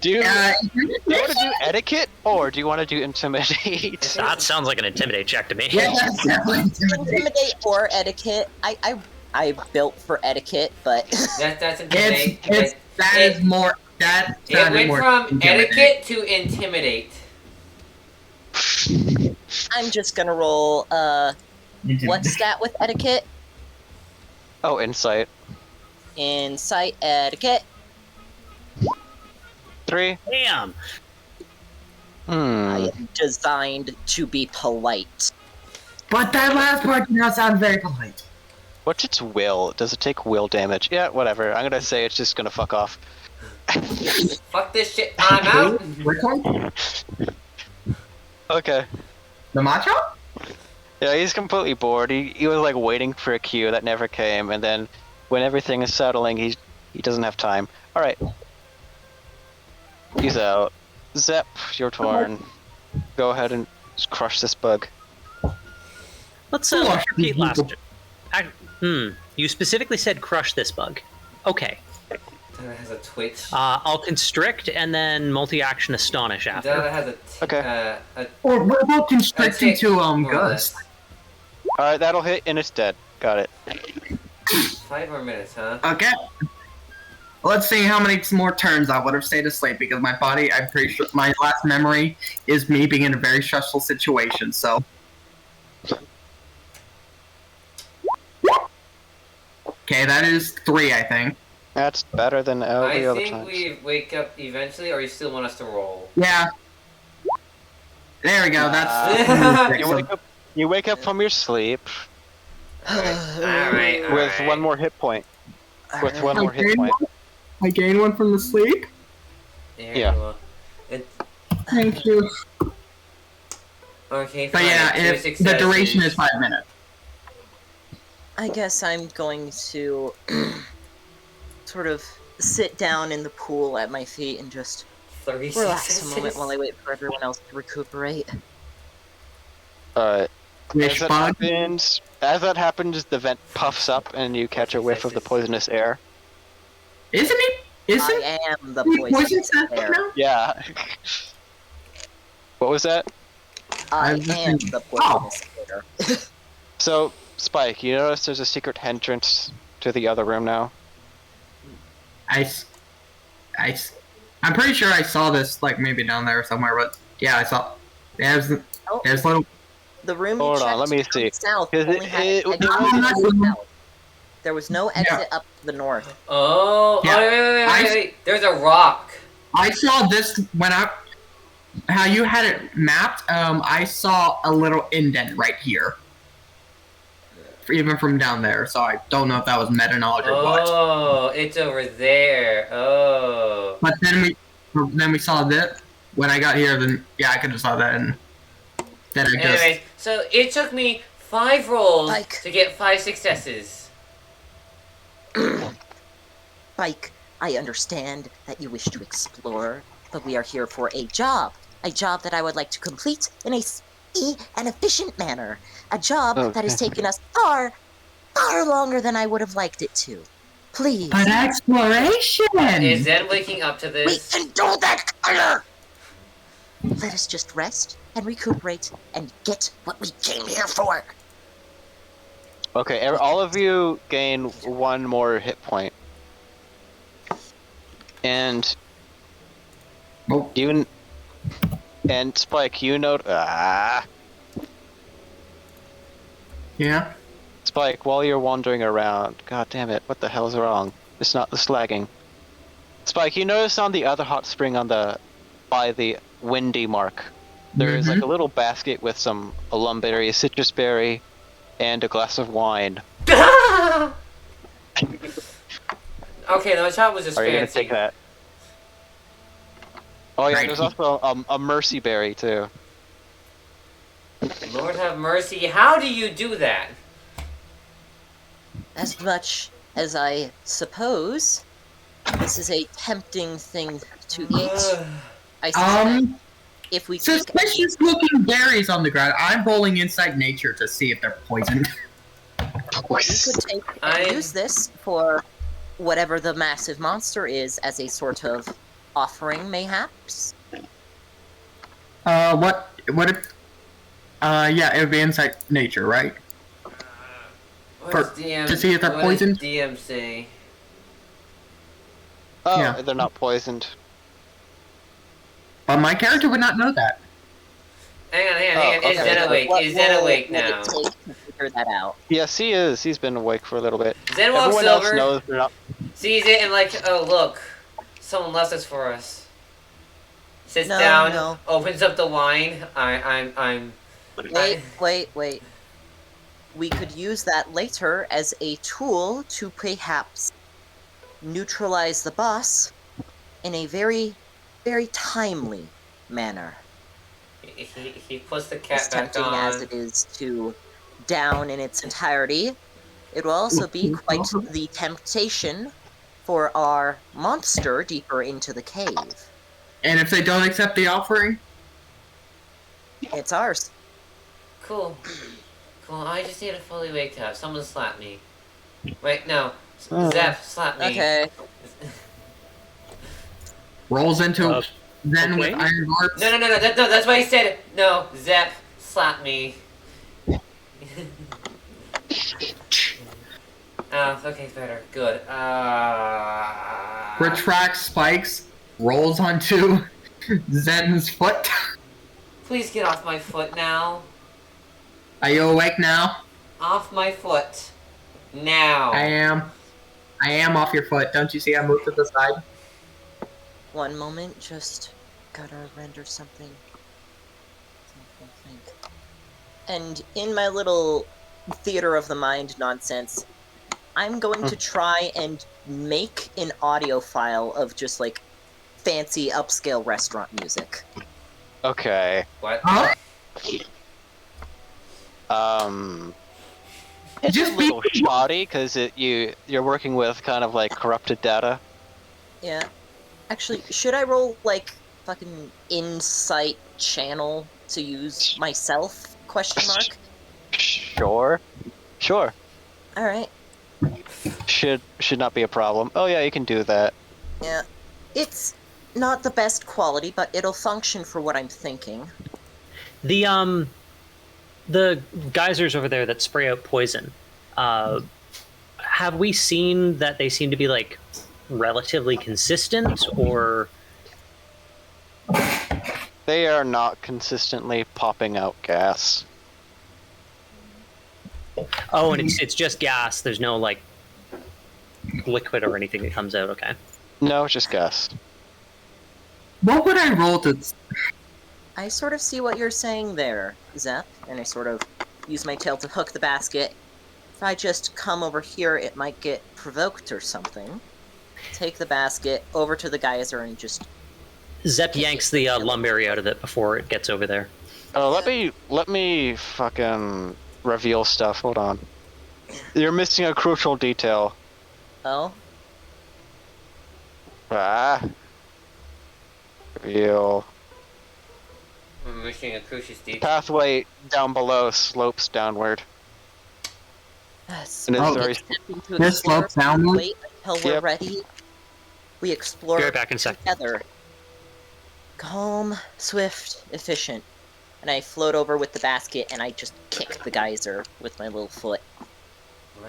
Do you want to do etiquette or do you want to do intimidate? That sounds like an Intimidate check to me. Yeah, that's definitely Intimidate or etiquette. I built for etiquette, but That's intimidate. It It went from etiquette to intimidate. I'm just gonna roll what stat with etiquette? Oh, insight. Insight etiquette. 3. Damn! I am designed to be polite. But that last part did not sound very polite. What's its will? Does it take will damage? Yeah, whatever. I'm gonna say it's just gonna fuck off. Fuck this shit. I'm out. Which one? Okay. The macho? Yeah, he's completely bored. He was like waiting for a cue that never came, and then when everything is settling, he doesn't have time. All right. He's out. Zep, your turn. Go ahead and just crush this bug. Let's repeat last. You specifically said crush this bug. Okay. That has a twitch. I'll constrict and then multi-action astonish after. That has a Or what about constricting to more or Gust? less. All right, that'll hit, and it's dead. Got it. 5 more minutes, huh? Okay. Let's see how many more turns I would have stayed asleep because my body, I'm pretty sure my last memory is me being in a very stressful situation, so. Okay, that is 3, I think. That's better than every I other think time. we wake up eventually, or you still want us to roll? Yeah. There we go, that's... You wake up from your sleep Alright. with one more hit point. With one more hit point. I gain 1 from the sleep? Yeah. Thank you. Okay, But fine. yeah, Two if the successes. duration is 5 minutes. I guess I'm going to sort of sit down in the pool at my feet and just 30 relax a moment successes. while I wait for everyone else to recuperate. Alright. Wish bug. As that happens, the vent puffs up and you catch a whiff of the poisonous air. Isn't it? Isn't I am the it poisonous poison air. now? Yeah. What was that? I I'm just am thinking- the poisonous air. So, Spike, you notice there's a secret entrance to the other room now? I'm pretty sure I saw this, like, maybe down there somewhere, but yeah, I saw. There's little. The room Hold you on, checked let me down see. south 'Cause only had it- an exit it wasn't- to the south. There was no exit up to the north. Oh, Yeah. wait. There's a rock. I saw this when how you had it mapped. I saw a little indent right here, even from down there. So I don't know if that was meta knowledge or what. Oh, it's over there. Oh. But then we saw that when I got here. Then yeah, I could have saw that, and then I just. Anyways, so it took me 5 rolls Like- to get 5 successes. Spike, I understand that you wish to explore, but we are here for a job. A job that I would like to complete in a speedy and efficient manner. A job that has taken us far, far longer than I would have liked it to. Please. But exploration. Is Zen waking up to We this? can do that later! Let us just rest and recuperate and get what we came here for. Okay, all of you gain 1 more hit point. And Oh. and Spike, you know Yeah. Spike, while you're wandering around, god damn it, what the hell's wrong? It's not the slagging. Spike, you notice on the other hot spring by the windy mark, there is like a little basket with some alumberry, a citrus berry, and a glass of wine. Okay, the shot was just Are you gonna fancy. take that? Oh yeah, Right. there's also a mercy berry too. Lord have mercy. How do you do that? As much as I suppose this is a tempting thing to eat, I suspect if we could Suspicious looking berries on the ground. I'm rolling Insight Nature to see if they're poisoned. we could take and use this for whatever the massive monster is as a sort of offering, mayhaps. What if? Yeah, it would be Insight Nature, right? What For- does DM, to see if they're what does poisoned? DM say? Oh, Yeah. they're not poisoned. But my character would not know that. Hang on. Oh, Is okay. Zen awake? What Is Zen role awake would it now? take to figure that out? Yes, he is. He's been awake for a little bit. Zen walks Everyone else over, knows they're not. sees it, and like, oh look, someone left this for us. Sits No, down, no. opens up the wine. I'm. Wait. We could use that later as a tool to perhaps neutralize the boss in a very, very timely manner. He puts the As cat back tempting as on. it is to down in its entirety, it will also be quite the temptation for our monster deeper into the cave. And if they don't accept the offering, It's ours. Cool. I just need to fully wake up. Someone slap me. Wait, no. Zeph, slap me. Okay. rolls into Uh, then okay. with Iron Hearts. No. That's why he said no. Zep, slap me. Okay, better. Good. Retracts spikes, rolls onto Zen's foot. Please get off my foot now. Are you awake now? Off my foot. Now. I am off your foot. Don't you see I moved to the side? One moment, just gotta render something. And in my little theater of the mind nonsense, I'm going to try and make an audio file of just like fancy upscale restaurant music. Okay. What? Huh? It's Just a little shoddy because you're working with kind of like corrupted data. Yeah. Actually, should I roll like fucking insight channel to use myself? Question mark. Sure. All right. Should not be a problem. Oh yeah, you can do that. Yeah. It's not the best quality, but it'll function for what I'm thinking. The geysers over there that spray out poison. Have we seen that they seem to be like relatively consistent, or They are not consistently popping out gas. oh, and it's just gas? There's no like liquid or anything that comes out. Okay. No, it's just gas. what would I roll to? I sort of see what you're saying there, Zep, and I sort of use my tail to hook the basket. If I just come over here, it might get provoked or something. Take the basket over to the geyser and just... Zep yanks the lumberry out of it before it gets over there. Oh, let me fucking reveal stuff. Hold on. You're missing a crucial detail. Oh? Reveal. I'm missing a crucial detail. Pathway down below slopes downward. Yes. And it's Oh, very This slopes downward? Wait until we're Yep. ready. We explore Be right back in a sec. together. Calm, swift, efficient. And I float over with the basket and I just kick the geyser with my little foot.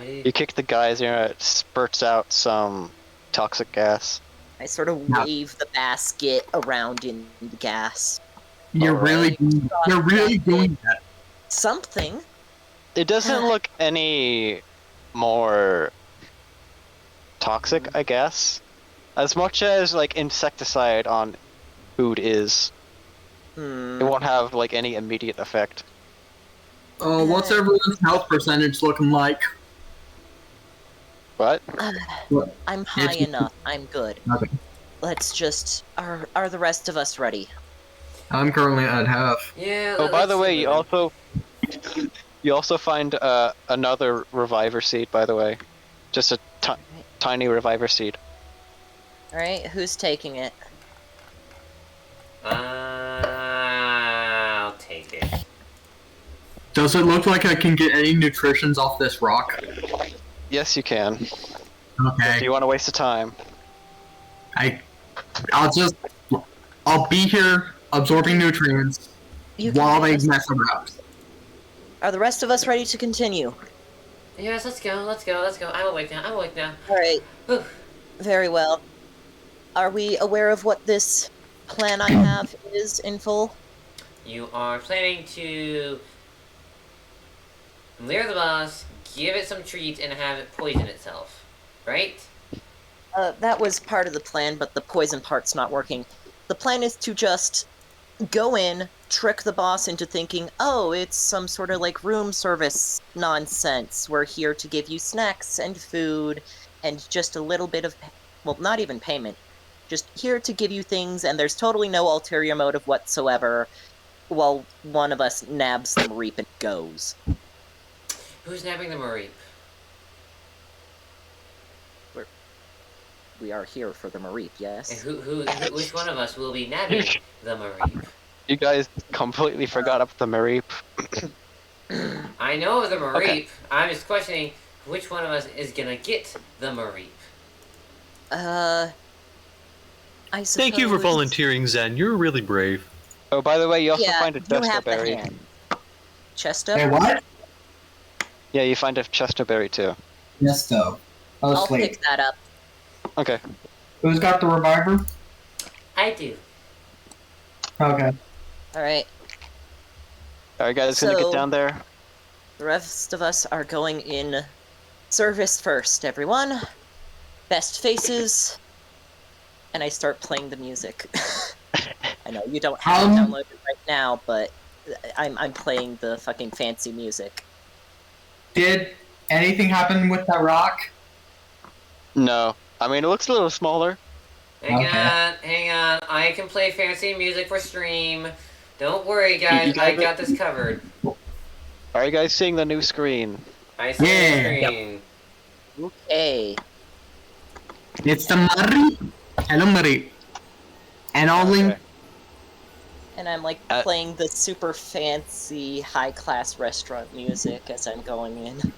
You kick the geyser and it spurts out some toxic gas. I sort of Now- wave the basket around in the gas. You're really doing that. Something. It doesn't look any more toxic, I guess. As much as like insecticide on food is. It won't have like any immediate effect. What's everyone's health percentage looking like? What? I'm high It's- enough. I'm good. Okay. Let's just... Are the rest of us ready? I'm currently at half. Yeah. Oh, by let's the way, see you then. also find another reviver seed. By the way, just a tiny reviver seed. Alright, who's taking it? I'll take it. Does it look like I can get any nutritions off this rock? Yes, you can. Do Okay. you want to waste the time? I'll be here absorbing nutrients You can while take they us. mess around. Are the rest of us ready to continue? Yes, let's go. I'm awake now. Alright, Whew. very well. Are we aware of what this plan I have is in full? You are planning to lure the boss, give it some treats, and have it poison itself, right? That was part of the plan, but the poison part's not working. The plan is to just go in, trick the boss into thinking, oh, it's some sort of like room service nonsense. We're here to give you snacks and food and just a little bit of, well, not even payment. Just here to give you things, and there's totally no ulterior motive whatsoever, while one of us nabs some reap and goes. Who's nabbing the Mareep? We are here for the Mareep, And yes? which one of us will be nabbing the Mareep? You guys completely forgot about the Mareep. I know the Mareep. Okay. I'm just questioning which one of us is gonna get the Mareep. I suppose... Thank you for volunteering, Zen. You're really brave. Oh, by the way, you also Yeah, find a you have the chesterberry. hand. Chesto? Hey, what? Yeah, you find a chesterberry too. Yes, though. Oh, I'll sleep. pick that up. Okay. Who's got the reviver? I do. Okay. Alright, Alright, guys, gonna So- get down there. the rest of us are going in service first, everyone. Best faces. And I start playing the music. I know you don't have it downloaded right now, but I'm playing the fucking fancy music. Did anything happen with that rock? No. I mean, it looks a little smaller. Hang Okay. on. I can play fancy music for stream. Don't worry, guys. You guys I got this covered. Are you guys seeing the new screen? I see Yeah. the screen. Okay. It's the Marie. Hello, Marie. And all Okay. And I'm like playing the super fancy high class restaurant music as I'm going in.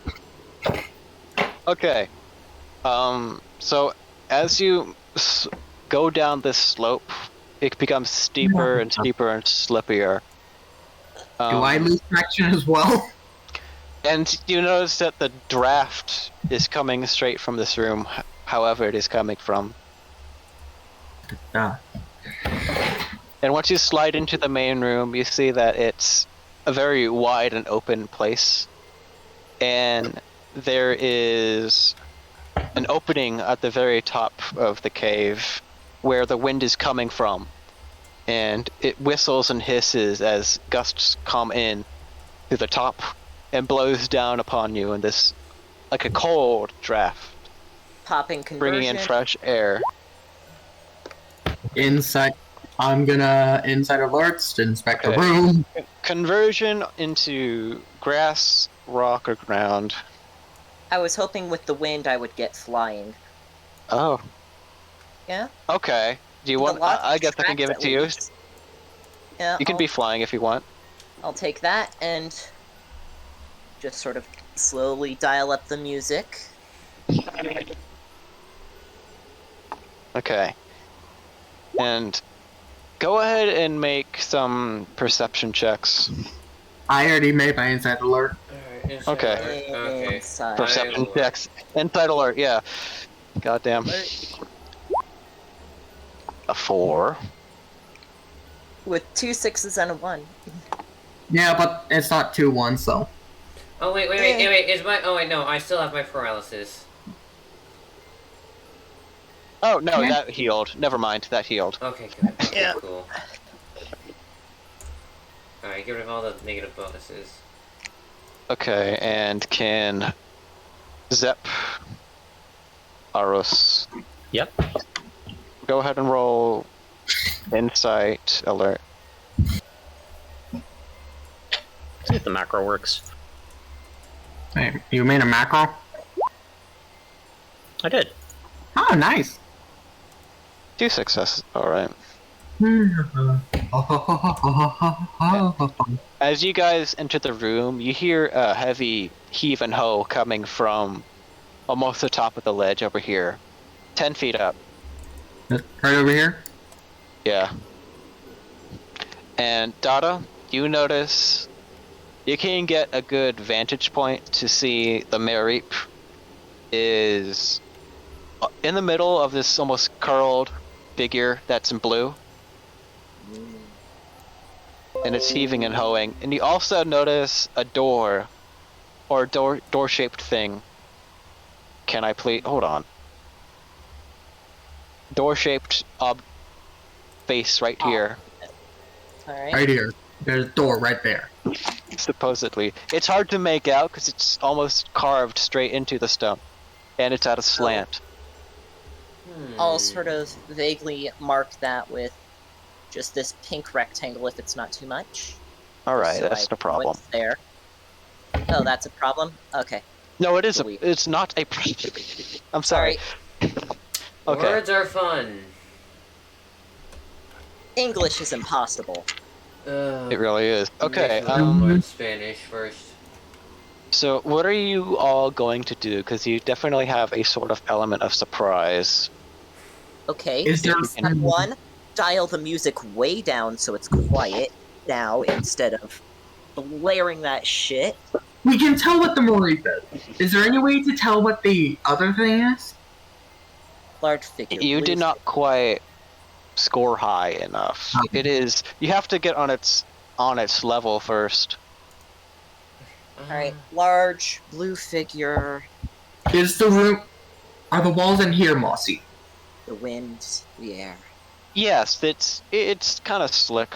Okay. So as you go down this slope, it becomes steeper and steeper and slippier. Do I lose traction as well? And you notice that the draft is coming straight from this room, however it is coming from. Ah. And once you slide into the main room, you see that it's a very wide and open place. And there is an opening at the very top of the cave where the wind is coming from. And it whistles and hisses as gusts come in through the top and blows down upon you in this, like a cold draft, Popping conversion. bringing in fresh air. Inside. I'm gonna inside alerts to inspect the Okay. room. Conversion into grass, rock, or ground. I was hoping with the wind I would get flying. Oh. Yeah? Okay. Do you The want? lots I of guess I can tracks give it at to you. least. Yeah, You can be flying if you want. I'll take that and just sort of slowly dial up the music. Okay. And go ahead and make some perception checks. I already made my inside alert. Okay. Okay. Inside. Perception checks. Inside alert, yeah. Goddamn. A 4. With 2 6s and a 1. Yeah, but it's not 2-1, so. Oh wait, is my no, I still have my paralysis. Oh no, Yeah. that healed. Never mind, that healed. Okay, good. Okay, Yeah. cool. Alright, get rid of all the negative bonuses. Okay, and can Zep Aros Yep. go ahead and roll insight alert. See if the macro works. Hey, you made a macro? I did. Oh, nice. 2 successes, alright. As you guys enter the room, you hear a heavy heave and ho coming from almost the top of the ledge over here. 10 feet up. Right over here? Yeah. And Dada, you notice you can get a good vantage point to see the Mereep is in the middle of this almost curled figure that's in blue. And it's heaving and hoeing. And you also notice a door, or door-shaped thing. Can I please hold on? Door-shaped face right here. Alright. Right here. There's a door right there. Supposedly, it's hard to make out because it's almost carved straight into the stone, and it's at a slant. I'll sort of vaguely mark that with just this pink rectangle if it's not too much. All right, So that's I no problem. know it's there. Oh, that's a problem? Okay. No, it is. Sweet. It's not a. I'm sorry. Okay. Words are fun. English is impossible. It really is. Okay. Learn Spanish first. So what are you all going to do? Because you definitely have a sort of element of surprise. Okay. Is there Step 1, dial the music way down so it's quiet now instead of blaring that shit. We can tell what the Mareep is. Is there any way to tell what the other thing is? Large figure. You blue did not quite score high enough. Okay. It is. You have to get on its level first. Alright, large blue figure, Is the room... Are the walls in here mossy? the wind, the air. Yes, it's kind of slick.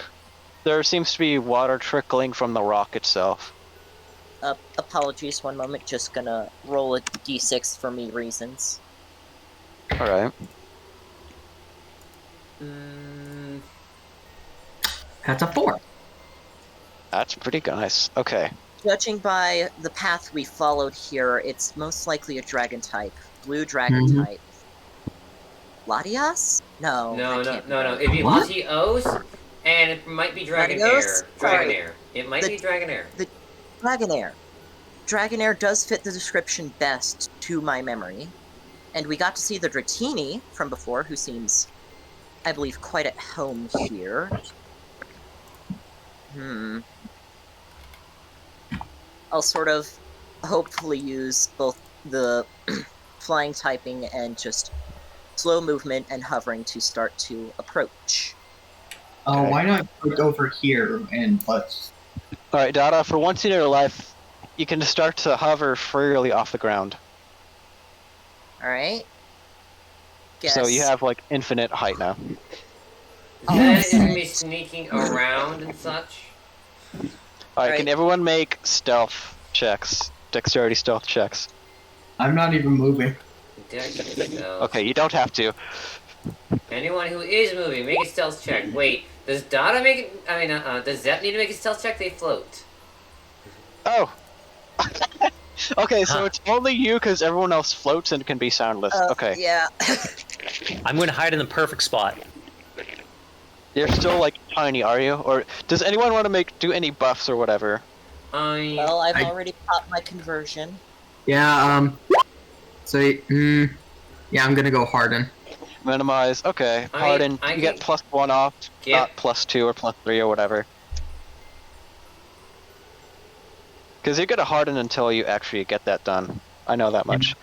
There seems to be water trickling from the rock itself. Apologies, one moment, just gonna roll a d6 for me reasons. All right. That's a 4. That's pretty nice. Okay. Judging by the path we followed here, it's most likely a dragon type. Blue dragon type. Latias? No. No. That can't be right. It'd be What? Latios, and it might be Dragonair. Latios? Sorry. Dragonair. It might be Dragonair. Dragonair. Dragonair does fit the description best to my memory. And we got to see the Dratini from before, who seems, I believe, quite at home here. I'll sort of hopefully use both the flying typing and just slow movement and hovering to start to approach. Oh, why not click over here and let's... Alright, Dada, for once in your life, you can start to hover freely off the ground. Alright. So you have, like, infinite height now. Then it's gonna be sneaking around and such. Alright, can everyone make stealth checks? Dexterity stealth checks. I'm not even moving. Okay, you don't have to. Anyone who is moving, make a stealth check. Wait, does Dada make it? I mean, does Zep need to make a stealth check? They float. Oh! Okay, so it's only you because everyone else floats and can be soundless. Okay. Yeah. I'm going to hide in the perfect spot. You're still, like, tiny, are you? Or does anyone want to do any buffs or whatever? Well, I've already popped my conversion. Yeah, so, yeah, I'm gonna go Harden. Minimize. Okay, Harden. You get +1 off, not +2 or +3 or whatever. Because you're gonna harden until you actually get that done. I know that much.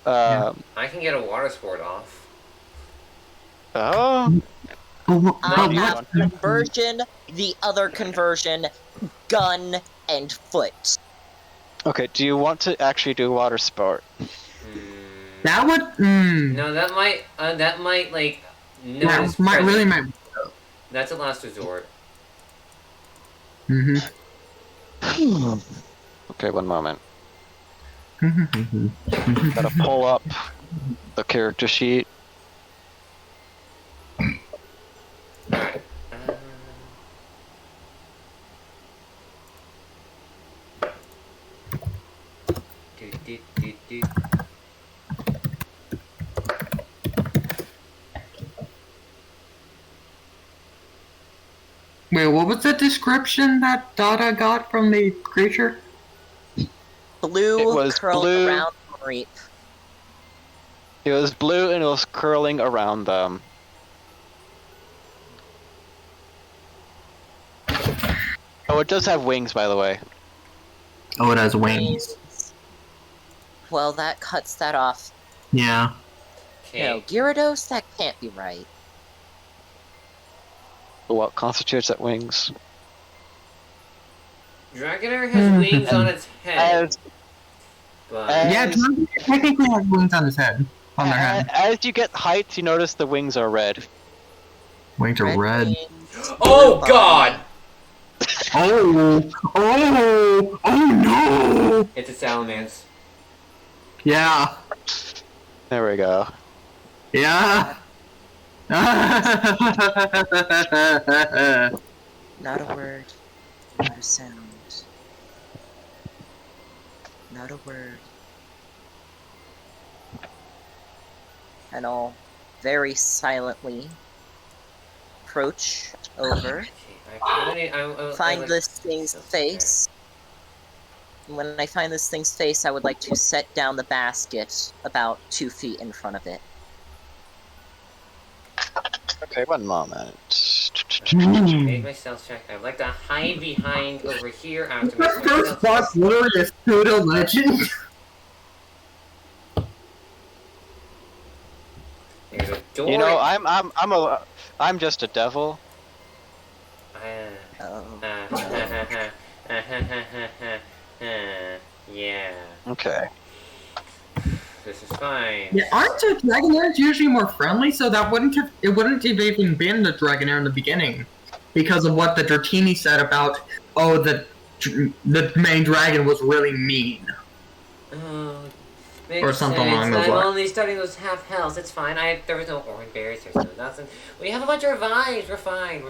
I can get a water sport off. Oh. I have conversion, the other conversion, gun, and foot. Okay, do you want to actually do water sport? That would, No, that might, like, no. That might. That's a last resort. Okay, one moment. Gotta pull up the character sheet. Wait, what was the description that Dada got from the creature? Blue It was curled blue. around the reap. It was blue and it was curling around them. Oh, it does have wings, by the way. Oh, it has wings. Well, that cuts that off. Yeah. No, Gyarados, that can't be right. What constitutes that wings? Dragonair has wings on its head. Yeah, Dragonair technically has wings on his head. On their head. As you get height, you notice the wings are red. Wings are red. Wings, Oh blue God! Oh no! It's a salamence. Yeah. There we go. Yeah. Not a word. Not a sound. Not a word. And I'll very silently approach over, find this thing's face. When I find this thing's face, I would like to set down the basket about 2 feet in front of it. Okay, one moment. Make my stealth check. I'd like to hide behind over here after my First boss literally is pseudo legend. There's a door. You know, I'm just a devil. Yeah. Okay. This is fine. Yeah, aren't the Dragonairs usually more friendly? So that wouldn't have even been the Dragonair in the beginning, because of what the Dratini said about the main dragon was really mean. Or something along those lines. I'm only starting those half hells. It's fine. There was no orange berries. There's no nothing. We have a bunch of revives. We're fine.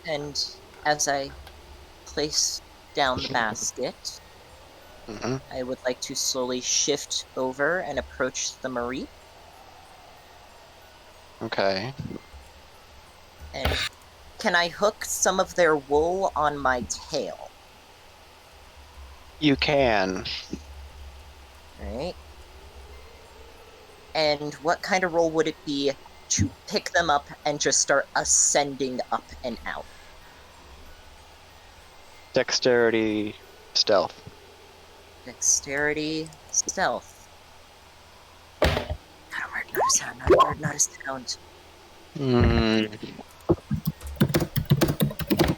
And as I place down the basket, Mm-hmm. I would like to slowly shift over and approach the Marie. Okay. And can I hook some of their wool on my tail? You can. Right? And what kind of roll would it be to pick them up and just start ascending up and out? Dexterity, stealth. Dexterity, stealth. Not a word, not a sound, not a word, not a sound.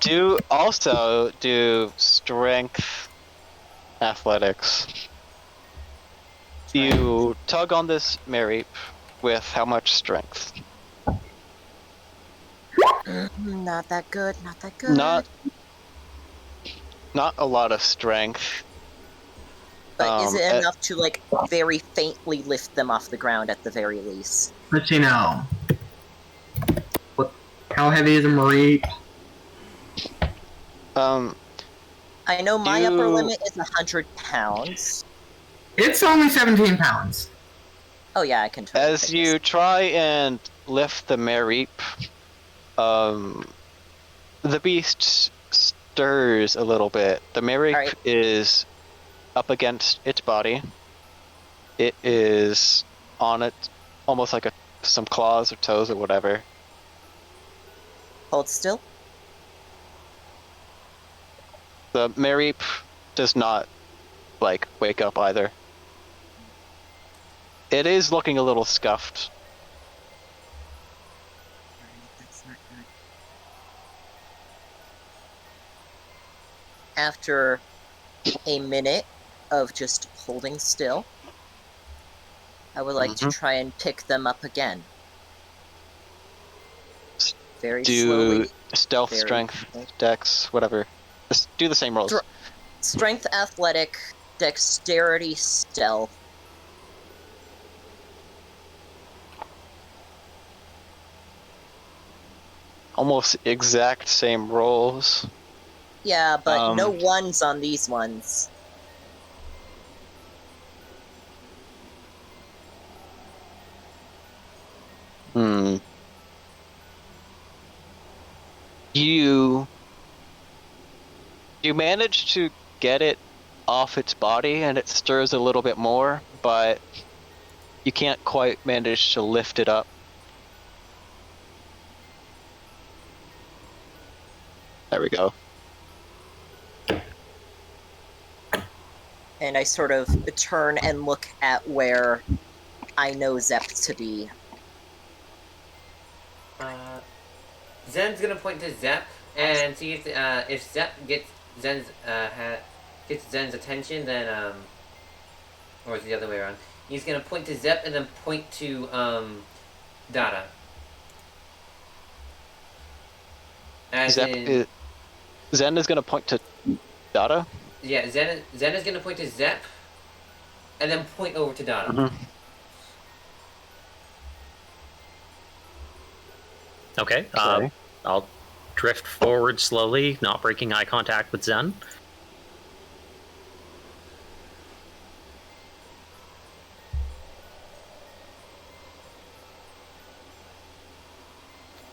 Do strength, athletics. You tug on this Mareep with how much strength? Not that good, not that good. Not a lot of strength. But is it enough to, like, very faintly lift them off the ground at the very least? But you know, how heavy is a Marie? I know my upper limit is 100 pounds. It's only 17 pounds. Oh yeah, I can totally As take you this. try and lift the Mareep, the beast stirs a little bit. The Mareep is up against its body. It is on it, almost like some claws or toes or whatever. Hold still. The Mareep does not, wake up either. It is looking a little scuffed. That's not good. After a minute of just holding still, I would like to try and pick them up again. Very slowly. Do stealth, strength, dex, whatever. Just do the same rolls. Strength, athletic, dexterity, stealth. Almost exact same rolls. Yeah, but no ones on these ones. You manage to get it off its body and it stirs a little bit more, but you can't quite manage to lift it up. There we go. And I sort of turn and look at where I know Zep to be. Zen's gonna point to Zep and see if Zep gets Zen's attention, then or is it the other way around? He's gonna point to Zep and then point to Dada. Zen is gonna point to Dada? Yeah, Zen is gonna point to Zep and then point over to Dada. Mm-hmm. Okay, I'll drift forward slowly, not breaking eye contact with Zen.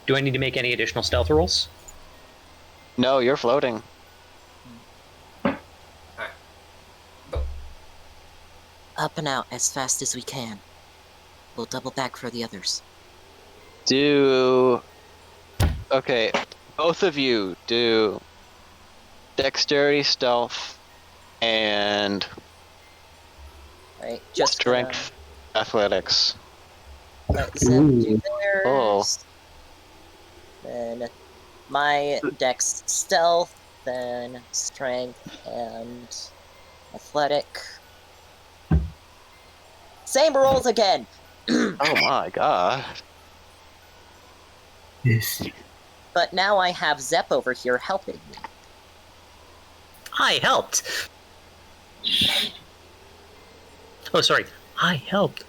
Do I need to make any additional stealth rolls? No, you're floating. Alright. Up and out as fast as we can. We'll double back for the others. Okay, both of you do dexterity, stealth, and just strength, athletics. Let Zep do theirs. Oh. Then my dex, stealth, then strength and athletic. Same rolls again. Oh my god. Yes. But now I have Zep over here helping me. I helped. Oh, sorry. I helped.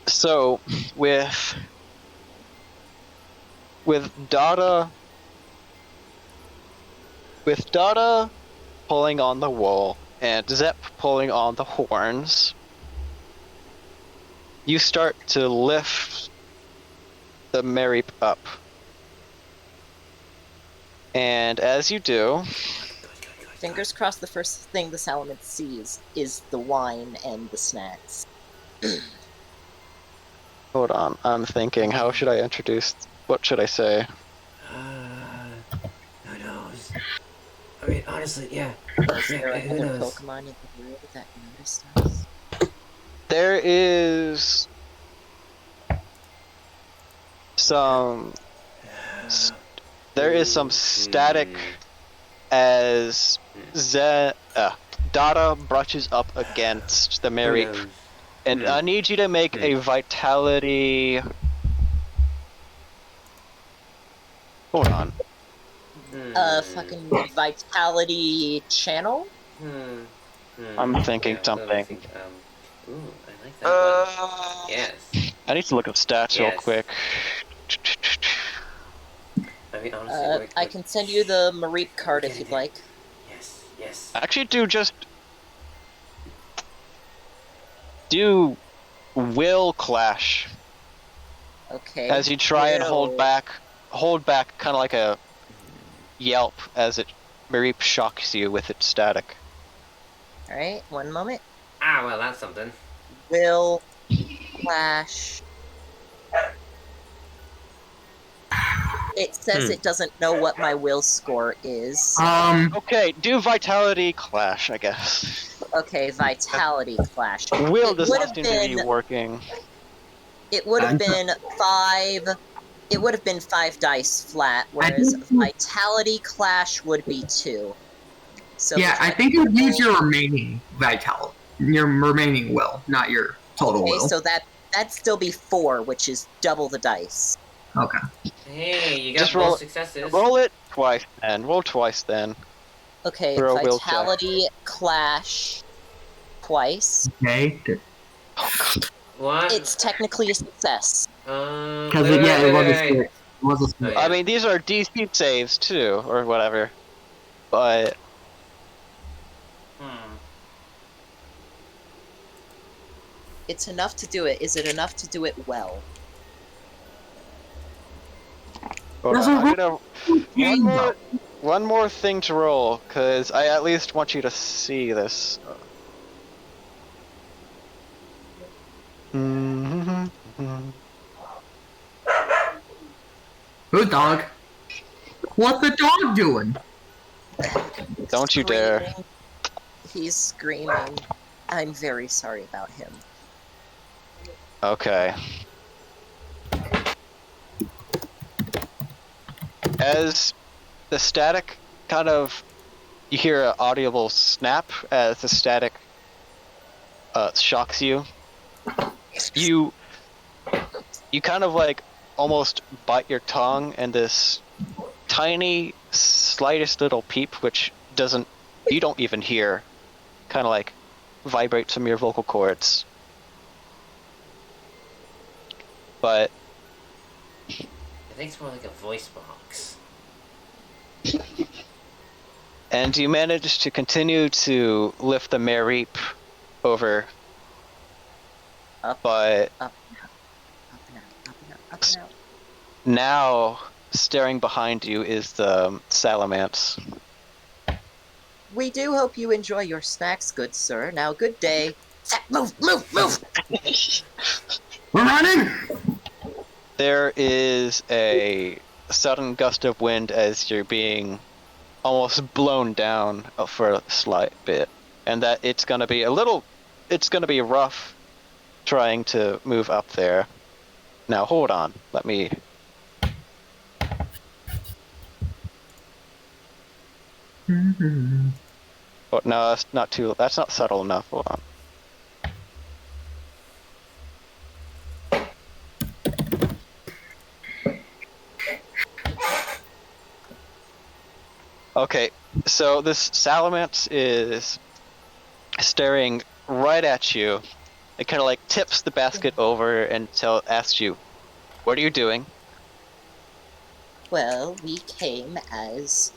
So, with Dada with Dada pulling on the wool and Zep pulling on the horns, you start to lift the Merreep up. And as you do, Fingers crossed the first thing the Salamence sees is the wine and the snacks. hold on, I'm thinking, how should I introduce, what should I say? Who knows? I mean, honestly, yeah. Is there Who another knows? Pokemon in the world that noticed us? There is some static as Dada brushes up against the Merreep, and I need you to make a vitality. Hold on. Fucking vitality channel? I'm thinking something. Ooh, I like that one. Yes. I need to look up stats real Yes. quick. I mean, honestly, I can send you the Merreep card if you'd like. Yes. Actually, do will clash Okay. as you try and hold back, kind of like a yelp as it Merreep shocks you with its static. Alright, one moment. Ah, well, that's something. Will Clash. It says it doesn't know what my will score is. Okay, do vitality clash, I guess. Okay, Vitality Clash. Will It does would not have seem to be been- working. It would have been 5. It would have been 5 dice flat, whereas Vitality Clash would be 2. So Yeah, I think you'd use your remaining vitality, your remaining will, not your total will. So that'd still be 4, which is double the dice. Okay. Hey, you got Just roll both successes. Roll it twice then. Roll twice then. Okay, For a will check. Vitality Clash twice. Okay. What? It's technically a success. Because it was a script. It was a script. Oh, yeah. I mean, these are DC saves too, or whatever. But It's enough to do it. Is it enough to do it well? hold There's on, a I'm gonna game, though. one more thing to roll, because I at least want you to see this. Who's dog? What's the dog doing? Don't you dare. Screaming. He's screaming. I'm very sorry about him. Okay. As the static kind of, you hear an audible snap as the static shocks you. You kind of like almost bite your tongue, and this tiny, slightest little peep, which you don't even hear, kind of like vibrates from your vocal cords. But I think it's more like a voice box. and you manage to continue to lift the Merreep over. Up. But Up and out. Up and out. Up and out. Up and out. now, staring behind you is the Salamence. We do hope you enjoy your snacks, good sir. Now, good day. Move! We're running! There is a sudden gust of wind as you're being almost blown down for a slight bit, and that it's gonna be rough trying to move up there. Now hold on, let me. Oh no, that's not subtle enough. Hold on. Okay, so this Salamence is staring right at you. It kind of like tips the basket over and asks you, "What are you doing?" Well, we came as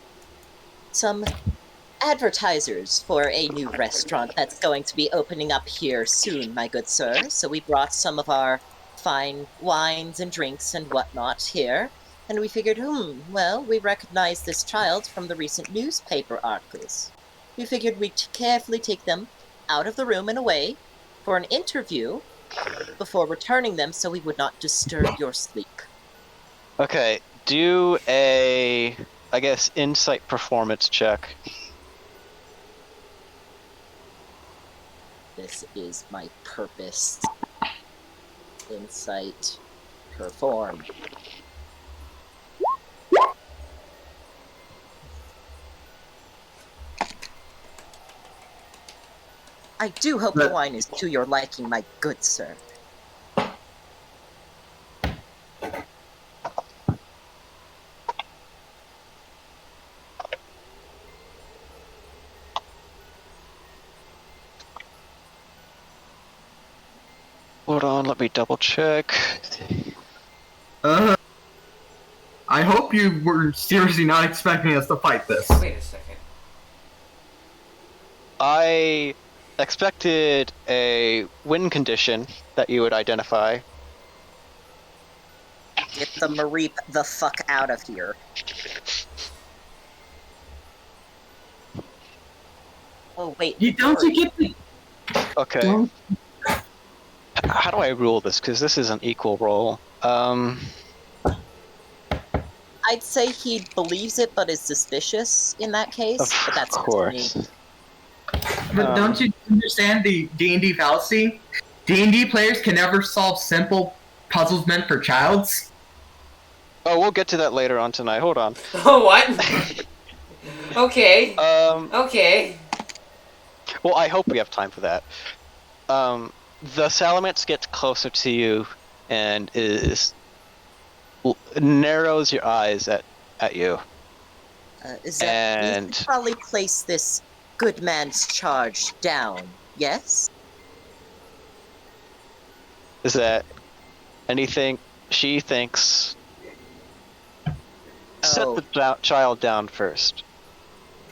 some advertisers for a new restaurant that's going to be opening up here soon, my good sir. So we brought some of our fine wines and drinks and whatnot here. And we figured, well, we recognize this child from the recent newspaper articles. We figured we'd carefully take them out of the room and away for an interview before returning them so we would not disturb your sleep. Okay, do a, I guess, insight performance check. This is my purpose. Insight. Perform. I do hope the wine is to your liking, my good sir. Hold on, let me double check. I hope you were seriously not expecting us to fight this. Wait a second. I expected a win condition that you would identify. Get the Mareep the fuck out of here. Oh wait. Don't you get the... Okay. Don't... How do I rule this? Because this is an equal roll. I'd say he believes it, but is suspicious in that case. But that's of course. Me. But don't you understand the D&D fallacy? D&D players can never solve simple puzzles meant for childs. Oh, we'll get to that later on tonight. Hold on. Oh, what? Okay. Okay. Well, I hope we have time for that. The Salamence gets closer to you and narrows your eyes at you. Is that you should probably place this good man's charge down, yes? Is that anything she thinks? Set the child down first.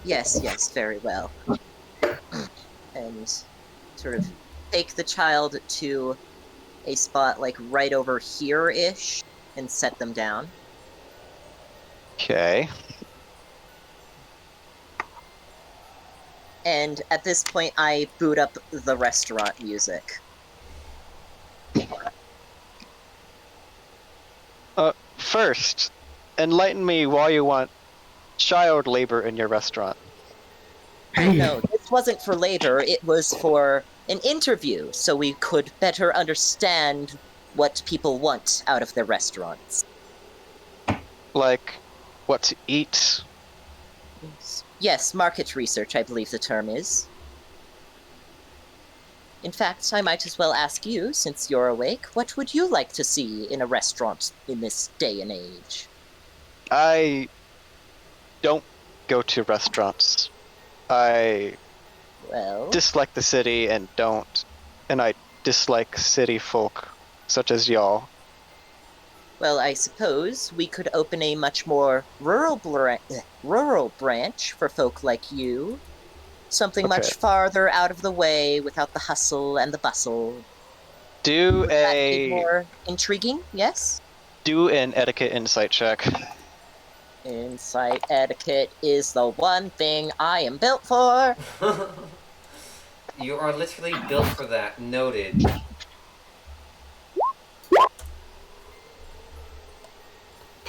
Yes, very well. And sort of take the child to a spot like right over here-ish and set them down. Okay. And at this point, I boot up the restaurant music. First, enlighten me why you want child labor in your restaurant. No, this wasn't for labor, it was for an interview, so we could better understand what people want out of their restaurants. Like, what to eat? Yes, market research, I believe the term is. In fact, I might as well ask you, since you're awake, what would you like to see in a restaurant in this day and age? I don't go to restaurants. I dislike the city and I dislike city folk such as y'all. Well, I suppose we could open a much more rural branch for folk like you. Something much farther out of the way, without the hustle and the bustle. Would that be more intriguing, yes? Do an etiquette insight check. Insight etiquette is the one thing I am built for. You are literally built for that. Noted.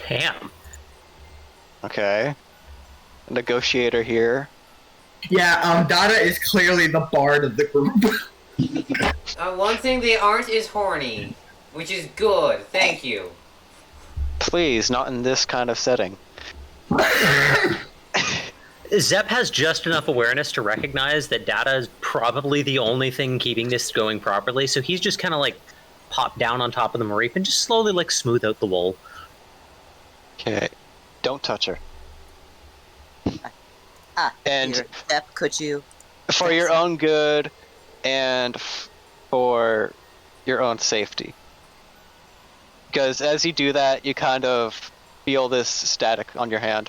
Damn. Okay. Negotiator here. Yeah, Dada is clearly the bard of the group. One thing they aren't is horny, which is good. Thank you. Please, not in this kind of setting. Zep has just enough awareness to recognize that Data is probably the only thing keeping this going properly, so he's just kind of like pop down on top of the Mareep and just slowly like smooth out the wool. Okay. Don't touch her. And Zep, could you? For your own good and for your own safety. Because as you do that, you kind of feel this static on your hand.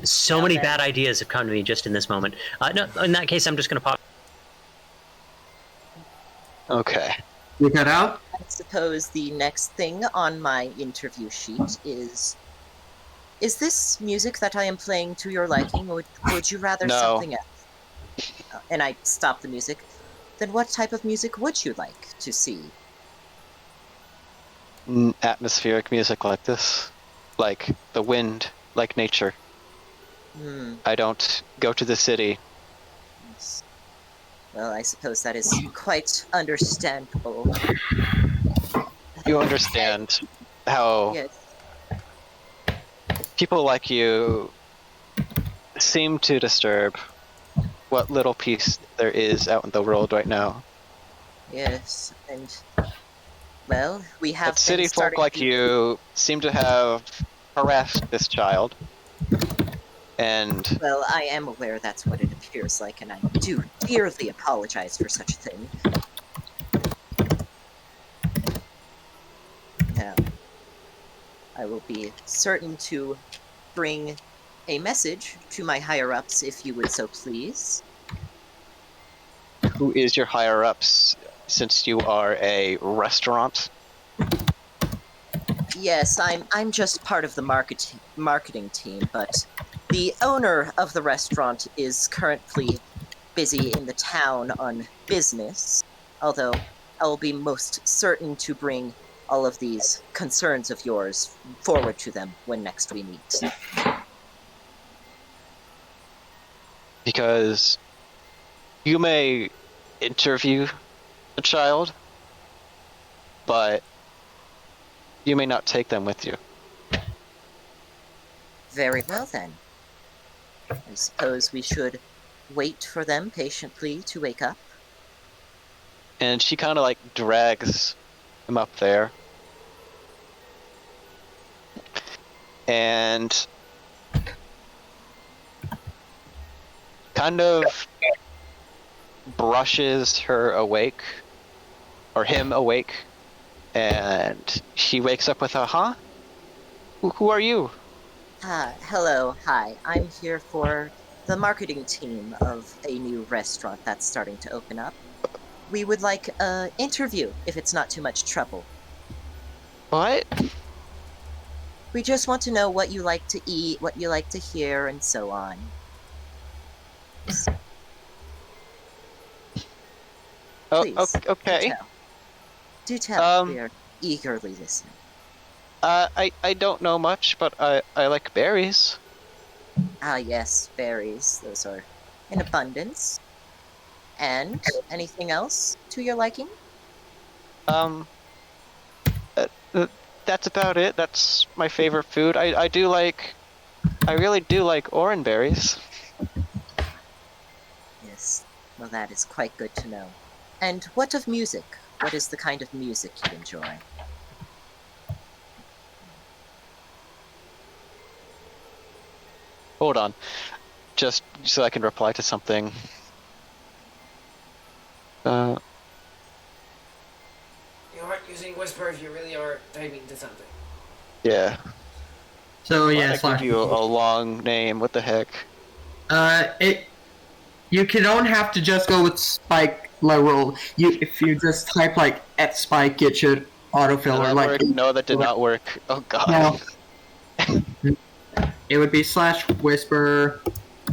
So Now many then. bad ideas have come to me just in this moment. No, in that case, I'm just going to pop. Okay. You cut out? I suppose the next thing on my interview sheet is this music that I am playing to your liking, or would you rather No. something else? And I stop the music. Then what type of music would you like to see? Atmospheric music like this. Like the wind, like nature. Hmm. I don't go to the city. Yes. Well, I suppose that is quite understandable. You understand how Yes. people like you seem to disturb what little peace there is out in the world right now. Yes. And well, we have But city been folk starting like to- you seem to have harassed this child. And Well, I am aware that's what it appears like, and I do dearly apologize for such a thing. Now, I will be certain to bring a message to my higher-ups, if you would so please. who is your higher ups since you are a restaurant? Yes, I'm just part of the marketing team, but the owner of the restaurant is currently busy in the town on business, although I'll be most certain to bring all of these concerns of yours forward to them when next we meet. Because you may interview a child, but you may not take them with you. Very well then. I suppose we should wait for them patiently to wake up. And she kind of like drags him up there. And kind of brushes her awake, or him awake, and he wakes up with a, huh? Who are you? Hello, hi. I'm here for the marketing team of a new restaurant that's starting to open up. We would like an interview, if it's not too much trouble. What? We just want to know what you like to eat, what you like to hear, and so on. Oh, Please, okay. Do tell. Um, We are eagerly listening. I don't know much, but I like berries. Ah, yes, berries. Those are in abundance. And anything else to your liking? Uh, that's about it. That's my favorite food. I really do like orange berries. Yes. Well, that is quite good to know. And what of music? What is the kind of music you enjoy? Hold on. Just so I can reply to something. You aren't using Whisper if you really are typing to something. Yeah. So yeah, I slash. give you a long name. What the heck? You don't have to just go with Spike Leroll. If you just type like at Spike, it should autofill, or like No, that did not work. Oh god. No. It would be /whisper.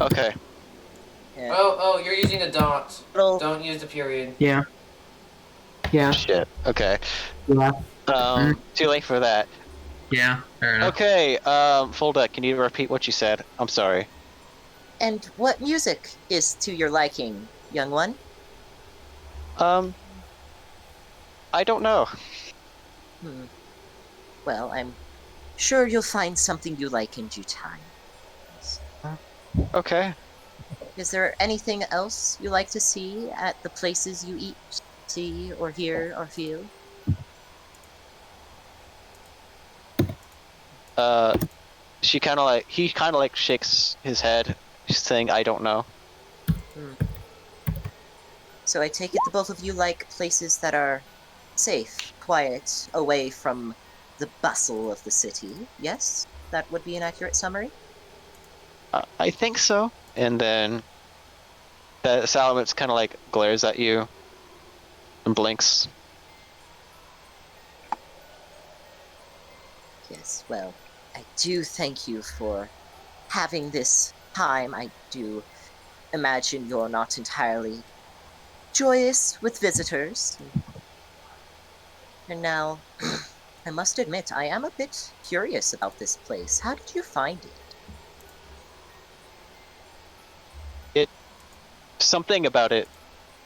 Okay. Yeah. Oh, you're using a dot. Little- Don't use the period. Yeah. Yeah. Shit. Okay. Yeah. Too late for that. Yeah. Fair enough. Okay. Folda, can you repeat what you said? I'm sorry. And what music is to your liking, young one? I don't know. Well, I'm sure you'll find something you like in due time. Okay. Is there anything else you like to see at the places you eat, see, or hear, or feel? He kind of like shakes his head, saying, "I don't know." So I take it the both of you like places that are safe, quiet, away from the bustle of the city, yes? That would be an accurate summary? I think so. And then the Salamence kind of like glares at you and blinks. Yes, well, I do thank you for having this time. I do imagine you're not entirely joyous with visitors. And now, I must admit, I am a bit curious about this place. How did you find it? Something about it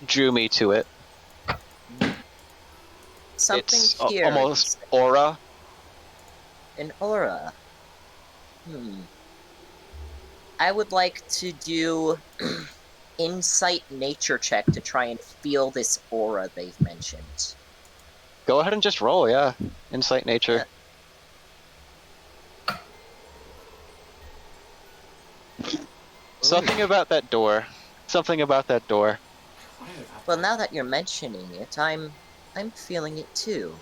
drew me to it. Something It's here. almost aura. An aura. I would like to do insight nature check to try and feel this aura they've mentioned. Go ahead and just roll, yeah. Insight nature. Something about that door. Something about that door. Well, now that you're mentioning it, I'm feeling it too.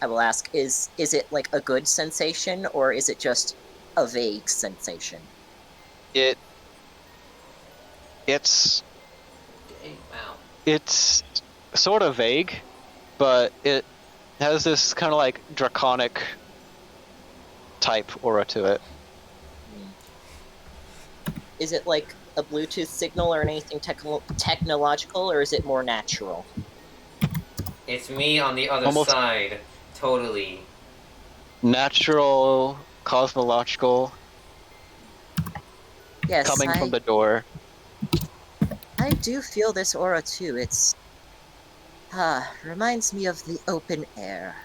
I will ask, is it like a good sensation, or is it just a vague sensation? It's Wow. it's sort of vague, but it has this kind of like draconic type aura to it. Is it like a Bluetooth signal or anything technological, or is it more natural? It's me on the other Almost side. Totally. natural, cosmological, Yes, coming from the door. I do feel this aura too. It's reminds me of the open air.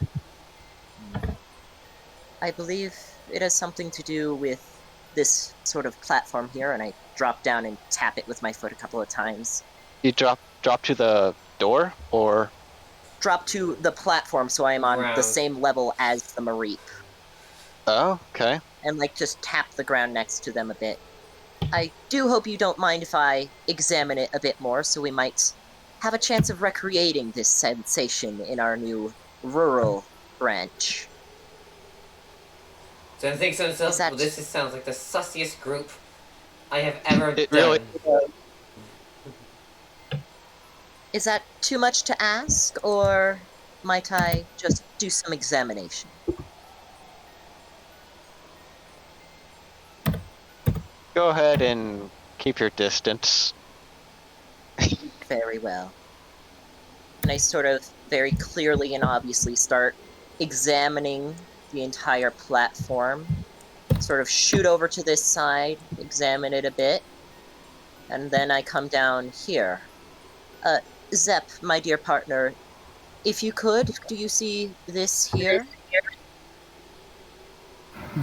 I believe it has something to do with this sort of platform here, and I drop down and tap it with my foot a couple of times. You drop to the door, or Drop to the platform so I am on the same level as the Mareep. oh, okay. And like just tap the ground next to them a bit. I do hope you don't mind if I examine it a bit more, so we might have a chance of recreating this sensation in our new rural branch. So I think so. Well, this sounds like the sussiest group I have ever done. Really. Is that too much to ask, or might I just do some examination? Go ahead and keep your distance. Very well. And I sort of very clearly and obviously start examining the entire platform. Sort of shoot over to this side, examine it a bit, and then I come down here. Zep, my dear partner, if you could, do you see this here?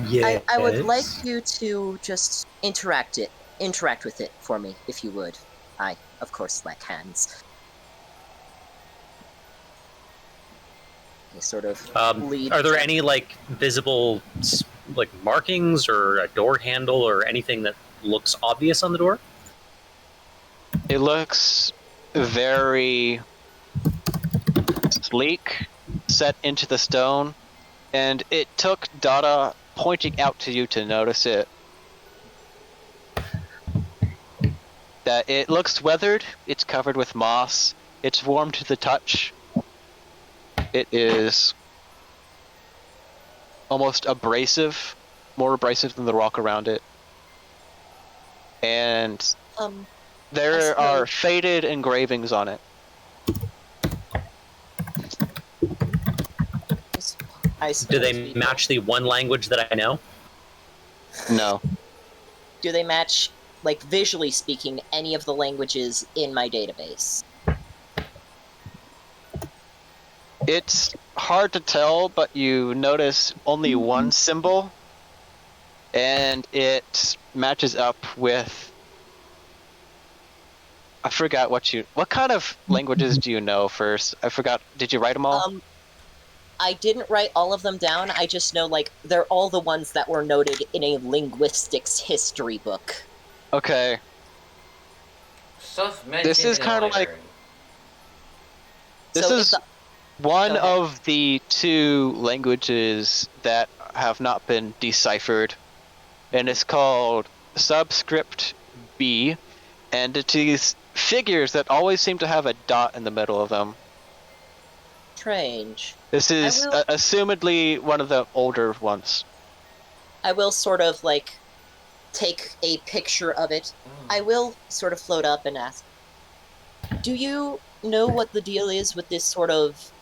Yes. I would like you to just interact with it for me, if you would. I, of course, lack hands. I sort of lead. Are there any like visible like markings or a door handle or anything that looks obvious on the door? It looks very sleek, set into the stone, and it took Dada pointing out to you to notice it. That it looks weathered, it's covered with moss, it's warm to the touch. It is almost abrasive, more abrasive than the rock around it. And there are faded engravings on it. Do they match the one language that I know? No. Do they match, like visually speaking, any of the languages in my database? It's hard to tell, but you notice only one symbol, and it matches up with... I forgot what kind of languages do you know first? I forgot. Did you write them all? I didn't write all of them down. I just know, like, they're all the ones that were noted in a linguistics history book. Okay. This is kind of like... This is one of the two languages that have not been deciphered and it's called Subscript B, and it's these figures that always seem to have a dot in the middle of them. Strange. This is assumedly one of the older ones. I will sort of, like, take a picture of it. I will sort of float up and ask, do you know what the deal is with this sort of...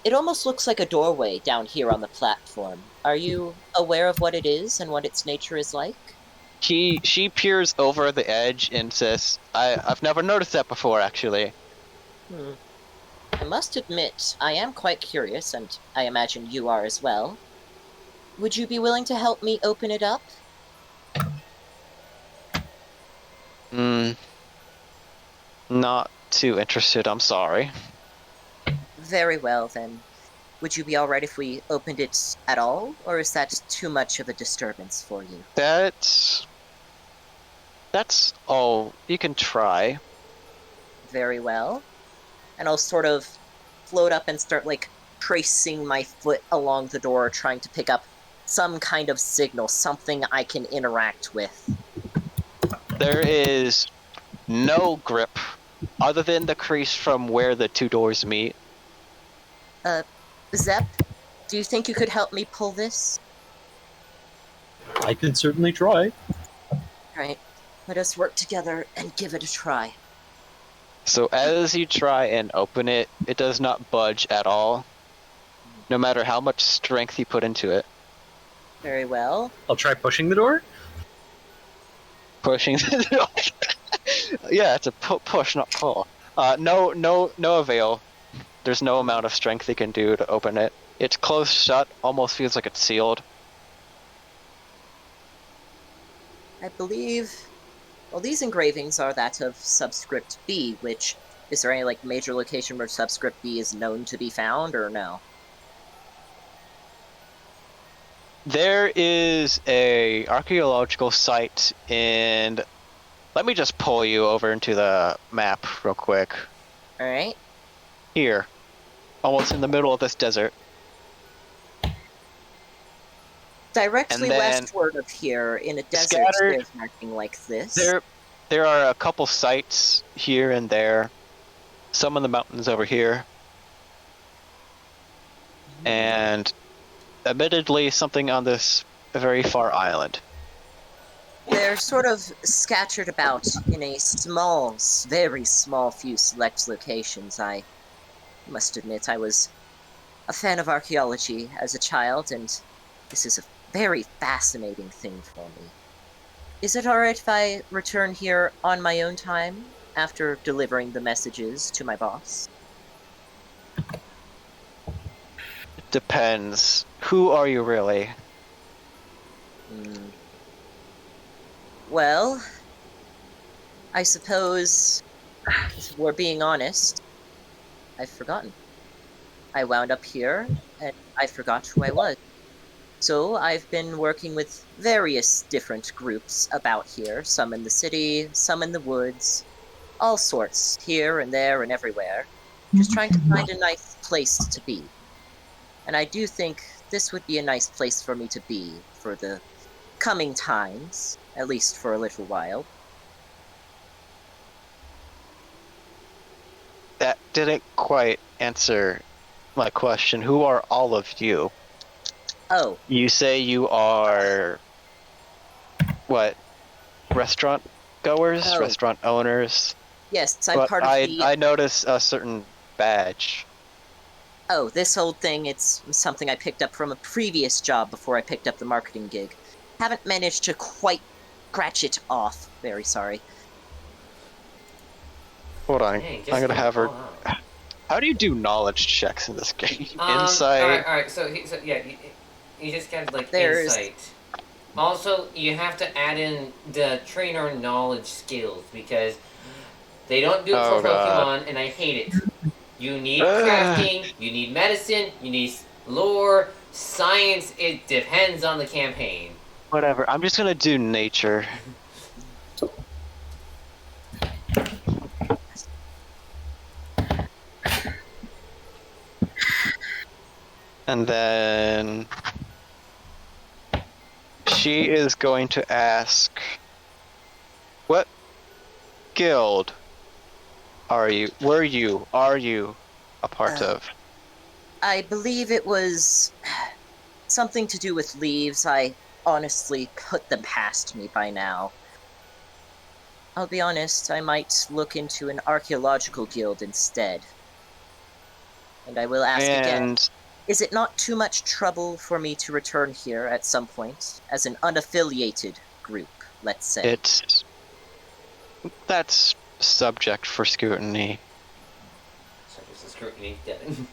It almost looks like a doorway down here on the platform. Are you aware of what it is and what its nature is like? She peers over the edge and says, I've never noticed that before, actually. I must admit, I am quite curious, and I imagine you are as well. Would you be willing to help me open it up? Not too interested, I'm sorry. Very well, then. Would you be alright if we opened it at all, or is that too much of a disturbance for you? That's all. You can try. Very well. And I'll sort of float up and start, like, tracing my foot along the door, trying to pick up some kind of signal, something I can interact with. There is no grip, other than the crease from where the two doors meet. Zep, do you think you could help me pull this? I can certainly try. Alright, let us work together and give it a try. So as you try and open it, it does not budge at all, no matter how much strength you put into it. Very well. I'll try pushing the door. Pushing the door. Yeah, it's a push, not pull. No avail. There's no amount of strength you can do to open it. It's closed shut, almost feels like it's sealed. I believe... Well, these engravings are that of Subscript B, which... Is there any, like, major location where Subscript B is known to be found, or no? There is a archaeological site in... Let me just pull you over into the map real quick. Alright. Here. Almost in the middle of this desert. Directly westward of here, in a desert, there's nothing like this. There are a couple sites here and there. Some in the mountains over here. And admittedly, something on this very far island. They're sort of scattered about in a small, very small few select locations. I must admit I was a fan of archaeology as a child, and this is a very fascinating thing for me. Is it alright if I return here on my own time, after delivering the messages to my boss? Depends. Who are you really? Well, I suppose, if we're being honest, I've forgotten. I wound up here, and I forgot who I was. So I've been working with various different groups about here, some in the city, some in the woods, all sorts, here and there and everywhere, just trying to find a nice place to be. And I do think this would be a nice place for me to be for the coming times, at least for a little while. That didn't quite answer my question. Who are all of you? Oh. You say you are... what? Restaurant goers? Oh. Restaurant owners? Yes, I'm part of the... I notice a certain badge. Oh, this old thing, it's something I picked up from a previous job before I picked up the marketing gig. Haven't managed to quite scratch it off. Very sorry. Hold on, Dang, I'm gonna have her... How do you do knowledge checks in this game? Insight? Alright, so yeah, you just got, like, There's... insight. Also, you have to add in the trainer knowledge skills, because they don't do it for Pokemon, and I hate it. You need crafting, you need medicine, you need lore, science, it depends on the campaign. Whatever, I'm just gonna do nature. And then... she is going to ask, what guild are you a part of? I believe it was something to do with leaves. I honestly put them past me by now. I'll be honest, I might look into an archaeological guild instead. And I will ask again, is it not too much trouble for me to return here at some point, as an unaffiliated group, let's say? That's subject for scrutiny. Subject for scrutiny, Devin.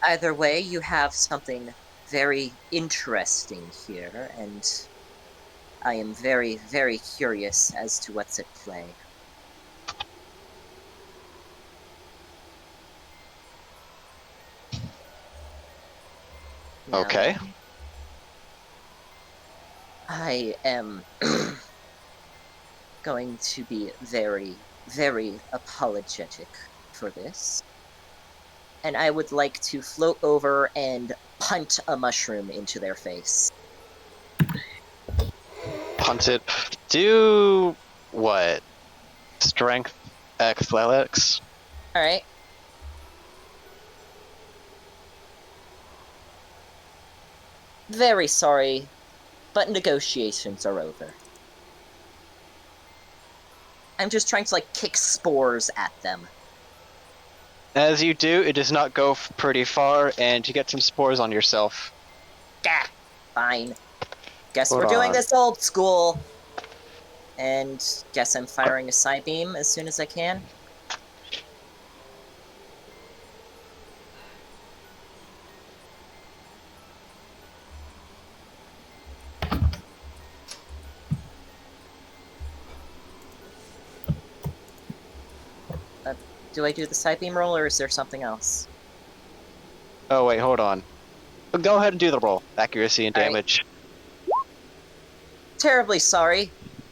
Either way, you have something very interesting here, and I am very, very curious as to what's at play. Now, Okay. I am going to be very, very apologetic for this. And I would like to float over and punt a mushroom into their face. Punt it. Do what? Strength athletics? Alright. Very sorry, but negotiations are over. I'm just trying to, like, kick spores at them. As you do, it does not go pretty far, and you get some spores on yourself. Gah! Fine. Guess Hold we're doing on. this old school. And guess I'm firing a side beam as soon as I can. Do I do the side beam roll, or is there something else? Oh wait, hold on. Go ahead and do the roll. Accuracy and Alright. damage. Terribly sorry.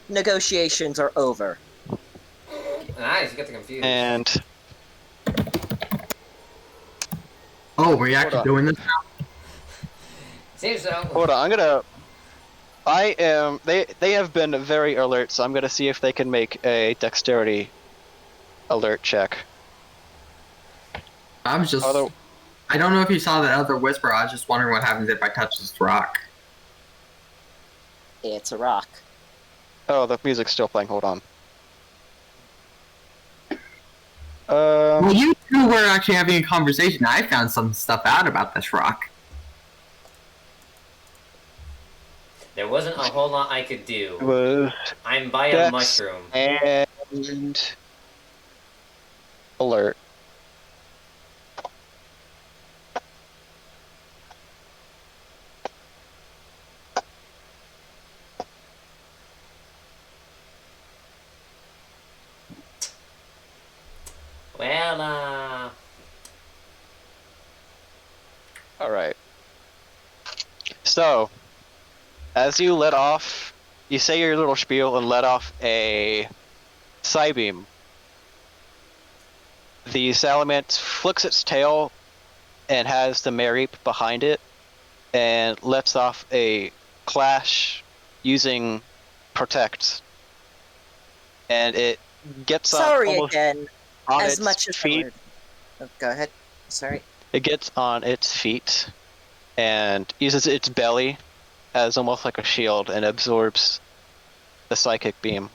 Negotiations are over. Nice, you got the confused. And Oh, we're actually on. doing this now? Seems so. hold on, they have been very alert, so I'm gonna see if they can make a dexterity alert check. I was just... Although, I don't know if you saw that other whisper. I was just wondering what happens if I touch this rock. It's a rock. oh, the music's still playing, hold on. Well, you two were actually having a conversation. I found some stuff out about this rock. There wasn't a whole lot I could do. Was I'm by a Dex mushroom. and alert. Well, Alright. So, as you let off, you say your little spiel and let off a Psybeam. The Salamence flicks its tail and has the Mareep behind it and lets off a clash using Protect. And it gets Sorry almost again. on As its much as feet. Oh, go ahead. Sorry. It gets on its feet and uses its belly as almost like a shield and absorbs the psychic beam.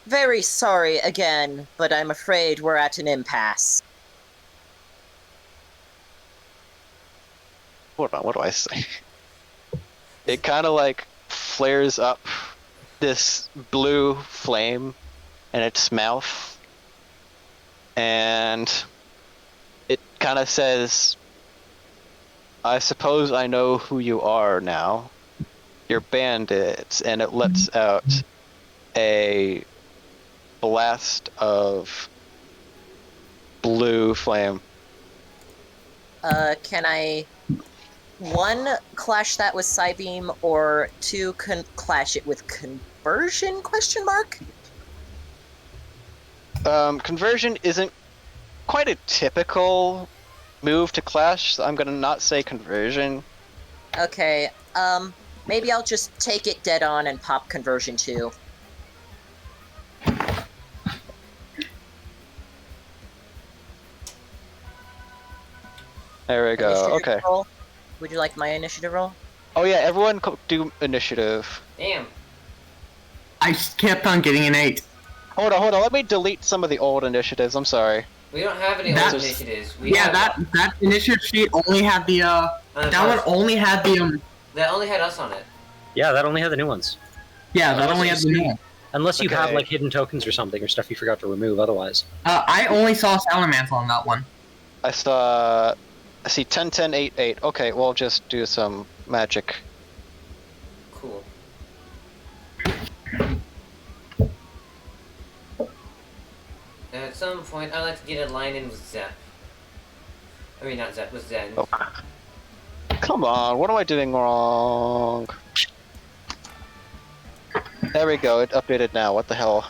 Very sorry again, but I'm afraid we're at an impasse. Hold on, what do I say? It kind of like flares up this blue flame in its mouth, and it kind of says, I suppose I know who you are now. You're bandits, and it lets out a blast of blue flame. Can I, 1, clash that with Psybeam, or 2, clash it with Conversion, question mark? Conversion isn't quite a typical move to clash, so I'm gonna not say conversion. Okay, Maybe I'll just take it dead on and pop conversion 2. There we go. Initiative Okay. roll. Would you like my initiative roll? Oh yeah, everyone do initiative. Damn. I kept on getting an 8. Hold on. Let me delete some of the old initiatives. I'm sorry. We don't have any That's- old initiatives. That initiative sheet only had the that one only had the That only had us on it. Yeah, that only had the new ones. yeah, that Unless only you had the new one. Unless you have Okay. like hidden tokens or something, or stuff you forgot to remove. Otherwise, I only saw Salamance on that one. I see 10, 10, 8, 8. Okay, we'll just do some magic. Cool. At some point, I'd like to get a line in with Zep. I mean, not Zep, with Zen. Oh. Come on, what am I doing wrong? There we go, it updated now, what the hell.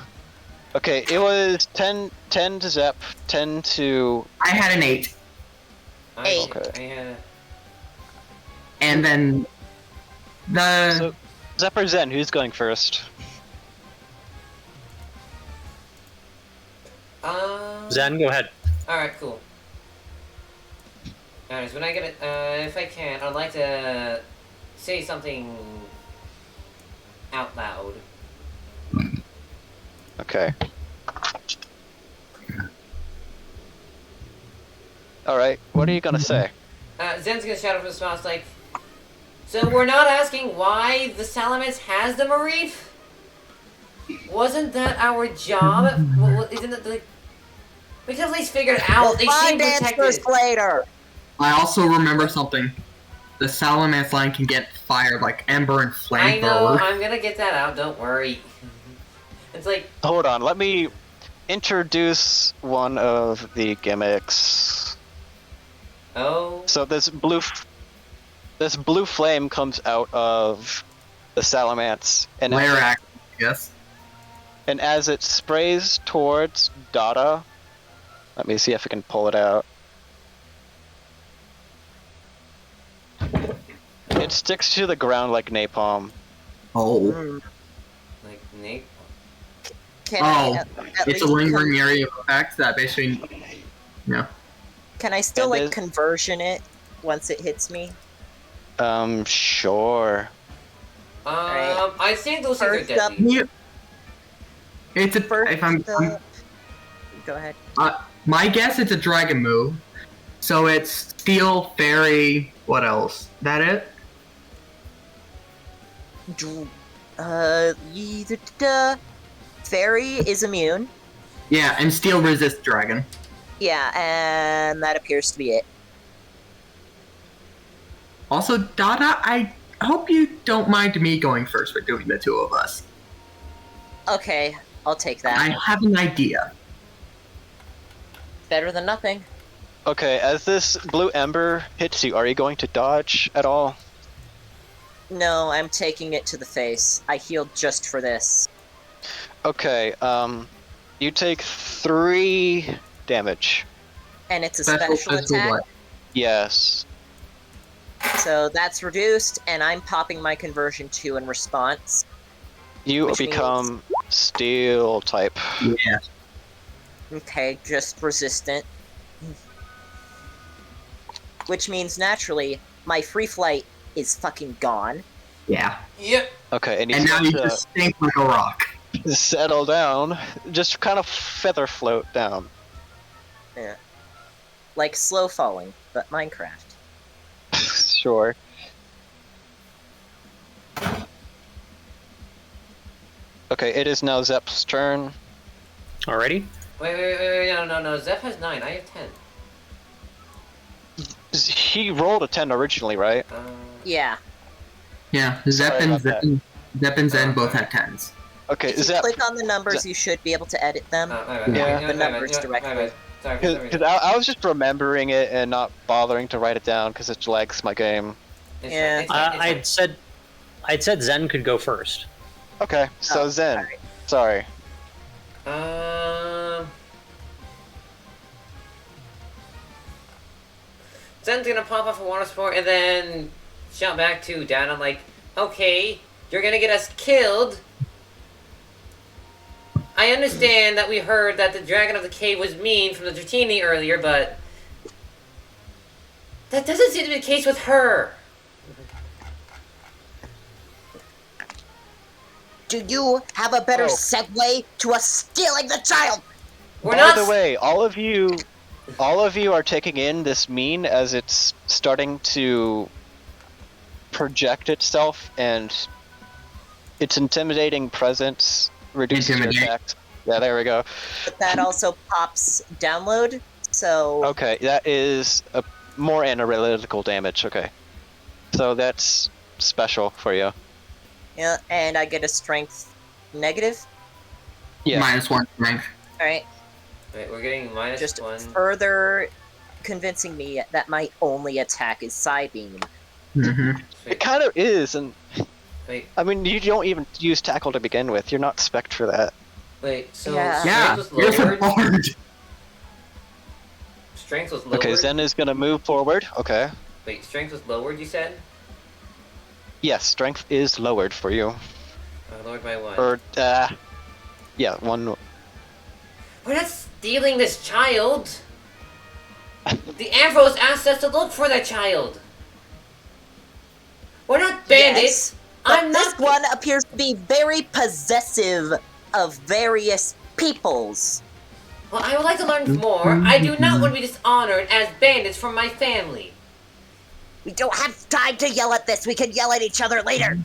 Okay, it was 10 to Zep, 10 to... I had an 8, Okay. I had and then the So, Zep or Zen, who's going first? Zen, go ahead. Alright, cool. Alright, so when I get it, if I can, I'd like to say something out loud. Okay. Alright, what are you gonna say? Zen's gonna shout up in response like, so we're not asking why the Salamence has the Marif? Wasn't that our job? Isn't it like... We could at least figure it out. We'll They find seem answers protected. later. I also remember something. The Salamance line can get fired like Ember and I know, Flamethrower. I'm gonna get that out, don't worry. It's like, Hold on, let me introduce one of the gimmicks. oh... So this blue flame comes out of the Salamance, and Lair act, yes. and as it sprays towards Dada, let me see if I can pull it out. It sticks to the ground like napalm. Oh. Hmm. Like, Nate? Can Oh, I at It's a least lingering area of effect that basically... Yeah. Can I still And like there's- conversion it once it hits me? Sure. Alright. I think those things are First up- deadly. You- It's a... First, if I'm go ahead. my guess, it's a dragon move. So it's Steel, Fairy, what else? That it? Fairy is immune. Yeah, and Steel resists dragon. Yeah, and that appears to be it. Also, Dada, I hope you don't mind me going first between the two of us. Okay, I'll take that. I have an idea. Better than nothing. Okay, as this blue ember hits you, are you going to dodge at all? No, I'm taking it to the face. I healed just for this. Okay, you take 3 damage. And it's a special attack, what? Yes. so that's reduced, and I'm popping my conversion 2 in response. You Which become steel type. Yeah. Okay, just resistant. Which means, naturally, my free flight is fucking gone. Yeah. Yep. Okay, and And he's now you going just stink like a rock. to settle down. Just kind of feather float down. Yeah. Like slow falling, but Minecraft. Sure. Okay, it is now Zep's turn. Alrighty. Wait, no. Zeph has 9, I have 10. He rolled a 10 originally, right? Yeah. Yeah, Zep Sorry and about Zep and Zen both had 10s. Okay, If you Zep. click on the numbers, Zep. you should be able to edit them. My bad. Yeah. No, The my bad, numbers my bad, directly. my bad. Sorry for some Because reason. I was just remembering it and not bothering to write it down because it lags my game. It's Yeah. fine, it's fine. I'd said Zen could go first. Okay, so Oh, Zen. alright. Sorry. Zen's gonna pop off a water sport and then shout back to Dad. I'm like, Okay, you're gonna get us killed. I understand that we heard that the Dragon of the Cave was mean from the Dratini earlier, but that doesn't seem to be the case with her. Do you have a better segue to us stealing the child? By the way, all of you are taking in this meme as it's starting to project itself, and its intimidating presence reduces your attacks. Yeah, there we go. But that also pops download, so... Okay, that is a more analytical damage, okay. So that's special for you. Yeah, and I get a strength negative? Yeah. -1 strength. Alright. Wait, we're getting -1. Just further convincing me that my only attack is Psybeam. It kind of is, and wait. I mean, you don't even use tackle to begin with. You're not spec'd for that. Wait, so Yeah, strength was you're lowered? the bard. Strength was lowered? Okay, Zen is gonna move forward. Okay. Wait, strength was lowered, you said? Yes, strength is lowered for you. Lowered by 1. Or, yeah, 1. We're not stealing this child! The Ambrose asked us to look for that child! We're not bandits! Yes, but this one appears to be very possessive of various peoples. Well, I would like to learn more. I do not want to be dishonored as bandits from my family. We don't have time to yell at this. We can yell at each other later.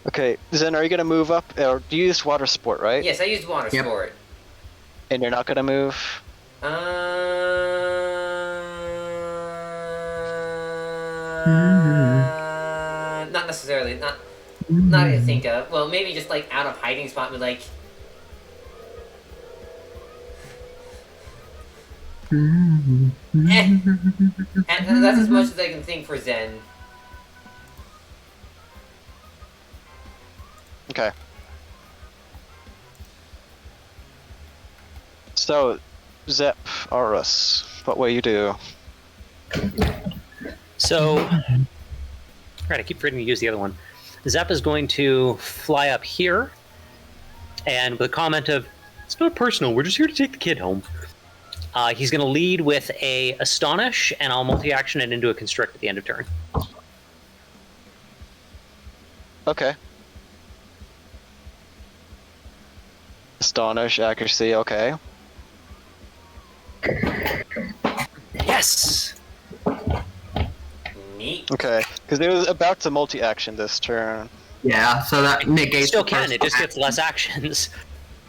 Okay, Zen, are you gonna move up? Or you used water sport, right? Yes, I used water sport. And you're not gonna move? Not necessarily. Not to think of. Well, maybe just like out of hiding spot, but like. And that's as much as I can think for Zen. Okay. So, Zep, Aurus, what will you do? So, right, I keep forgetting to use the other one. Zep is going to fly up here, and with a comment of, "It's not personal, we're just here to take the kid home." He's going to lead with a Astonish, and I'll multi-action it into a Constrict at the end of turn. Okay. Astonish, accuracy, okay. Yes! Neat. Okay, because it was about to multi-action this turn. Yeah, so that negates. Still can, it just gets less actions.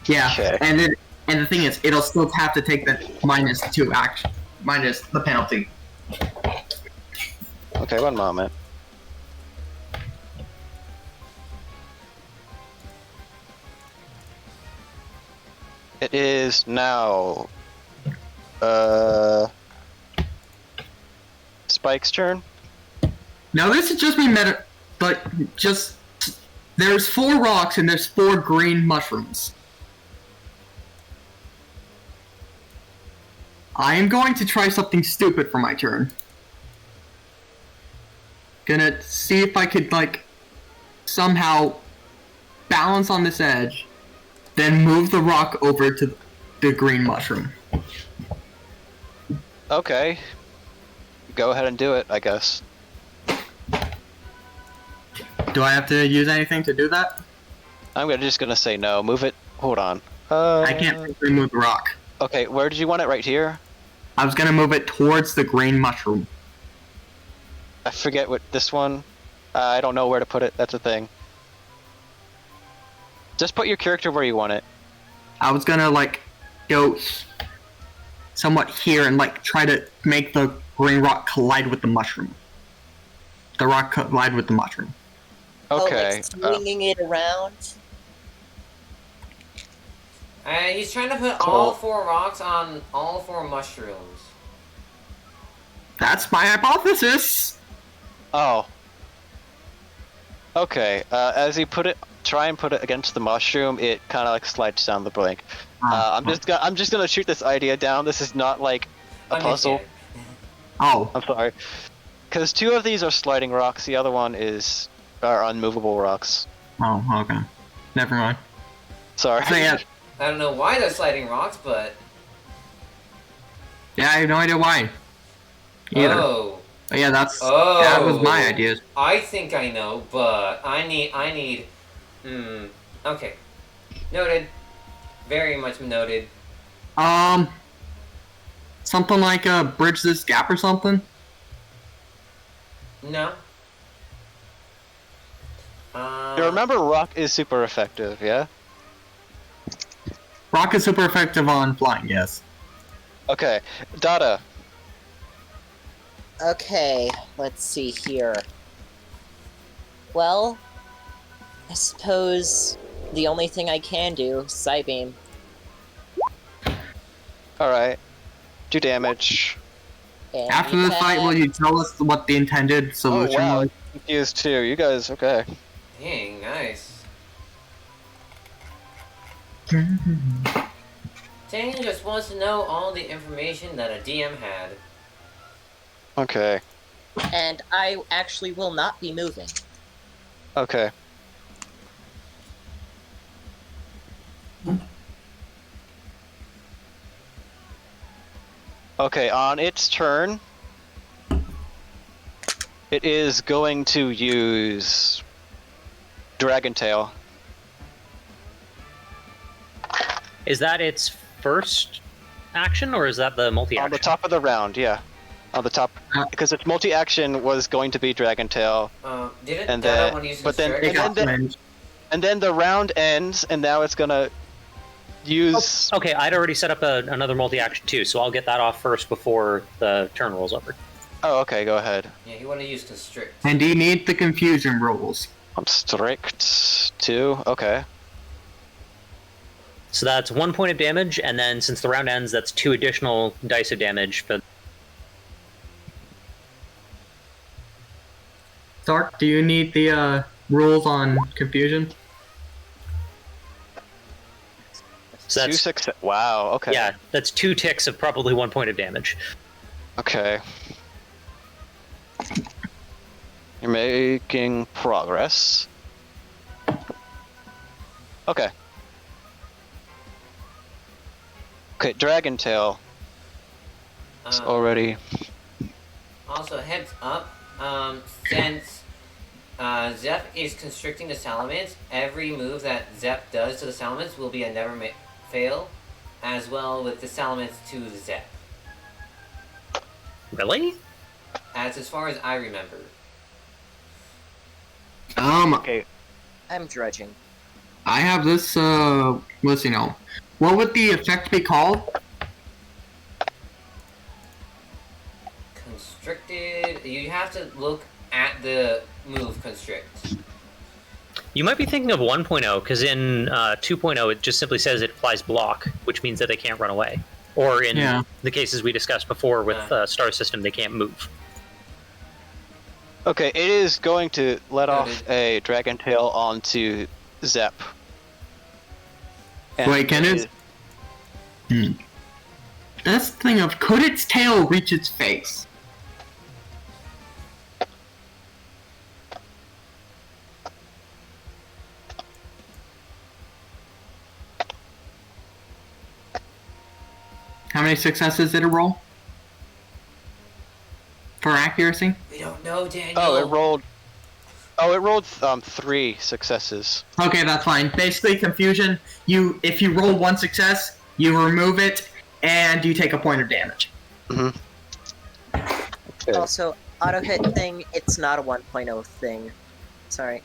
Yeah, Okay. and the thing is, it'll still have to take the -2 action, minus the penalty. Okay, one moment. It is now Spike's turn. Now this is just me just there's 4 rocks and there's 4 green mushrooms. I am going to try something stupid for my turn. Gonna see if I could somehow balance on this edge, then move the rock over to the green mushroom. Okay. Go ahead and do it, I guess. Do I have to use anything to do that? I'm just gonna say no. Move it. Hold on. I can't remove the rock. Okay, where did you want it? Right here? I was gonna move it towards the green mushroom. I forget what this one. I don't know where to put it. That's a thing. Just put your character where you want it. I was gonna go somewhat here and try to make the green rock collide with the mushroom. The rock collide with the mushroom. Okay. Swinging it around. He's trying to put all 4 rocks on all 4 mushrooms. That's my hypothesis. Oh. Okay. As you try and put it against the mushroom, it kind of slides down the blink. I'm just gonna shoot this idea down. This is not a puzzle. Oh. I'm sorry. because 2 of these are sliding rocks. The other one are unmovable rocks. Oh, okay. Never mind. Sorry. So yeah, I don't know why they're sliding rocks, but I have no idea why. Either. oh, But yeah, that was oh, my idea. I think I know, but I need. Okay, noted. Very much noted. Something like bridge this gap or something. No. You remember rock is super effective, yeah? Rock is super effective on flying. Yes. Okay, Dada. Okay, let's see here. Well, I suppose the only thing I can do, Psybeam. Alright. Do damage. And After you the fight, will you tell us what the intended solution Oh wow, was? I'm confused too. You guys, okay. Dang, nice. Dang just wants to know all the information that a DM had. Okay. And I actually will not be moving. Okay. Okay, on its turn, it is going to use Dragon Tail. Is that its first action, or is that the multi-action? On the top of the round, yeah. On the top, because its multi-action was going to be Dragon Tail. Didn't And Dada then- want to use but then- Constrict? and then the round ends, and now it's gonna use. Okay, I'd already set up another multi-action too, so I'll get that off first before the turn rolls over. Oh, okay, go ahead. Yeah, he wanted to use Constrict. And do you need the confusion rules? I'm strict too. Okay. So that's 1 point of damage, and then since the round ends, that's 2 additional dice of damage. For Dark, do you need the rules on confusion? so that's 2 6. Wow. Okay. yeah, that's 2 ticks of probably 1 point of damage. Okay. You're making progress. Okay. Okay, Dragon Tail. It's already. Also, heads up, since Zep is constricting the Salamence, every move that Zep does to the Salamence will be a never fail, as well with the Salamence to the Zep. Really? As far as I remember. Okay. I'm drudging. I have this, let's see now. What would the effect be called? Constricted, you have to look at the move Constrict. You might be thinking of 1.0, because in 2.0 it just simply says it applies block, which means that they can't run away. Or in the cases we discussed before with Star System, they can't move. Okay, it is going to let off a Dragon Tail onto Zep. And Wait, can it? That's the thing of, could its tail reach its face? How many successes did it roll? For accuracy? We don't know, Daniel. Oh, it rolled. Oh, it rolled 3 successes. Okay, that's fine. Basically, confusion. If you roll 1 success, you remove it, and you take a point of damage. Mm-hmm. Okay. Also, auto hit thing, it's not a 1.0 thing. Sorry.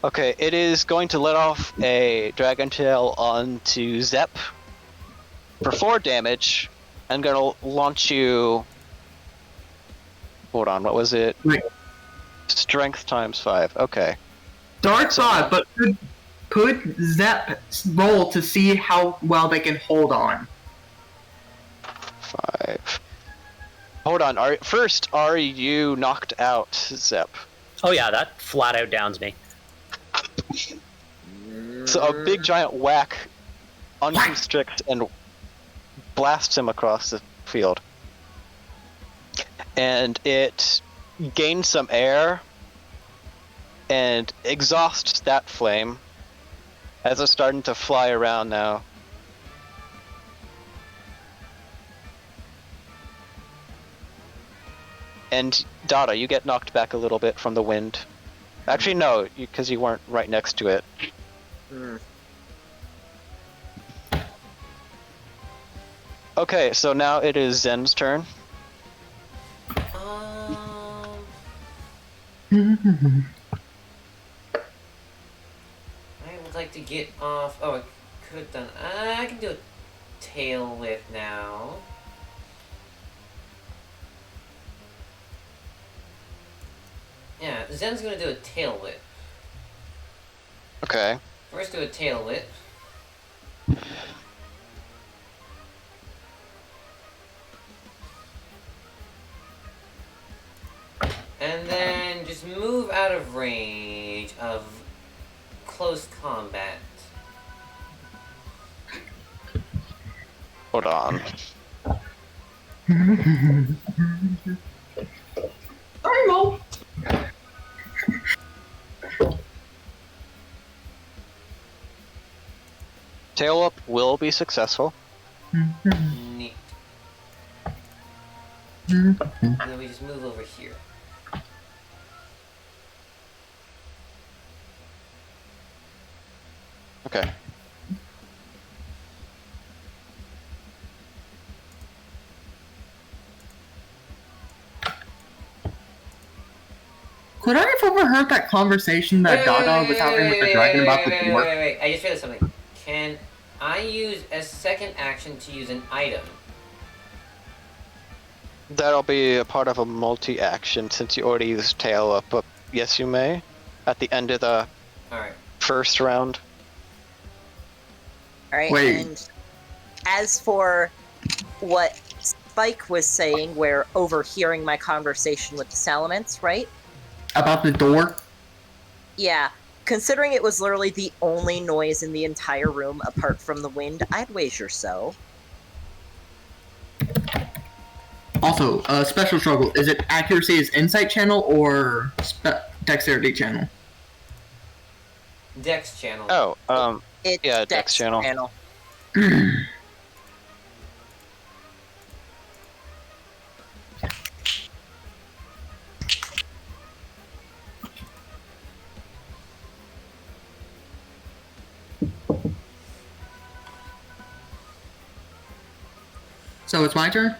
Okay, it is going to let off a Dragon Tail onto Zep for 4 damage. I'm gonna launch you. Hold on, what was it? Wait. Strength times 5. Okay. Dark thought, but could Zep roll to see how well they can hold on? 5. Hold on. Are you knocked out, Zep? Oh yeah, that flat out downs me. So a big giant whack unconstrict and blasts him across the field. and it gains some air and exhausts that flame as it's starting to fly around now. And Dada, you get knocked back a little bit from the wind. Actually, no, because you weren't right next to it. Okay, so now it is Zen's turn. I would like to get off. Oh, I could have done. I can do a tail whip now. Yeah, Zen's gonna do a tail whip. Okay. First, do a tail whip. And then just move out of range of close combat. Hold on. Sorry, Mo. Tail up will be successful. Neat. And then we just move over here. Okay. Could I have overheard that conversation that Dada was having with the dragon about the door? Wait. I just realized something. Can I use a second action to use an item? That'll be a part of a multi-action since you already used tail up, but yes you may. At the end of the Alright. first round. Alright, Wait. and as for what Spike was saying, we're overhearing my conversation with the Salamence, right? About the door? Yeah. Considering it was literally the only noise in the entire room apart from the wind, I'd wager so. Also, special struggle. Is it accuracy as insight channel or dexterity channel? Dex channel. Oh, It's yeah, Dex channel. So it's my turn?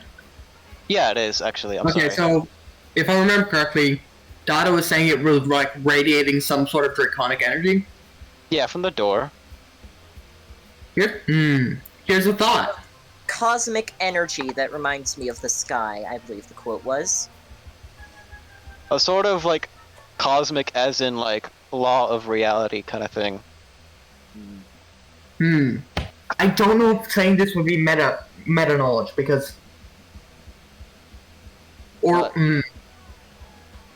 Yeah, it is actually. I'm Okay, sorry. so if I remember correctly, Dada was saying it was like radiating some sort of draconic energy. Yeah, from the door. Here's a thought. Cosmic energy that reminds me of the sky, I believe the quote was. A sort of like cosmic as in like law of reality kind of thing. I don't know if saying this would be meta knowledge because, or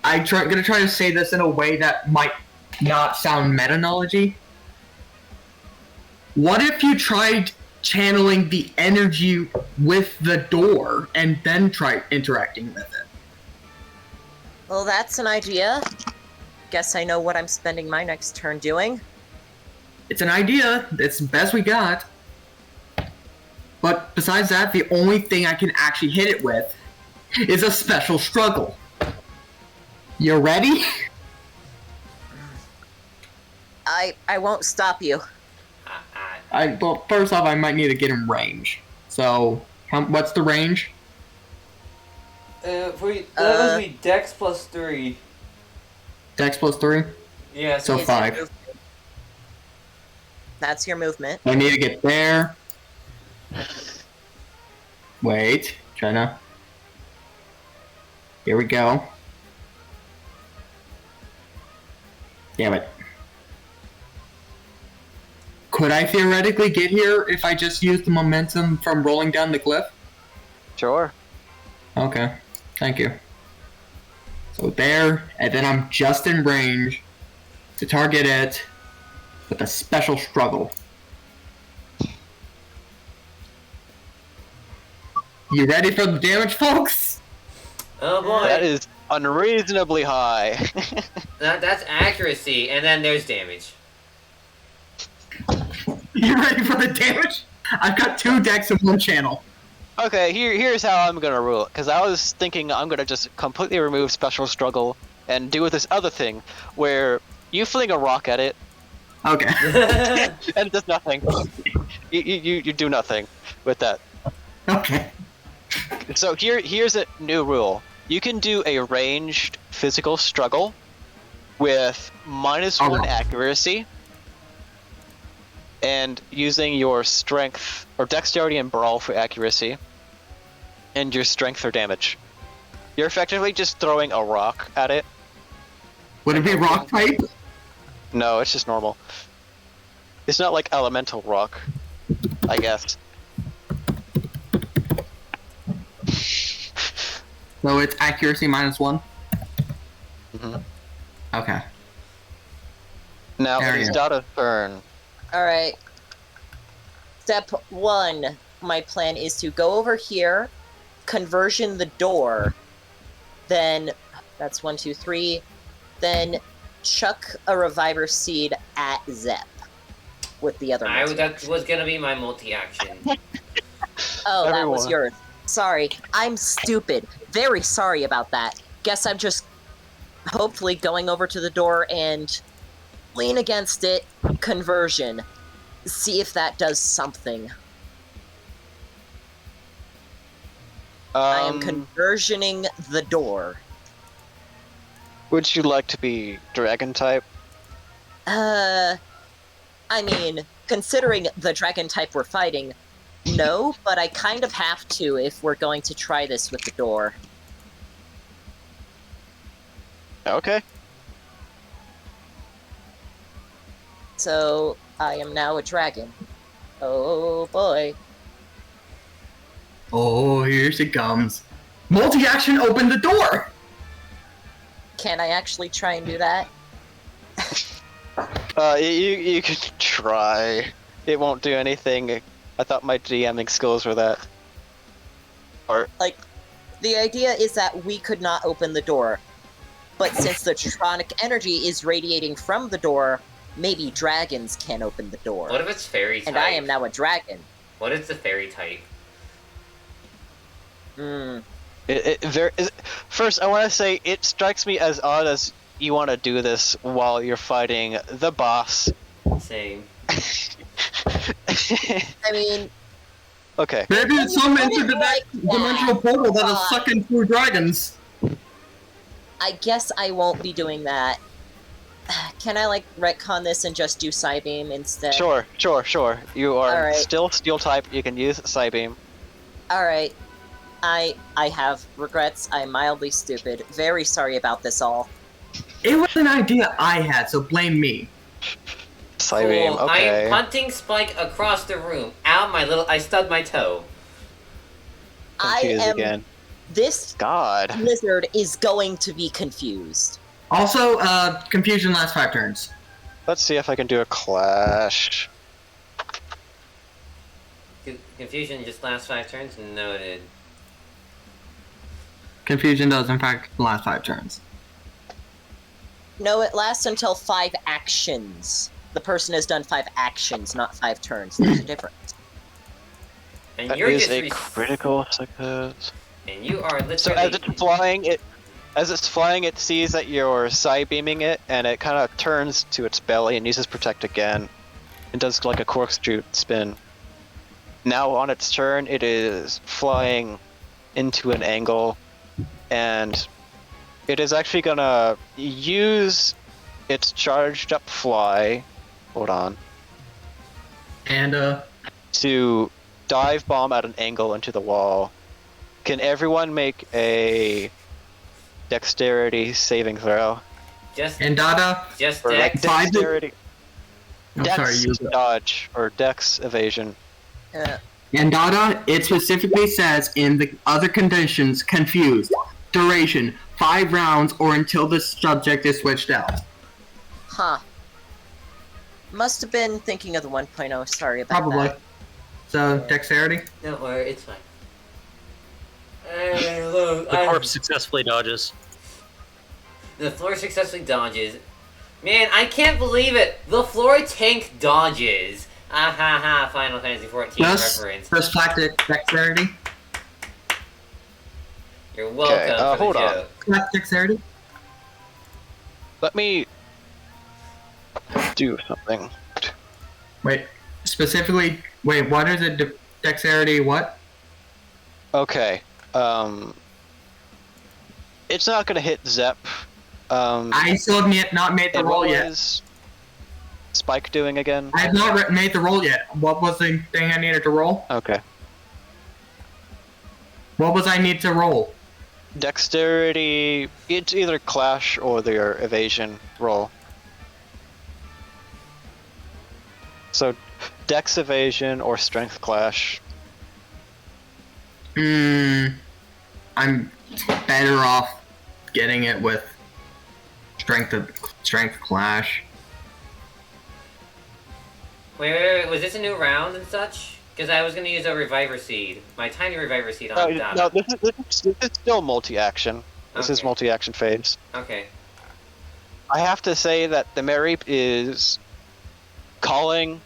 gonna try to say this in a way that might not sound meta knowledgey. What if you tried channeling the energy with the door and then try interacting with it? Well, that's an idea. Guess I know what I'm spending my next turn doing. It's an idea. It's the best we got. But besides that, the only thing I can actually hit it with is a special struggle. You ready? I won't stop you. Well, first off, I might need to get in range. So, what's the range? That would be Dex plus 3. Dex plus 3? Yeah, So Is it 5. movement? That's your movement. I need to get there. Wait, China. Here we go. Damn it. Could I theoretically get here if I just used the momentum from rolling down the cliff? Sure. Okay, thank you. So there, and then I'm just in range to target it with a special struggle. You ready for the damage, folks? Oh boy. That is unreasonably high. That's accuracy, and then there's damage. You ready for the damage? I've got 2 decks in 1 channel. Okay, here's how I'm gonna rule it. Because I was thinking I'm gonna just completely remove Special Struggle and do this other thing where you fling a rock at it Okay. and it does nothing. You do nothing with that. Okay. So here's a new rule. You can do a ranged physical struggle with -1 accuracy and using your strength or dexterity and brawl for accuracy and your strength for damage. You're effectively just throwing a rock at it. Would it be rock type? No, it's just normal. It's not like elemental rock, I guess. So it's accuracy -1? Mm-hmm. Okay. Now There it is you Dada's turn. Alright. Step 1. My plan is to go over here, conversion the door, then, that's 1, 2, 3, then chuck a reviver seed at Zep with the other That was gonna be my multi-action. Oh, that was Everyone. yours. Sorry. I'm stupid. Very sorry about that. Guess I'm just hopefully going over to the door and lean against it, conversion. See if that does something. I am conversioning the door. Would you like to be dragon type? I mean, considering the dragon type we're fighting, no, but I kind of have to if we're going to try this with the door. Okay. So, I am now a dragon. Oh boy. Oh, here she comes. Multi-action, open the door! Can I actually try and do that? You could try. It won't do anything. I thought my DMing skills were that. Or Like, the idea is that we could not open the door. But since the Tronic energy is radiating from the door, maybe dragons can open the door. What if it's fairy type? And I am now a dragon. What is the fairy type? First, I want to say it strikes me as odd as you want to do this while you're fighting the boss. Same. I mean, Okay. Maybe it's some Put it interdimensional portal that is sucking through dragons. I guess I won't be doing that. Can I, like, retcon this and just do Psybeam instead? Sure. You are Alright. still steel type. You can use Psybeam. Alright. I have regrets. I'm mildly stupid. Very sorry about this all. It was an idea I had, so blame me. Psybeam. Cool. Okay. I'm punting Spike across the room. Ow, I stubbed my toe. Confused I am... again. This God. lizard is going to be confused. Also, confusion lasts 5 turns. Let's see if I can do a clash. Confusion just lasts 5 turns? Noted. Confusion does, in fact, last 5 turns. No, it lasts until 5 actions. The person has done 5 actions, not 5 turns. There's a difference. And That you're is just a critical success. And you are literally... So as it's flying, it sees that you're Psybeaming it, and it kind of turns to its belly and uses Protect again, and does like a corkscrew spin. Now on its turn, it is flying into an angle, and it is actually gonna use its charged up fly. Hold on. And, To dive bomb at an angle into the wall. Can everyone make a dexterity saving throw? Just Dada, Just Or like Dex. dexterity, I'm dex sorry, you. dodge, or dex evasion. And Dada, it specifically says in the other conditions, confused. Duration, 5 rounds or until the subject is switched out. Huh. Must have been thinking of the 1.0. Sorry about Probably. that. So, dexterity? No, or it's fine. The corpse successfully dodges. The floor successfully dodges. Man, I can't believe it! The floor tank dodges! Ah ha ha, Final Fantasy 14 reference. First flat dexterity. You're welcome for hold the on. joke. Flat dexterity. Let me do something. Wait, specifically, what is it? Dexterity, what? Okay. It's not gonna hit Zep. I still have not made the and roll what yet. was Spike doing again? I have not made the roll yet. What was the thing I needed to roll? Okay. What was I need to roll? Dexterity. It's either Clash or their evasion roll. So, Dex evasion or Strength Clash. I'm better off getting it with strength clash. Wait, was this a new round and such? Because I was going to use a Reviver Seed. My tiny Reviver Seed on Dada. No, this is still multi-action. This is Okay. multi-action phase. Okay. I have to say that the Mareep is calling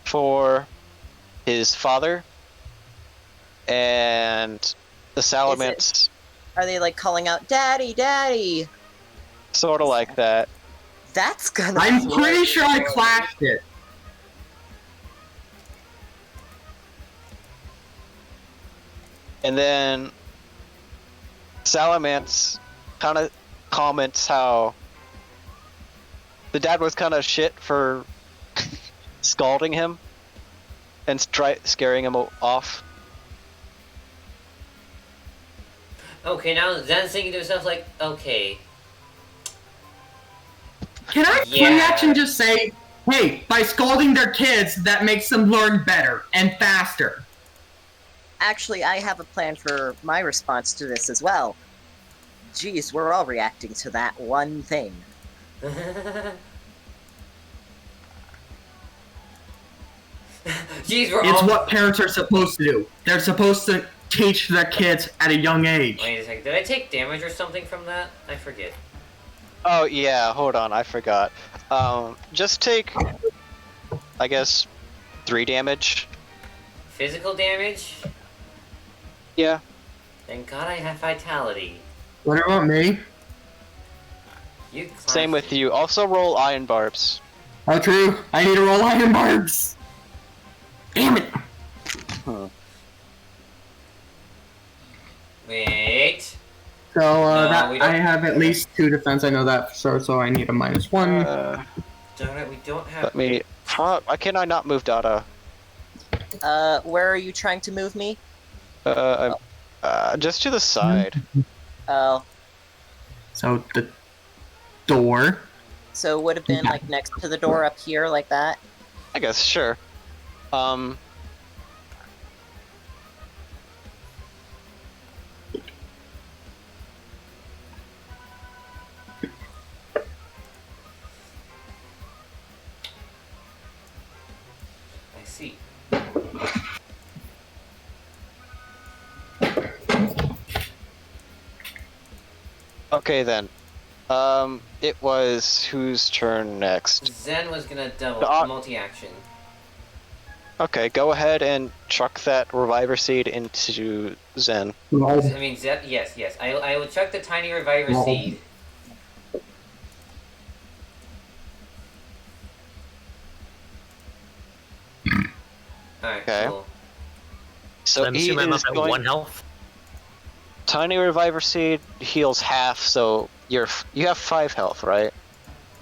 for his father, and the Salamence Are they like calling out, "Daddy, Daddy"? sort of like that. That's gonna. I'm pretty sure I clashed it. And then Salamence kind of comments how the dad was kind of shit for scalding him and scaring him off. Okay, now Zen's thinking to himself, like, okay. Can I free action just say, hey, by scolding their kids, that makes them learn better and faster? Actually, I have a plan for my response to this as well. Geez, we're all reacting to that one thing. Jeez, we're It's all... what parents are supposed to do. They're supposed to teach their kids at a young age. Wait a second, did I take damage or something from that? I forget. Oh yeah, hold on, I forgot. Just take, I guess, 3 damage. Physical damage? Yeah. Thank God I have Vitality. What about me? You Same with classic. you. Also roll Iron Barbs. Oh, true. I need to roll iron barbs. Damn it. Wait. So, No, we don't- I have at least 2 defense. I know that for sure, so I need a -1. Darn it, we don't have... Let me. Can I not move Dada? Where are you trying to move me? Just to the side. Oh, So, the door. so it would have been like next to the door up here, like that. I guess, sure. I see. Okay then. It was whose turn next? Zen was gonna double multi-action. Okay, go ahead and chuck that Reviver Seed into Zen. I mean, Zen, yes. I will chuck the tiny Reviver Roll. Seed. Alright, Okay. cool. So I'm he assuming I'm is up at going. 1 health. Tiny Reviver Seed heals half, so you have 5 health, right?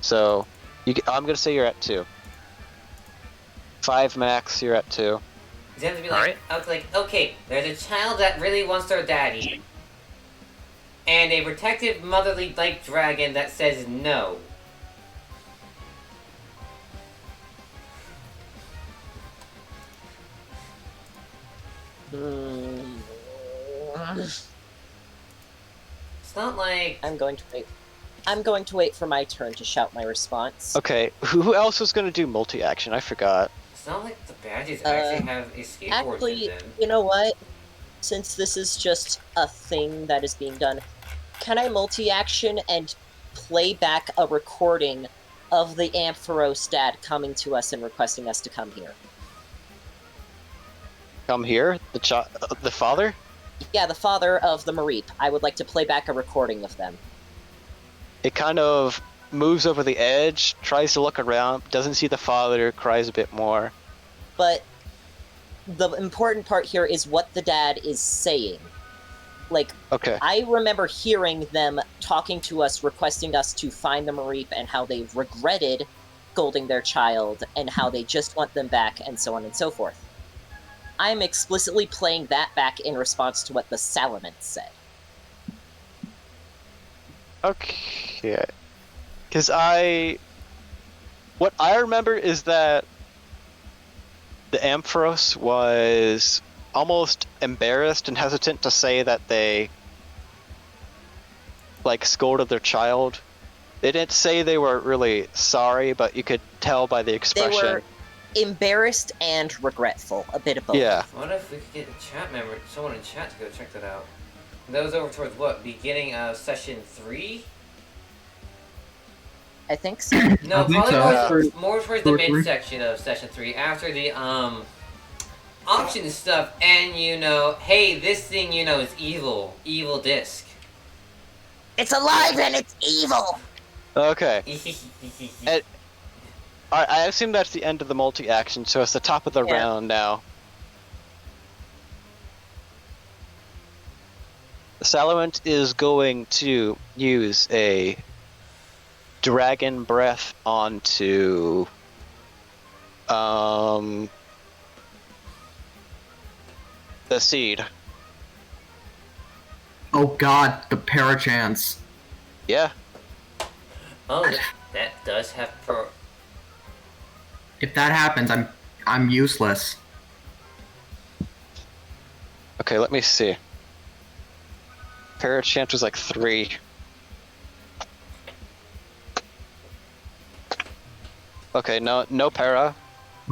So I'm gonna say you're at 2. 5 max, you're at 2. Zen's be like, okay, there's a child that really wants their daddy. And a protective motherly like dragon that says no. It's not like... I'm going to wait. I'm going to wait for my turn to shout my response. Okay, who else was gonna do multi-action? I forgot. It's not like the badges actually have a skateboard Actually, in them. you know what? since this is just a thing that is being done, can I multi-action and play back a recording of the Ampharos dad coming to us and requesting us to come here? Come here? The father? Yeah, the father of the Mareep. I would like to play back a recording of them. It kind of moves over the edge, tries to look around, doesn't see the father, cries a bit more. But the important part here is what the dad is saying. Like, Okay. I remember hearing them talking to us, requesting us to find the Mareep and how they regretted golding their child and how they just want them back and so on and so forth. I'm explicitly playing that back in response to what the Salamence said. Okay. Because what I remember is that the Ampharos was almost embarrassed and hesitant to say that they, like, scolded their child. They didn't say they were really sorry, but you could tell by the expression. They were embarrassed and regretful, a bit of both. Yeah. What if we could get a chat member, someone in chat to go check that out? That was over towards what? Beginning of session 3? I think so. No, I think probably so. more towards the midsection of session 3, after the auction stuff, and hey, this thing is evil disc. It's alive and it's evil! Okay. I assume that's the end of the multi-action, so it's the top of the round now. The Salamence is going to use a Dragon Breath onto the seed. Oh god, the Parachance. Yeah. Oh, that does have If that happens, I'm useless. Okay, let me see. Parachance was like 3. Okay, no para.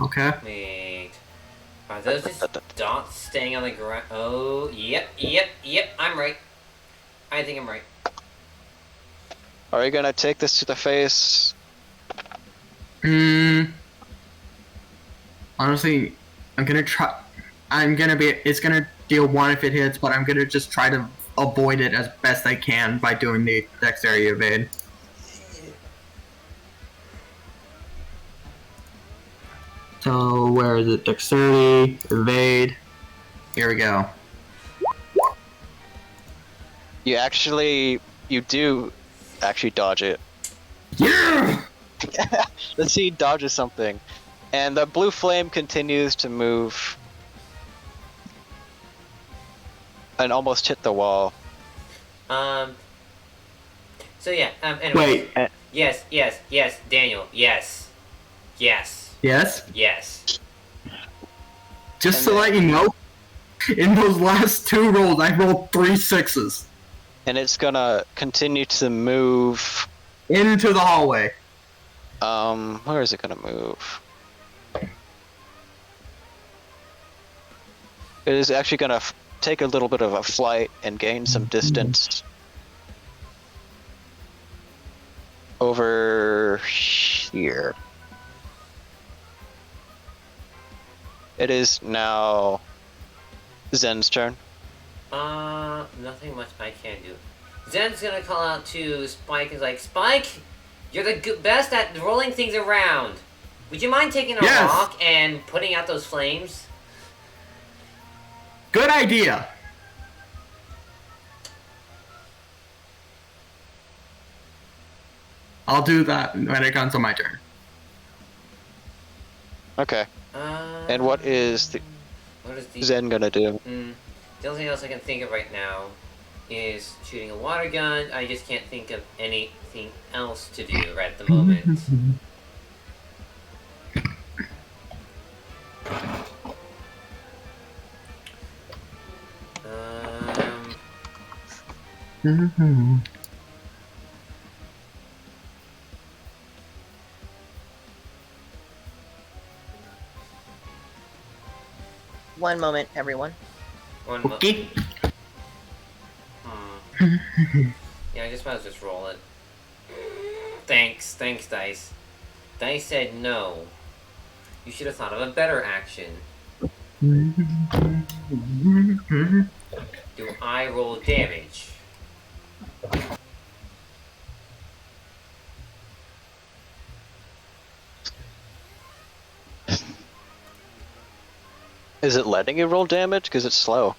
Okay. Wait. Are those just dots staying on the ground? Oh, yep, I'm right. I think I'm right. Are you gonna take this to the face? Honestly, I'm gonna try. It's gonna deal 1 if it hits, but I'm gonna just try to avoid it as best I can by doing the dexterity evade. So, where is it? Dexterity, evade. Here we go. You do actually dodge it. Yeah! The seed dodges something, and the blue flame continues to move and almost hit the wall. So yeah, anyway. Wait. Yes, Daniel, yes. Yes? Yes. Just to let you know, in those last 2 rolls, I rolled 3 6s. And it's gonna continue to move into the hallway. Where is it gonna move? It is actually gonna take a little bit of a flight and gain some distance over here. It is now Zen's turn. Nothing much I can do. Zen's gonna call out to Spike and is like, Spike, you're the best at rolling things around. Would you mind taking a rock and putting out those flames? Good idea. I'll do that when it comes to my turn. Okay. And what is Zen gonna do? The only thing else I can think of right now is shooting a water gun. I just can't think of anything else to do right at the moment. One moment, everyone. Okay. Yeah, I just might as well just roll it. Thanks, Dice. Dice said no. You should have thought of a better action. Do I roll damage? Is it letting you roll damage? Because it's slow.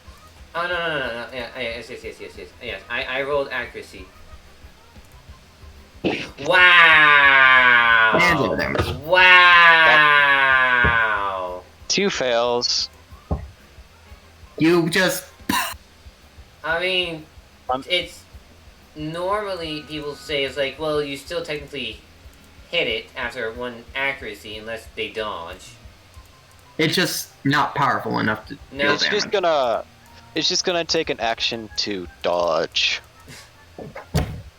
Oh, no. Yeah, yes. Yes, I rolled accuracy. Wow! And damage. Wow! 2 fails. You just. I mean, Um, it's... Normally, people say it's like, well, you still technically hit it after 1 accuracy unless they dodge. It's just not powerful enough to No. deal It's damage. just gonna take an action to dodge.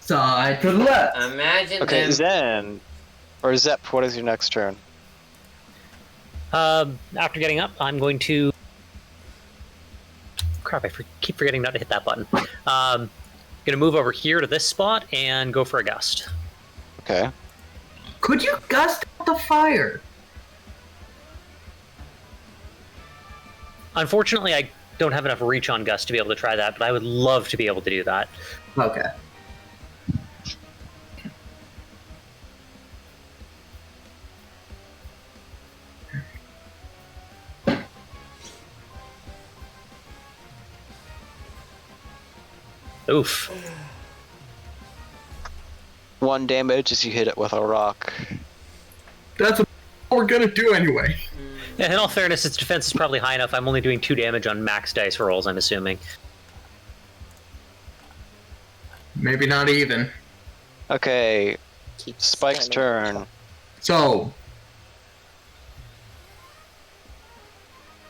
Side to the left. Imagine Okay, them... Zen. Or Zep, what is your next turn? After getting up, I'm going to. Crap! Keep forgetting not to hit that button. Gonna move over here to this spot and go for a gust. Okay. Could you gust out the fire? Unfortunately, I don't have enough reach on gust to be able to try that, but I would love to be able to do that. Okay. Oof. 1 damage as you hit it with a rock. That's what we're gonna do anyway. Yeah, in all fairness, its defense is probably high enough. I'm only doing 2 damage on max dice rolls, I'm assuming. Maybe not even. Okay, Keep Spike's standing. turn. So.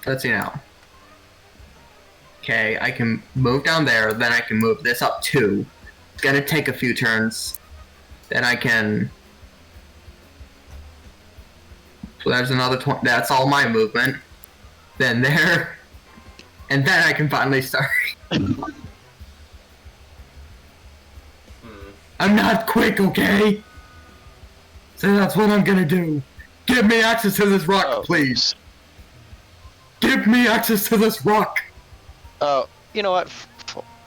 Let's see now. Okay, I can move down there, then I can move this up 2. It's gonna take a few turns. Then I can. So there's another 20. That's all my movement. Then there. And then I can finally start. I'm not quick, okay? So that's what I'm gonna do. Give me access to this rock, Oh. please. Give me access to this rock. Oh, you know what?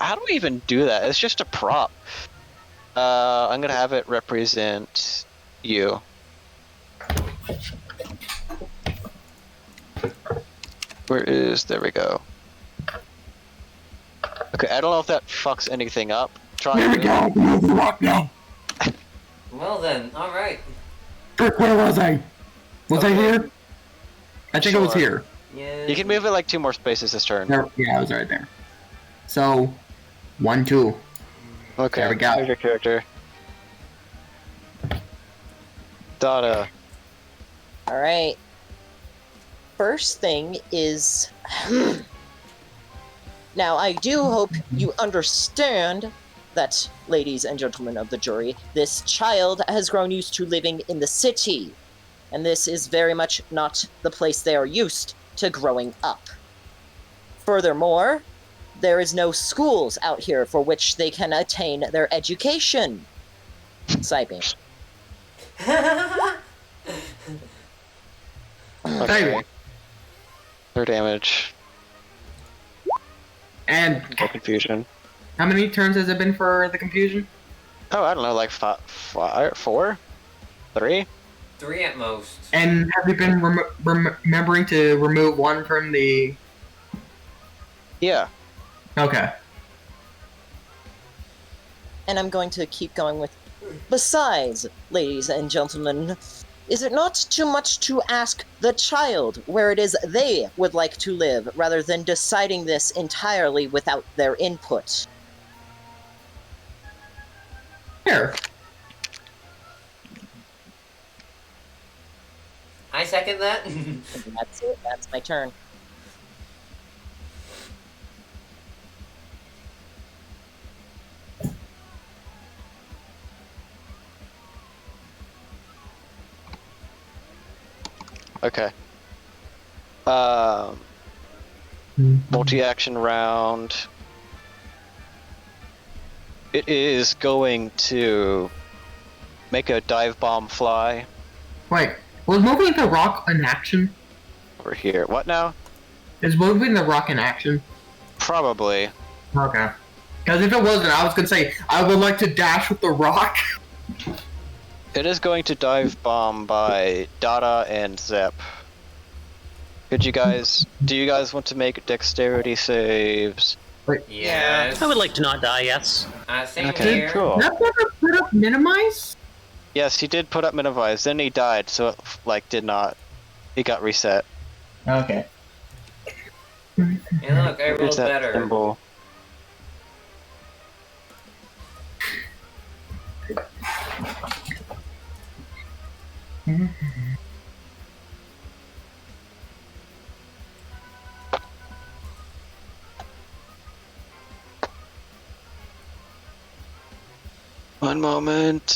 How do we even do that? It's just a prop. I'm gonna have it represent you. There we go. Okay, I don't know if that fucks anything up. Try Here we and go. I can move the rock now. Well then, alright. Frick, where was I? Was I Okay. here? I think I was Sure. here. Yeah. You can move it like 2 more spaces this turn. There, yeah, I was right there. So, 1, 2. Okay, There we go. here's your character. Dada. Alright. First thing is. Now, I do hope you understand that, ladies and gentlemen of the jury, this child has grown used to living in the city. And this is very much not the place they are used to growing up. Furthermore, there is no schools out here for which they can attain their education. Siping. Okay. 3 damage. And No confusion. how many turns has it been for the confusion? Oh, I don't know, like 4? 3? 3 at most. And have you been remembering to remove 1 from the... Yeah. Okay. And I'm going to keep going with. Besides, ladies and gentlemen, is it not too much to ask the child where it is they would like to live, rather than deciding this entirely without their input? Here. I second that. And that's it. That's my turn. Okay. Um. multi-action round. It is going to make a dive bomb fly Wait, was moving the rock an action? over here. What now? Is moving the rock in action? Probably. Okay. Because if it wasn't, I was gonna say I would like to dash with the rock. It is going to dive bomb by Dada and Zep. Do you guys want to make dexterity saves? Yes. I would like to not die, yes. Same Okay, here. cool. That never put up minimize? Yes, he did put up minimize, then he died, so it did not. He got reset. Okay. And look, I Here's rolled that better. symbol. One moment.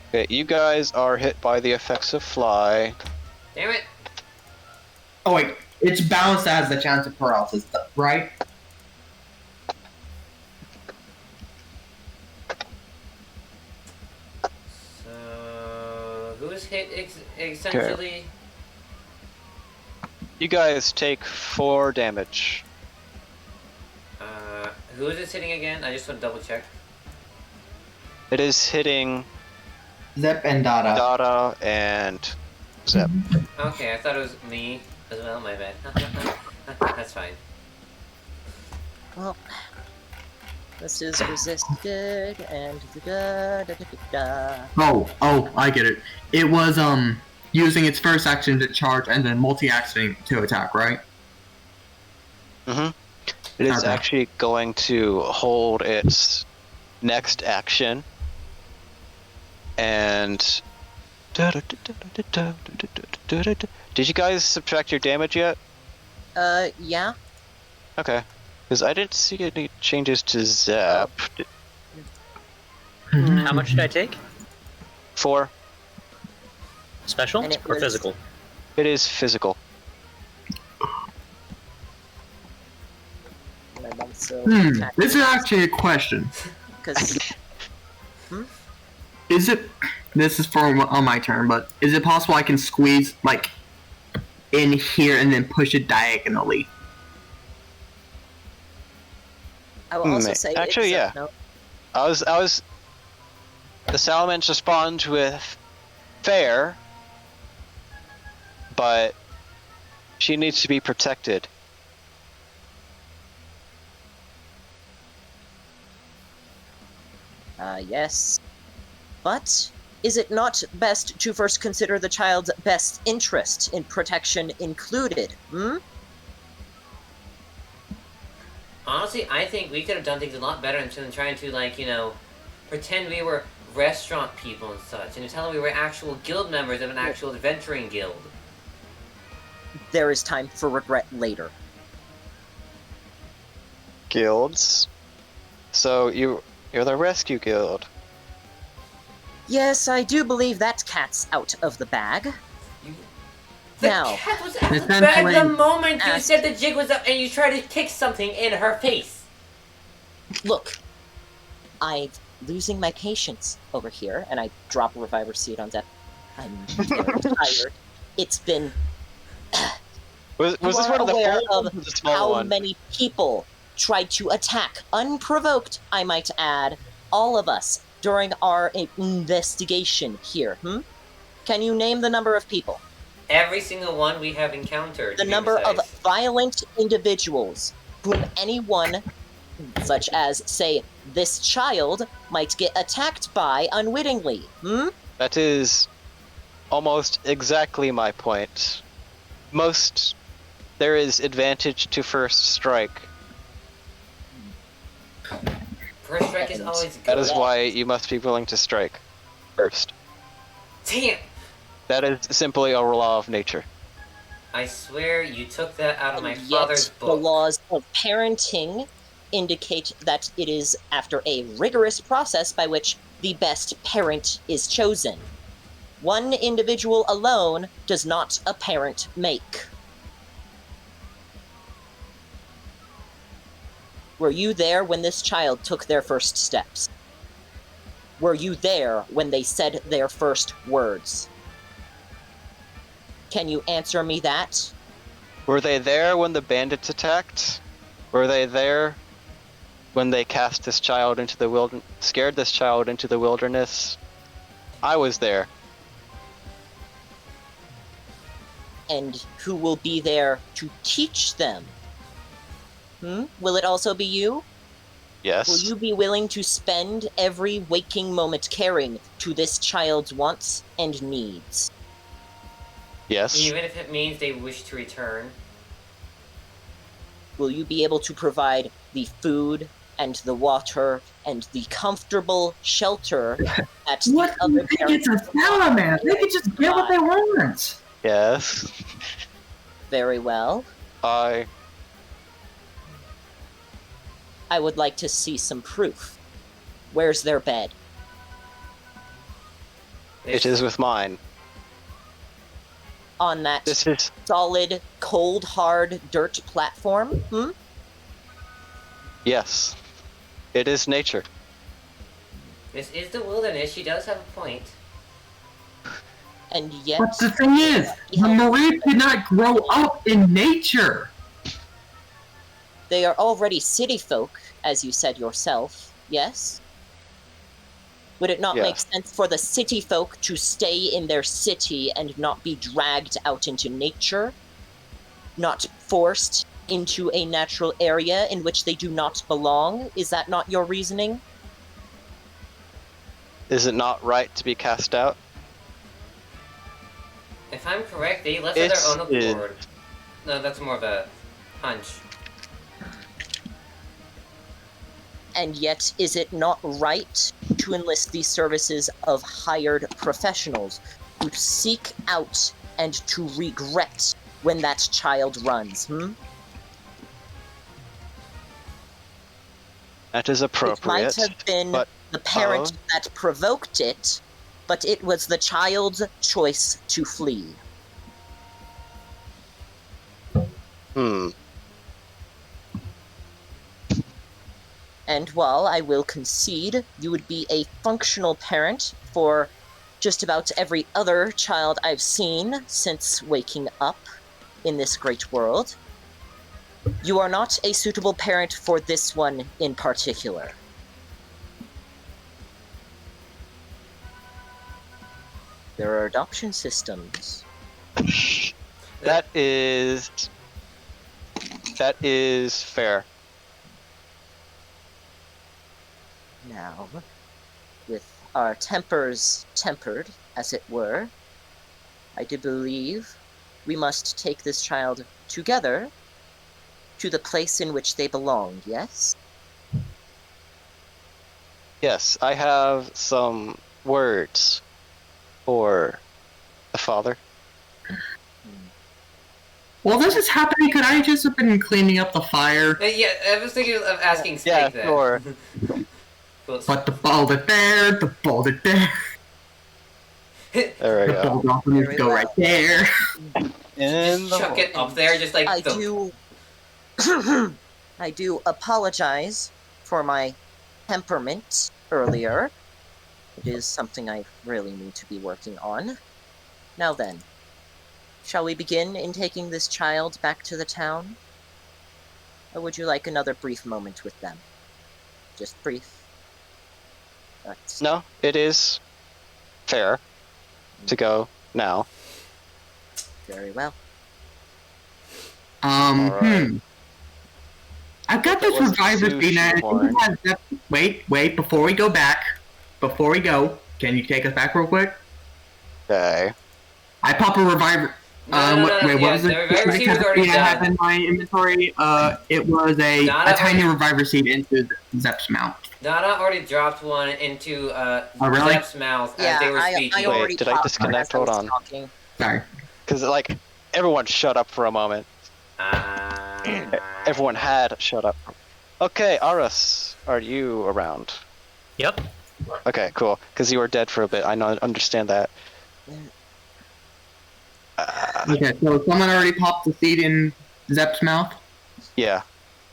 Okay, you guys are hit by the effects of fly. Damn it. Oh wait, it's balanced as the chance of paralysis, right? So, who's hit essentially? You guys take 4 damage. Who is this hitting again? I just want to double check. It is hitting Zep and Dada. Dada and Zep. Okay, I thought it was me as well. My bad. That's fine. Well, this is resisted and da da da da da. Oh, I get it. It was using its first action to charge and then multi-actioning to attack, right? Mm-hmm. It is Okay. actually going to hold its next action. And... Did you guys subtract your damage yet? Yeah. Okay. Because I didn't see any changes to Zep. How much did I take? 4. Special And it or was- physical? It is physical. This is actually a question. Because Is it? This is for on my turn, but is it possible I can squeeze like in here and then push it diagonally? I will also say, actually, yeah. No, I was. The Salamence responds with fair, but she needs to be protected. yes. But is it not best to first consider the child's best interest in protection included? Hmm? Honestly, I think we could have done things a lot better instead of trying to, like, pretend we were restaurant people and such, and tell them we were actual guild members of an actual adventuring guild. There is time for regret later. Guilds. So you're the rescue guild. Yes, I do believe that cat's out of the bag. The Now, cat was out of the bag the essentially- moment you Ask- said the jig was up and you tried to kick something in her face. look, I'm losing my patience over here, and I drop a reviver seed on Zep. I'm very tired. It's been Was You this are one of the aware full of ones or the small how one? many people tried to attack, unprovoked, I might add, all of us during our investigation here, Can you name the number of people? Every single one we have encountered. The to be number of precise. violent individuals whom anyone, such as, say, this child, might get attacked by unwittingly, That is almost exactly my point. There is advantage to first strike. First strike is always good. That is why you must be willing to strike first. Damn! That is simply a law of nature. I swear you took that out of my and father's yet the book. laws of parenting indicate that it is after a rigorous process by which the best parent is chosen. One individual alone does not a parent make. Were you there when this child took their first steps? Were you there when they said their first words? Can you answer me that? Were they there when the bandits attacked? Were they there when they cast this child into the scared this child into the wilderness? I was there. And who will be there to teach them? Will it also be you? Yes. Will you be willing to spend every waking moment caring to this child's wants and needs? Yes. Even if it means they wish to return. Will you be able to provide the food and the water and the comfortable shelter that What the do you other think parents it's a salamander? They can just get what they want. Yes. Very well. I would like to see some proof. Where's their bed? It is with mine. On that This is solid, cold, hard dirt platform? yes. It is nature. This is the wilderness. She does have a point. And yet... But the thing is, the Marie did not grow up in nature. They are already city folk, as you said yourself, yes? Would it not make sense for the city folk to stay in their city and not be dragged out into nature? Not forced into a natural area in which they do not belong? Is that not your reasoning? Is it not right to be cast out? If I'm correct, they left of their own accord. No, that's more of a hunch. And yet, is it not right to enlist the services of hired professionals who seek out and to regret when that child runs, That is appropriate. It might have been the parent that provoked it, but it was the child's choice to flee. And while I will concede you would be a functional parent for just about every other child I've seen since waking up in this great world, you are not a suitable parent for this one in particular. There are adoption systems. That is fair. Now, with our tempers tempered, as it were, I do believe we must take this child together to the place in which they belong, yes? Yes, I have some words for the father. Well, this is happening. Could I just have been cleaning up the fire? Yeah, I was thinking of asking Snake Yeah, that. sure. But the balded bear, the balded bear. There we The go. bald also needs to go right there. In Just chuck it up there, just like I do apologize for my temperament earlier. It is something I really need to be working on. Now then, shall we begin in taking this child back to the town? Or would you like another brief moment with them? Just brief. No, it is fair to go now. Very well. Alright. I've got this reviver scene. Wait, before we go back, before we go, can you take us back real quick? Okay. I pop a reviver. What was the reviver seed was already I have done. in my inventory? It was a tiny reviver seed into Zep's mouth. Nana already dropped one into really? Zep's mouth as they were speaking. already Wait, did I popped disconnect? as I was Hold on. talking. Sorry. Because, like, everyone shut up for a moment. Everyone had shut up. Okay, Aras, are you around? Yep. Okay, cool. Because you were dead for a bit. I know, understand that. Okay, so someone already popped the seed in Zep's mouth? Yeah.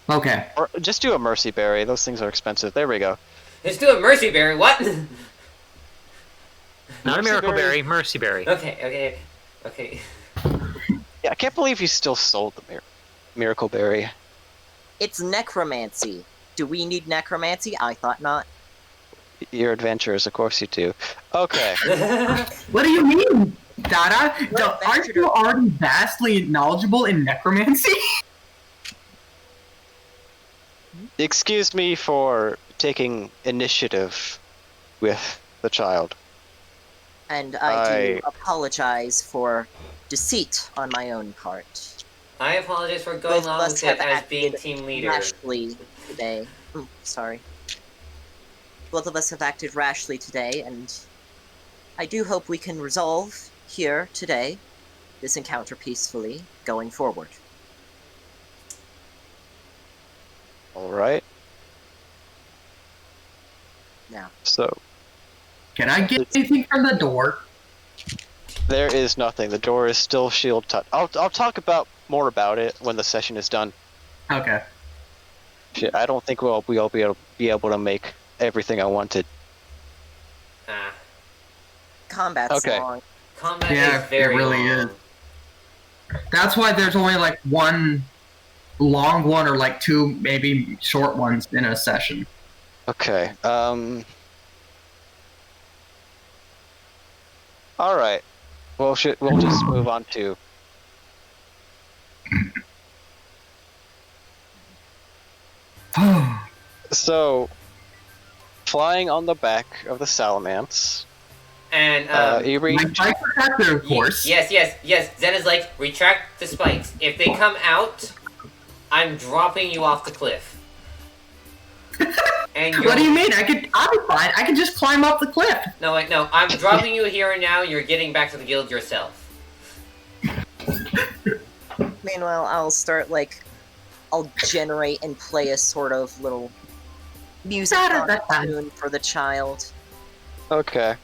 Okay. Or just do a mercy berry. Those things are expensive. There we go. Let's do a mercy berry. What? Not a Mercy miracle berry. berry, mercy berry. Okay. Yeah, I can't believe you still sold the miracle berry. It's necromancy. Do we need necromancy? I thought not. Your adventures, of course you do. Okay. What do you mean, Dada? What Aren't you already vastly knowledgeable in necromancy? Excuse me for taking initiative with the child. And I do apologize for deceit on my own part. I apologize for Both going of along us with have it as being acted team leader. rashly today. Sorry. Both of us have acted rashly today, and I do hope we can resolve here today this encounter peacefully going forward. Alright. Now, So, Can I get anything from the door? there is nothing. The door is still shield touch. I'll talk more about it when the session is done. Okay. Shit, I don't think we'll be able to make everything I wanted. Ah, combat's Okay. long. combat Yeah, is very it really long. is. That's why there's only like one long one or like two maybe short ones in a session. Okay. Alright. We'll just move on to... So, flying on the back of the Salamance, And you reach... My bike protector, of course. yes. Zen is like, retract the spikes. If they come out, I'm dropping you off the cliff. And What do you mean? I'll be fine. I can just climb up the cliff. No, wait, no. I'm dropping you here and now, and you're getting back to the guild yourself. Meanwhile, I'll generate and play a sort of little music tune for the child. Okay.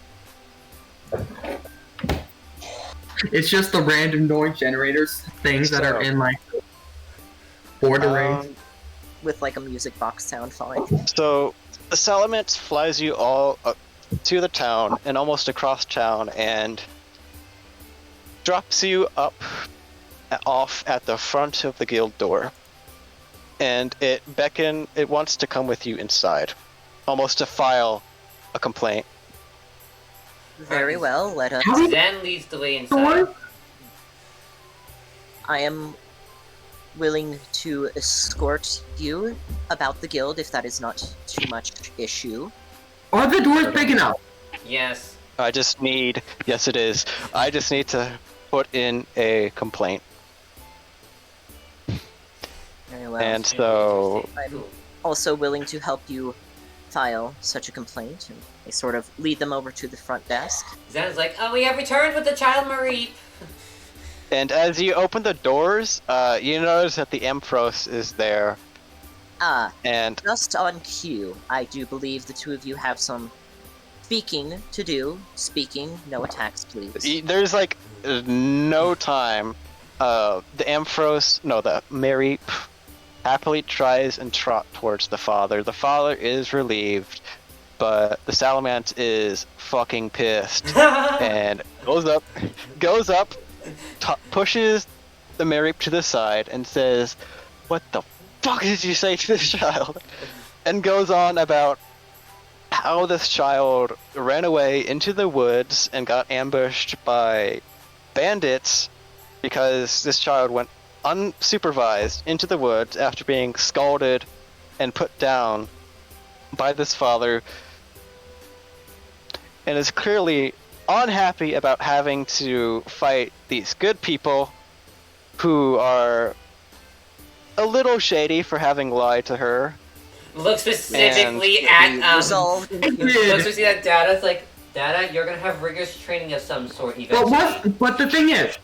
It's just the random noise generators things that are in like board arrays. With like a music box sound fine. So, the Salamance flies you all up to the town and almost across town and drops you off at the front of the guild door. And it wants to come with you inside. Almost to file a complaint. Very well, let us. Zen leads the way inside. I am willing to escort you about the guild if that is not too much issue. Are the doors big enough? Yes. Yes it is. I just need to put in a complaint. Very well. And so... I'm also willing to help you file such a complaint, and I sort of lead them over to the front desk. Zen is like, oh, we have returned with the child Marie. And as you open the doors, you notice that the Empress is there. And Just on cue, I do believe the two of you have some speaking to do. Speaking, no attacks, please. there's like no time. The Mary happily tries and trot towards the father. The father is relieved, but the Salamance is fucking pissed and goes up, pushes the Mary to the side and says, "What the fuck did you say to this child?" And goes on about how this child ran away into the woods and got ambushed by bandits because this child went unsupervised into the woods after being scalded and put down by this father, and is clearly unhappy about having to fight these good people who are a little shady for having lied to her. Look specifically at resolved. Look specifically at Dada. It's like, Dada, you're gonna have rigorous training of some sort eventually. But the thing is,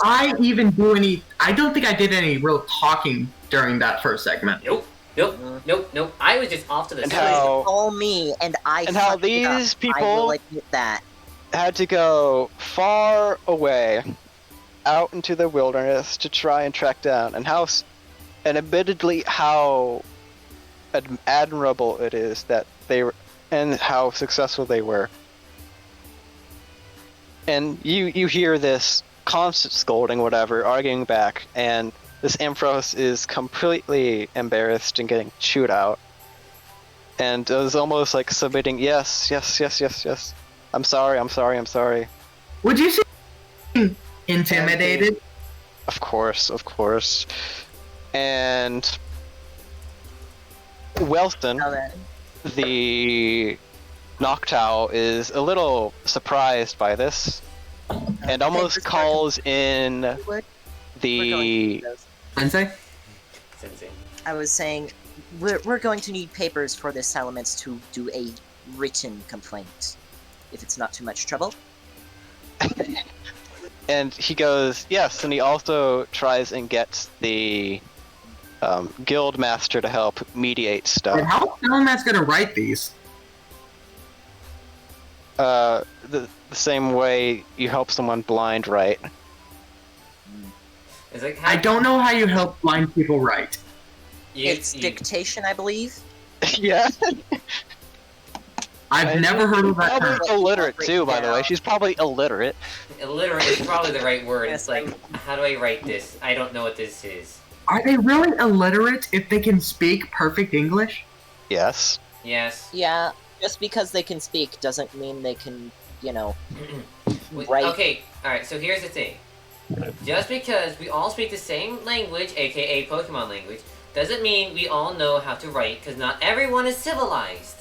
I even do any? I don't think I did any real talking during that first segment. Nope. Nope. I was just off to the And side. how- All me, and I. And how fucked it up. these I will people admit that. had to go far away, out into the wilderness to try and track down, and admittedly how admirable it is that they were, and how successful they were. And you hear this constant scolding, whatever, arguing back, and this Ampharos is completely embarrassed and getting chewed out. And it was almost like submitting, yes. I'm sorry. Would you say intimidated? Of course. And Wellston, Now then, the Noctowl, is a little surprised by this, and almost papers calls in would- we're going to the... need those. Sensei? Sensei. I was saying, we're going to need papers for this Salamence to do a written complaint. If it's not too much trouble. And he goes, yes, and he also tries and gets the guild master to help mediate And stuff. how is Salamence gonna write these? The same way you help someone blind write. It's like I don't know how you help blind people write. It's dictation, I believe. Yeah. I've never heard of that term. Probably illiterate too, by the way. She's probably illiterate. Illiterate is probably the right word. Yes, It's like, how do I write this? I don't know what this is. Are they really illiterate if they can speak perfect English? Yes. Yes. Yeah, just because they can speak doesn't mean they can, Wait, Right. Okay, alright, so here's the thing. Just because we all speak the same language, aka Pokemon language, doesn't mean we all know how to write, because not everyone is civilized.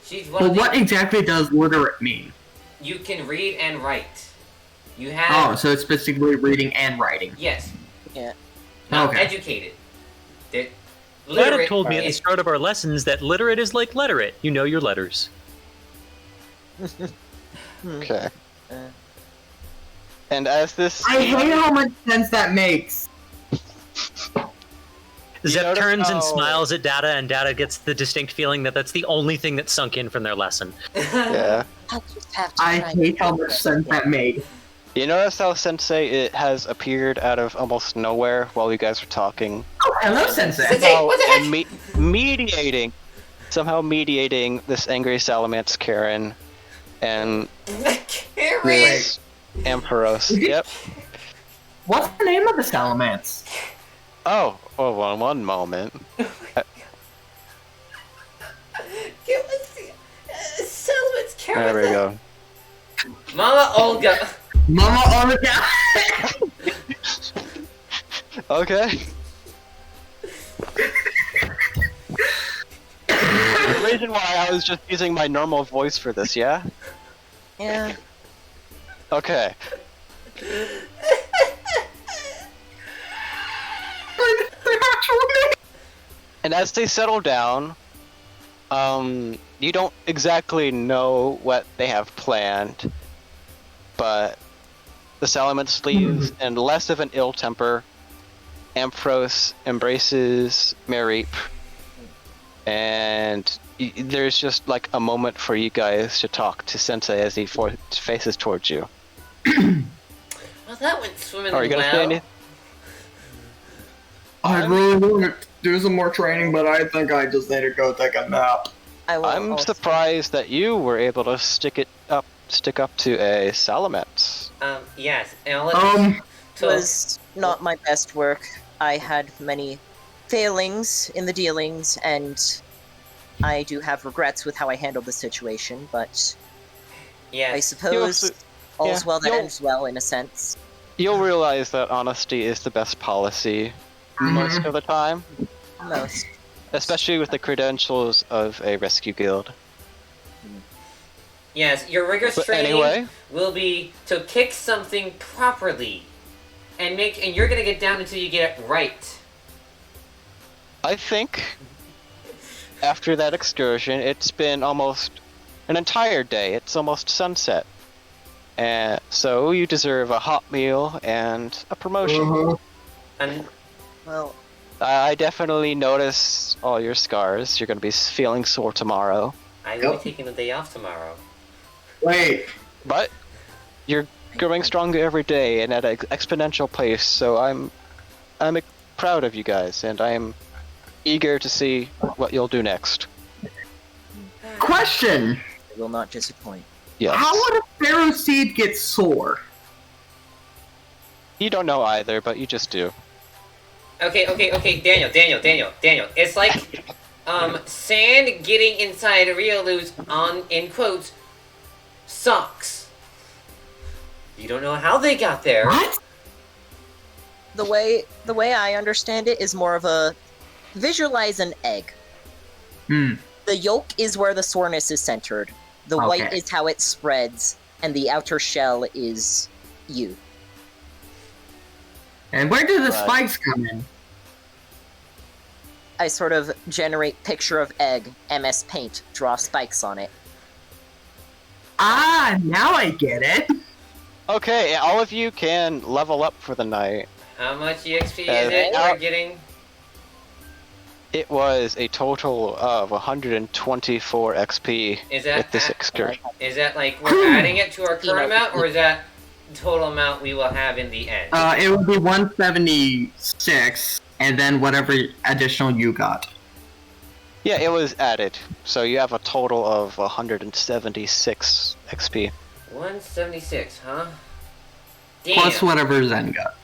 She's one But of the... what exactly does literate mean? You can read and write. You have... Oh, so it's specifically reading and writing. Yes. Yeah. Not Okay. educated. They're Lad literate told me at the is- start of our lessons that literate is like letterate. You know your letters. Okay. Uh. And as this... I hate how much sense that makes. Zep notice turns and how- smiles at Data, and Data gets the distinct feeling that that's the only thing that's sunk in from their lesson. Yeah. I just have to I try hate how and- much sense that made. You notice how Sensei it has appeared out of almost nowhere while you guys were talking? Oh, hello, Sensei. Sensei, what the heck? And somehow mediating this angry Salamence Karen and Carrie! this Ampharos. Yep. What's the name of the Salamence? Oh, one moment. Give us Selma's There we go. Mama Olga. Mama Olga. Okay. The reason why I was just using my normal voice for this, yeah? Yeah. Okay. And as they settle down, you don't exactly know what they have planned, but the Salamence leaves in less of an ill temper. Ampharos embraces Marip, and there's just like a moment for you guys to talk to Sensei as he faces towards you. Well, that went swimming Are you gonna say well. anything? I really want to do some more training, but I think I just need to go take a nap. I will I'm also- surprised that you were able to stick up to a Salamence. Yes, and I'll let It so, was not my best work. I had many failings in the dealings, and I do have regrets with how I handled the situation, but I yes. suppose all's yeah, well that you'll- ends well in a sense. You'll realize that honesty is the best policy most of the time, Most. especially with the credentials of a rescue guild. Yes, your rigorous But training anyway, will be to kick something properly. And you're gonna get down until you get it right. I think after that excursion, it's been almost an entire day. It's almost sunset. And so you deserve a hot meal and a promotion. And Well, I definitely notice all your scars. You're gonna be feeling sore tomorrow. I will be taking the day off tomorrow. Wait. But you're growing stronger every day and at an exponential pace, so I'm proud of you guys, and I'm eager to see what you'll do next. Question. I will not disappoint. Yes. How would a pharaoh seed get sore? You don't know either, but you just do. Okay, Daniel. It's like, sand getting inside Riolu's in quotes, socks. You don't know how they got there. What? The way I understand it is more of a visualize an egg. Hmm. The yolk is where the soreness is centered. The white Okay. is how it spreads, and the outer shell is you. And where do the Right. spikes come in? I sort of generate picture of egg, MS Paint, draw spikes on it. Ah, now I get it. Okay, all of you can level up for the night. How much EXP is it now- we're getting? It was a total of 124 XP Is with that this excursion. is that like we're adding it to our current amount, or is that the total amount we will have in the end? It would be 176, and then whatever additional you got. Yeah, it was added, so you have a total of 176 XP. 176, huh? Damn. Plus whatever Zen got.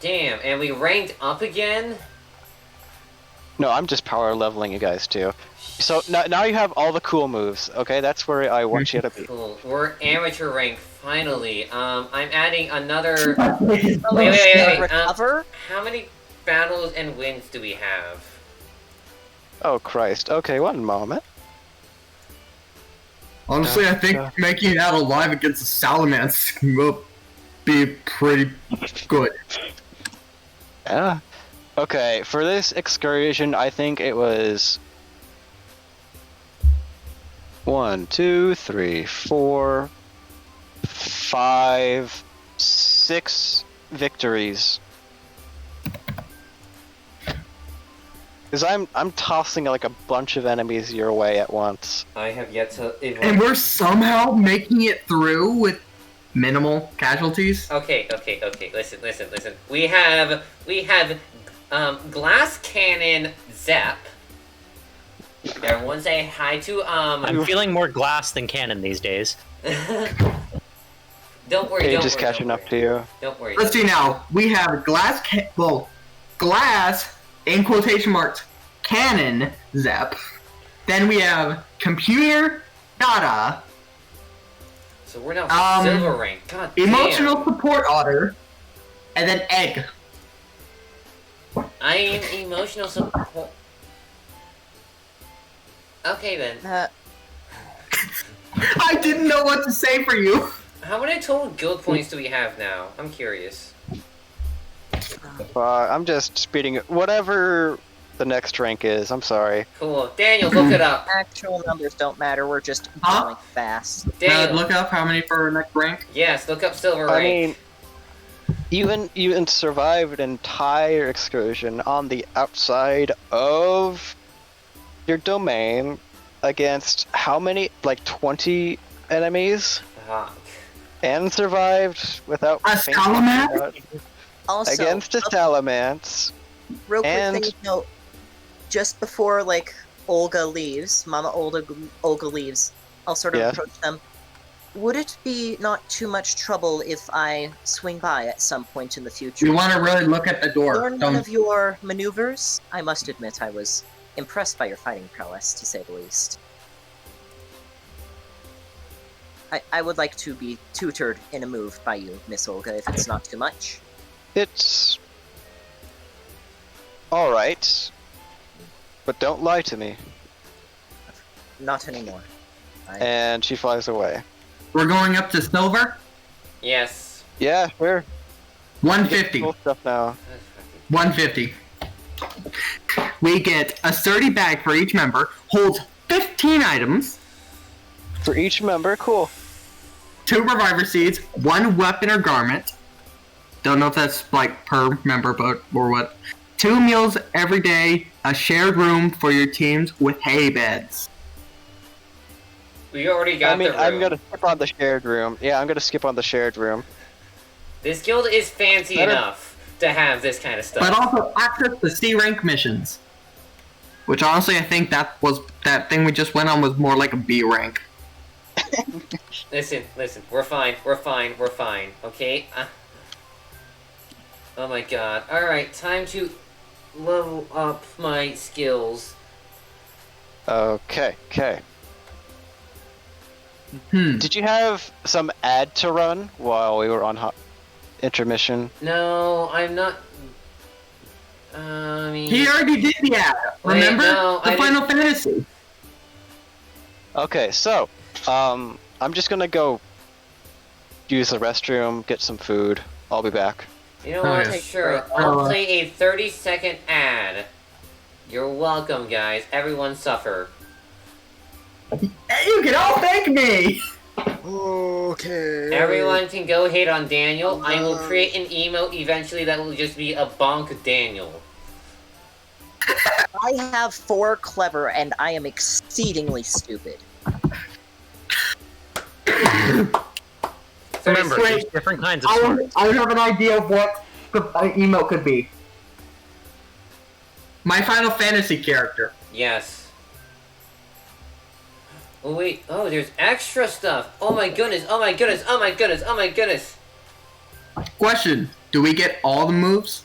Damn, and we ranked up again? No, I'm just power leveling you guys too. So now you have all the cool moves. Okay, that's where I want you to be. Cool. We're amateur rank, finally. I'm adding another... Wait, wait. Recover? How many battles and wins do we have? Oh Christ. Okay, one moment. Honestly, I think Yeah. making it out alive against the Salamence will be pretty good. Yeah. Okay, for this excursion, I think it was 1, 2, 3, 4, 5, 6 victories. Because I'm tossing like a bunch of enemies your way at once. I have yet to... And we're somehow making it through with minimal casualties. Okay. Listen. We have Glass Cannon Zep. Everyone say hi to I'm feeling more glass than cannon these days. Don't worry. Paige is catching up to you. Don't worry. Let's see now. We have glass, in quotation marks, cannon Zep. Then we have computer data, So we're now silver rank. God damn. emotional support otter, and then egg. I am emotional support. Okay then. I didn't know what to say for you. How many total guild points do we have now? I'm curious. I'm just speeding it. Whatever the next rank is, I'm sorry. Cool. Daniel, look it up. Actual numbers don't matter, we're just Huh? going fast. Daniel. Look up how many for next rank. Yes, look up silver I rank. mean, you survived an entire excursion on the outside of your domain against how many? Like 20 enemies? Fuck. And survived without A fainting Salamence? out Also, against a Salamence. real quick and- thing to note, just before, like, Olga leaves, Mama Olga leaves, I'll sort of Yes. approach them. Would it be not too much trouble if I swing by at some point in the future? You want to really look at the door. Learn one Don't. of your maneuvers? I must admit I was impressed by your fighting prowess, to say the least. I would like to be tutored in a move by you, Miss Olga, if it's not too much. It's alright. But don't lie to me. Not anymore. And she flies away. We're going up to silver. Yes. Yeah, sure. 150. Cool stuff now. 150. We get a sturdy bag for each member, holds 15 items, For each member, cool. 2 reviver seeds, 1 weapon or garment, Don't know if that's like per member, but or what. 2 meals every day, a shared room for your teams with hay beds. We already got the room. I'm gonna skip on the shared room. Yeah, I'm gonna skip on the shared room. This guild is fancy enough to have this kind of stuff. But also access to C rank missions. Which honestly, I think that thing we just went on was more like a B rank. Listen, we're fine, okay? Oh my god. Alright, time to level up my skills. Okay. Hmm. Did you have some ad to run while we were on intermission? No, I'm not... He already did the ad. Remember? No, the Final Fantasy. Okay, so, I'm just gonna go use the restroom, get some food. I'll be back. You know what? Okay. Sure, I'll play a 30-second ad. You're welcome, guys. Everyone suffer. You can all thank me! Okay. Everyone can go hate on Daniel. I will create an emote eventually that will just be a bonk Daniel. I have 4 clever, and I am exceedingly stupid. Remember, Wait, there's different kinds of smart. I have an idea of what the emote could be. My Final Fantasy character. Yes. Oh wait, oh there's extra stuff. Oh my goodness, oh my goodness, oh my goodness, oh my goodness. Question, do we get all the moves?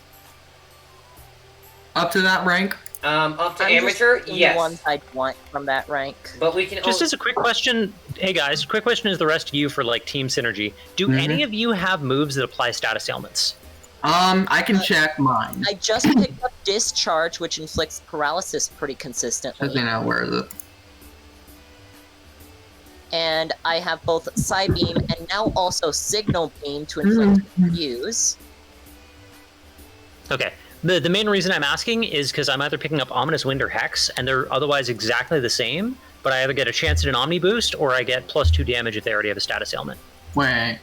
Up to that rank? Up to I'm amateur? just the Yes. ones I'd want from that rank. But we can Just as a quick question, hey guys, quick question is the rest of you for like team synergy. Do any of you have moves that apply status ailments? I can check mine. I just picked up Discharge, which inflicts paralysis pretty consistently. Checking out where is it? And I have both Psybeam and now also Signal Beam to inflict confuse. Okay. The main reason I'm asking is because I'm either picking up Ominous Wind or Hex, and they're otherwise exactly the same, but I either get a chance at an Omni boost, or I get +2 damage if they already have a status ailment. Wait.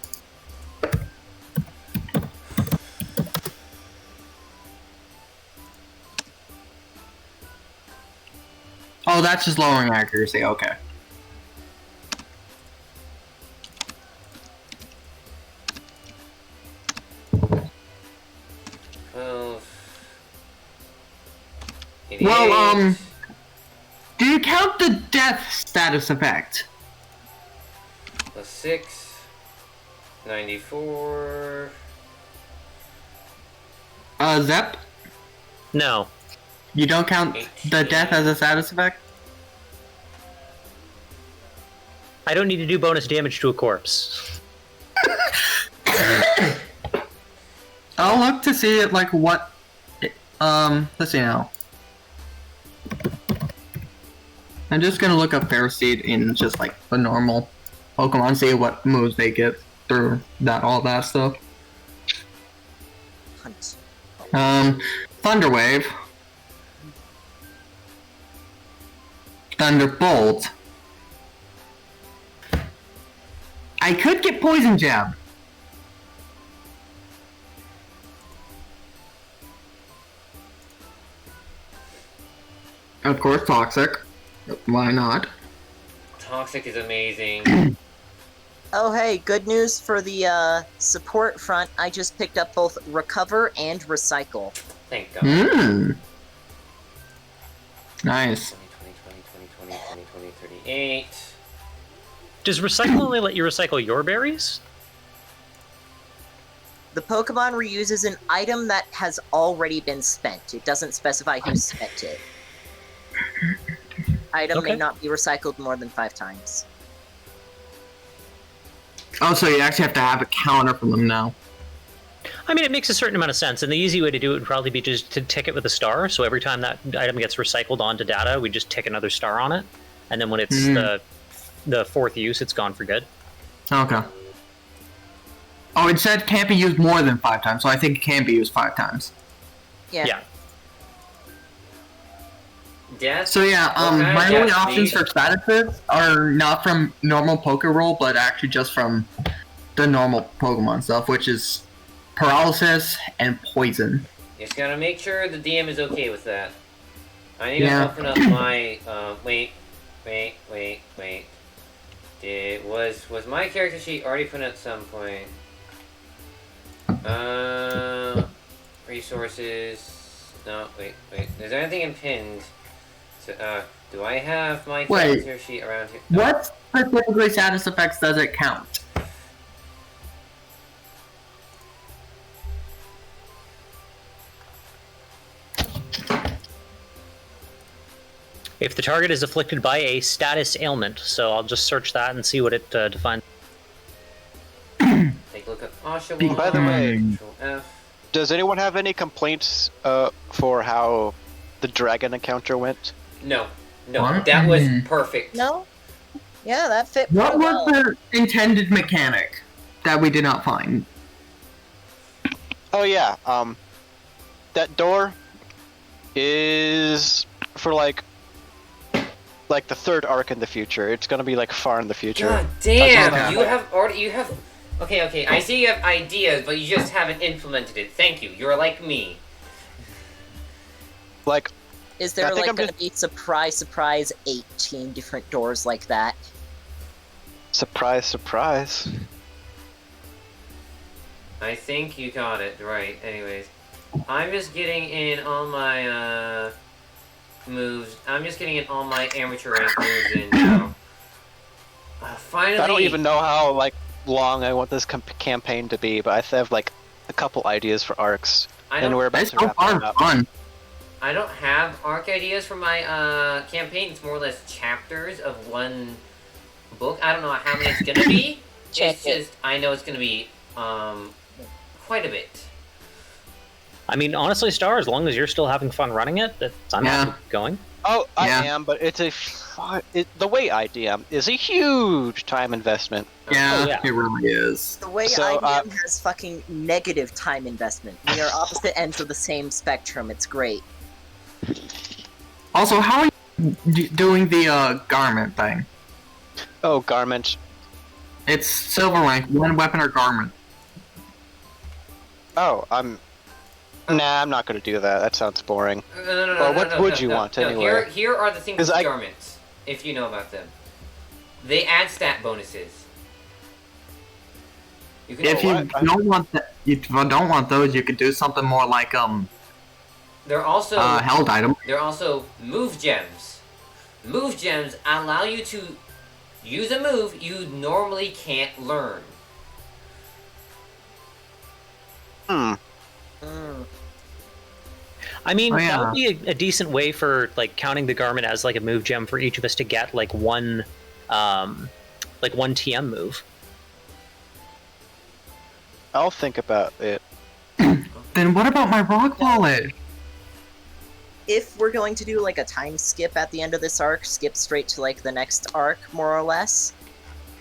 Oh, that's just lowering accuracy, okay. Well, do you count the death status effect? +6, 94. Zep? No. You don't count the death as a status effect? I don't need to do bonus damage to a corpse. I'll look to see it, like what. Let's see now. I'm just gonna look up Ferroseed in just like the normal Pokemon, see what moves they get through all that stuff. Hunt. Thunderwave. Thunderbolt. I could get Poison Jab. Of course, Toxic. Why not? Toxic is amazing. Oh hey, good news for the support front. I just picked up both Recover and Recycle. Thank God. Nice. 20, 38. Does Recycle only let you recycle your berries? The Pokemon reuses an item that has already been spent. It doesn't specify who spent it. Item may not be recycled more than 5 times. Oh, so you actually have to have a counter for them now. I mean, it makes a certain amount of sense, and the easy way to do it would probably be just to tick it with a star, so every time that item gets recycled onto data, we just tick another star on it, and then when it's the 4th use, it's gone for good. Okay. Oh, it said can't be used more than 5 times, so I think it can be used 5 times. Yeah. Death? So yeah, my Okay, only yeah, options these- for statuses are not from normal Pokerole, but actually just from the normal Pokemon stuff, which is paralysis, and poison. Just gotta make sure the DM is okay with that. I need Yeah. to open up my. Wait. Was my character sheet already put at some point? Resources. No, wait. Is there anything in pinned? So, do I have my character sheet around here? No. What specifically status effects does it count? If the target is afflicted by a status ailment, so I'll just search that and see what it defines. Take a look at Oshawa. By the way, Control F. does anyone have any complaints for how the dragon encounter went? No, What? that was perfect. No? Yeah, that fit What pretty was well. the intended mechanic that we did not find? Oh yeah, that door is for like the third arc in the future. It's gonna be like far in the future. God That's all damn! You have. Okay. I see you have ideas, but you just haven't implemented it. Thank you. You're like me. Like, Is there I think like I'm gonna be surprise 18 different doors like that? surprise. I think you got it right. Anyways, I'm just getting in all my moves. I'm just getting in all my amateur rank moves in now. Finally. I don't even know how like long I want this campaign to be, but I have like a couple ideas for arcs, and we're about It's to so wrap far it up. fun. I don't have arc ideas for my campaign. It's more or less chapters of one book. I don't know how many it's gonna be. Check It's just I know it's gonna be quite a bit. I mean, honestly, Star, as long as you're still having fun running it, I'm Yeah. happy going. Oh, Yeah. I am, but it's the way I DM is a huge time investment. Yeah, yeah. it really is. The way So, IBM has fucking negative time investment. We are opposite ends of the same spectrum. It's great. Also, how are you doing the garment thing? Oh, garment. It's silver rank, one weapon or garment. Oh, Nah, I'm not gonna do that. That sounds boring. No, Well, what would you want anyway? Here are the things 'Cause with garments, if you know about them. They add stat bonuses. You can If you what? don't want those, you could do something more like They're also held item. they're also move gems. Move gems allow you to use a move you normally can't learn. Mm. I mean, Oh, that yeah. would be a decent way for like counting the garment as like a move gem for each of us to get like one TM move. I'll think about it. Then what about my rock wallet? If we're going to do like a time skip at the end of this arc, skip straight to like the next arc, more or less,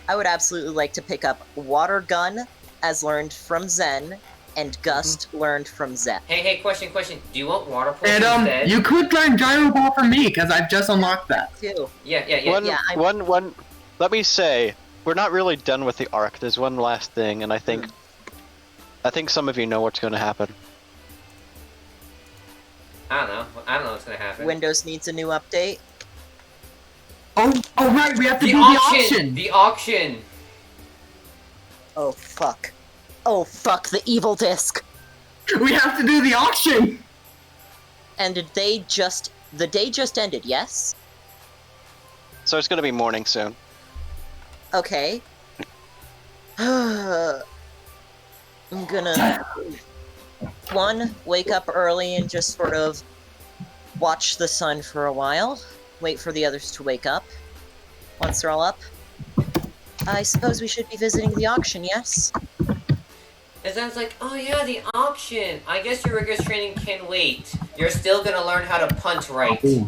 I would absolutely like to pick up Water Gun, as learned from Zen, and Gust, learned from Zen. Hey, question. Do you want water pulse And instead? you could learn gyro ball from me because I've just unlocked that. Too. Yeah. One. Let me say, we're not really done with the arc. There's one last thing, and I think some of you know what's going to happen. I don't know what's gonna happen. Windows needs a new update. Oh right, we have to The do auction. The auction. Oh fuck. Oh fuck, the evil disc! We have to do the auction. And the day just ended, yes? So it's going to be morning soon. Okay. I'm gonna wake up early and just sort of watch the sun for a while. Wait for the others to wake up. Once they're all up, I suppose we should be visiting the auction, yes? It sounds like, oh yeah, the auction. I guess your rigorous training can wait. You're still gonna learn how to punt right.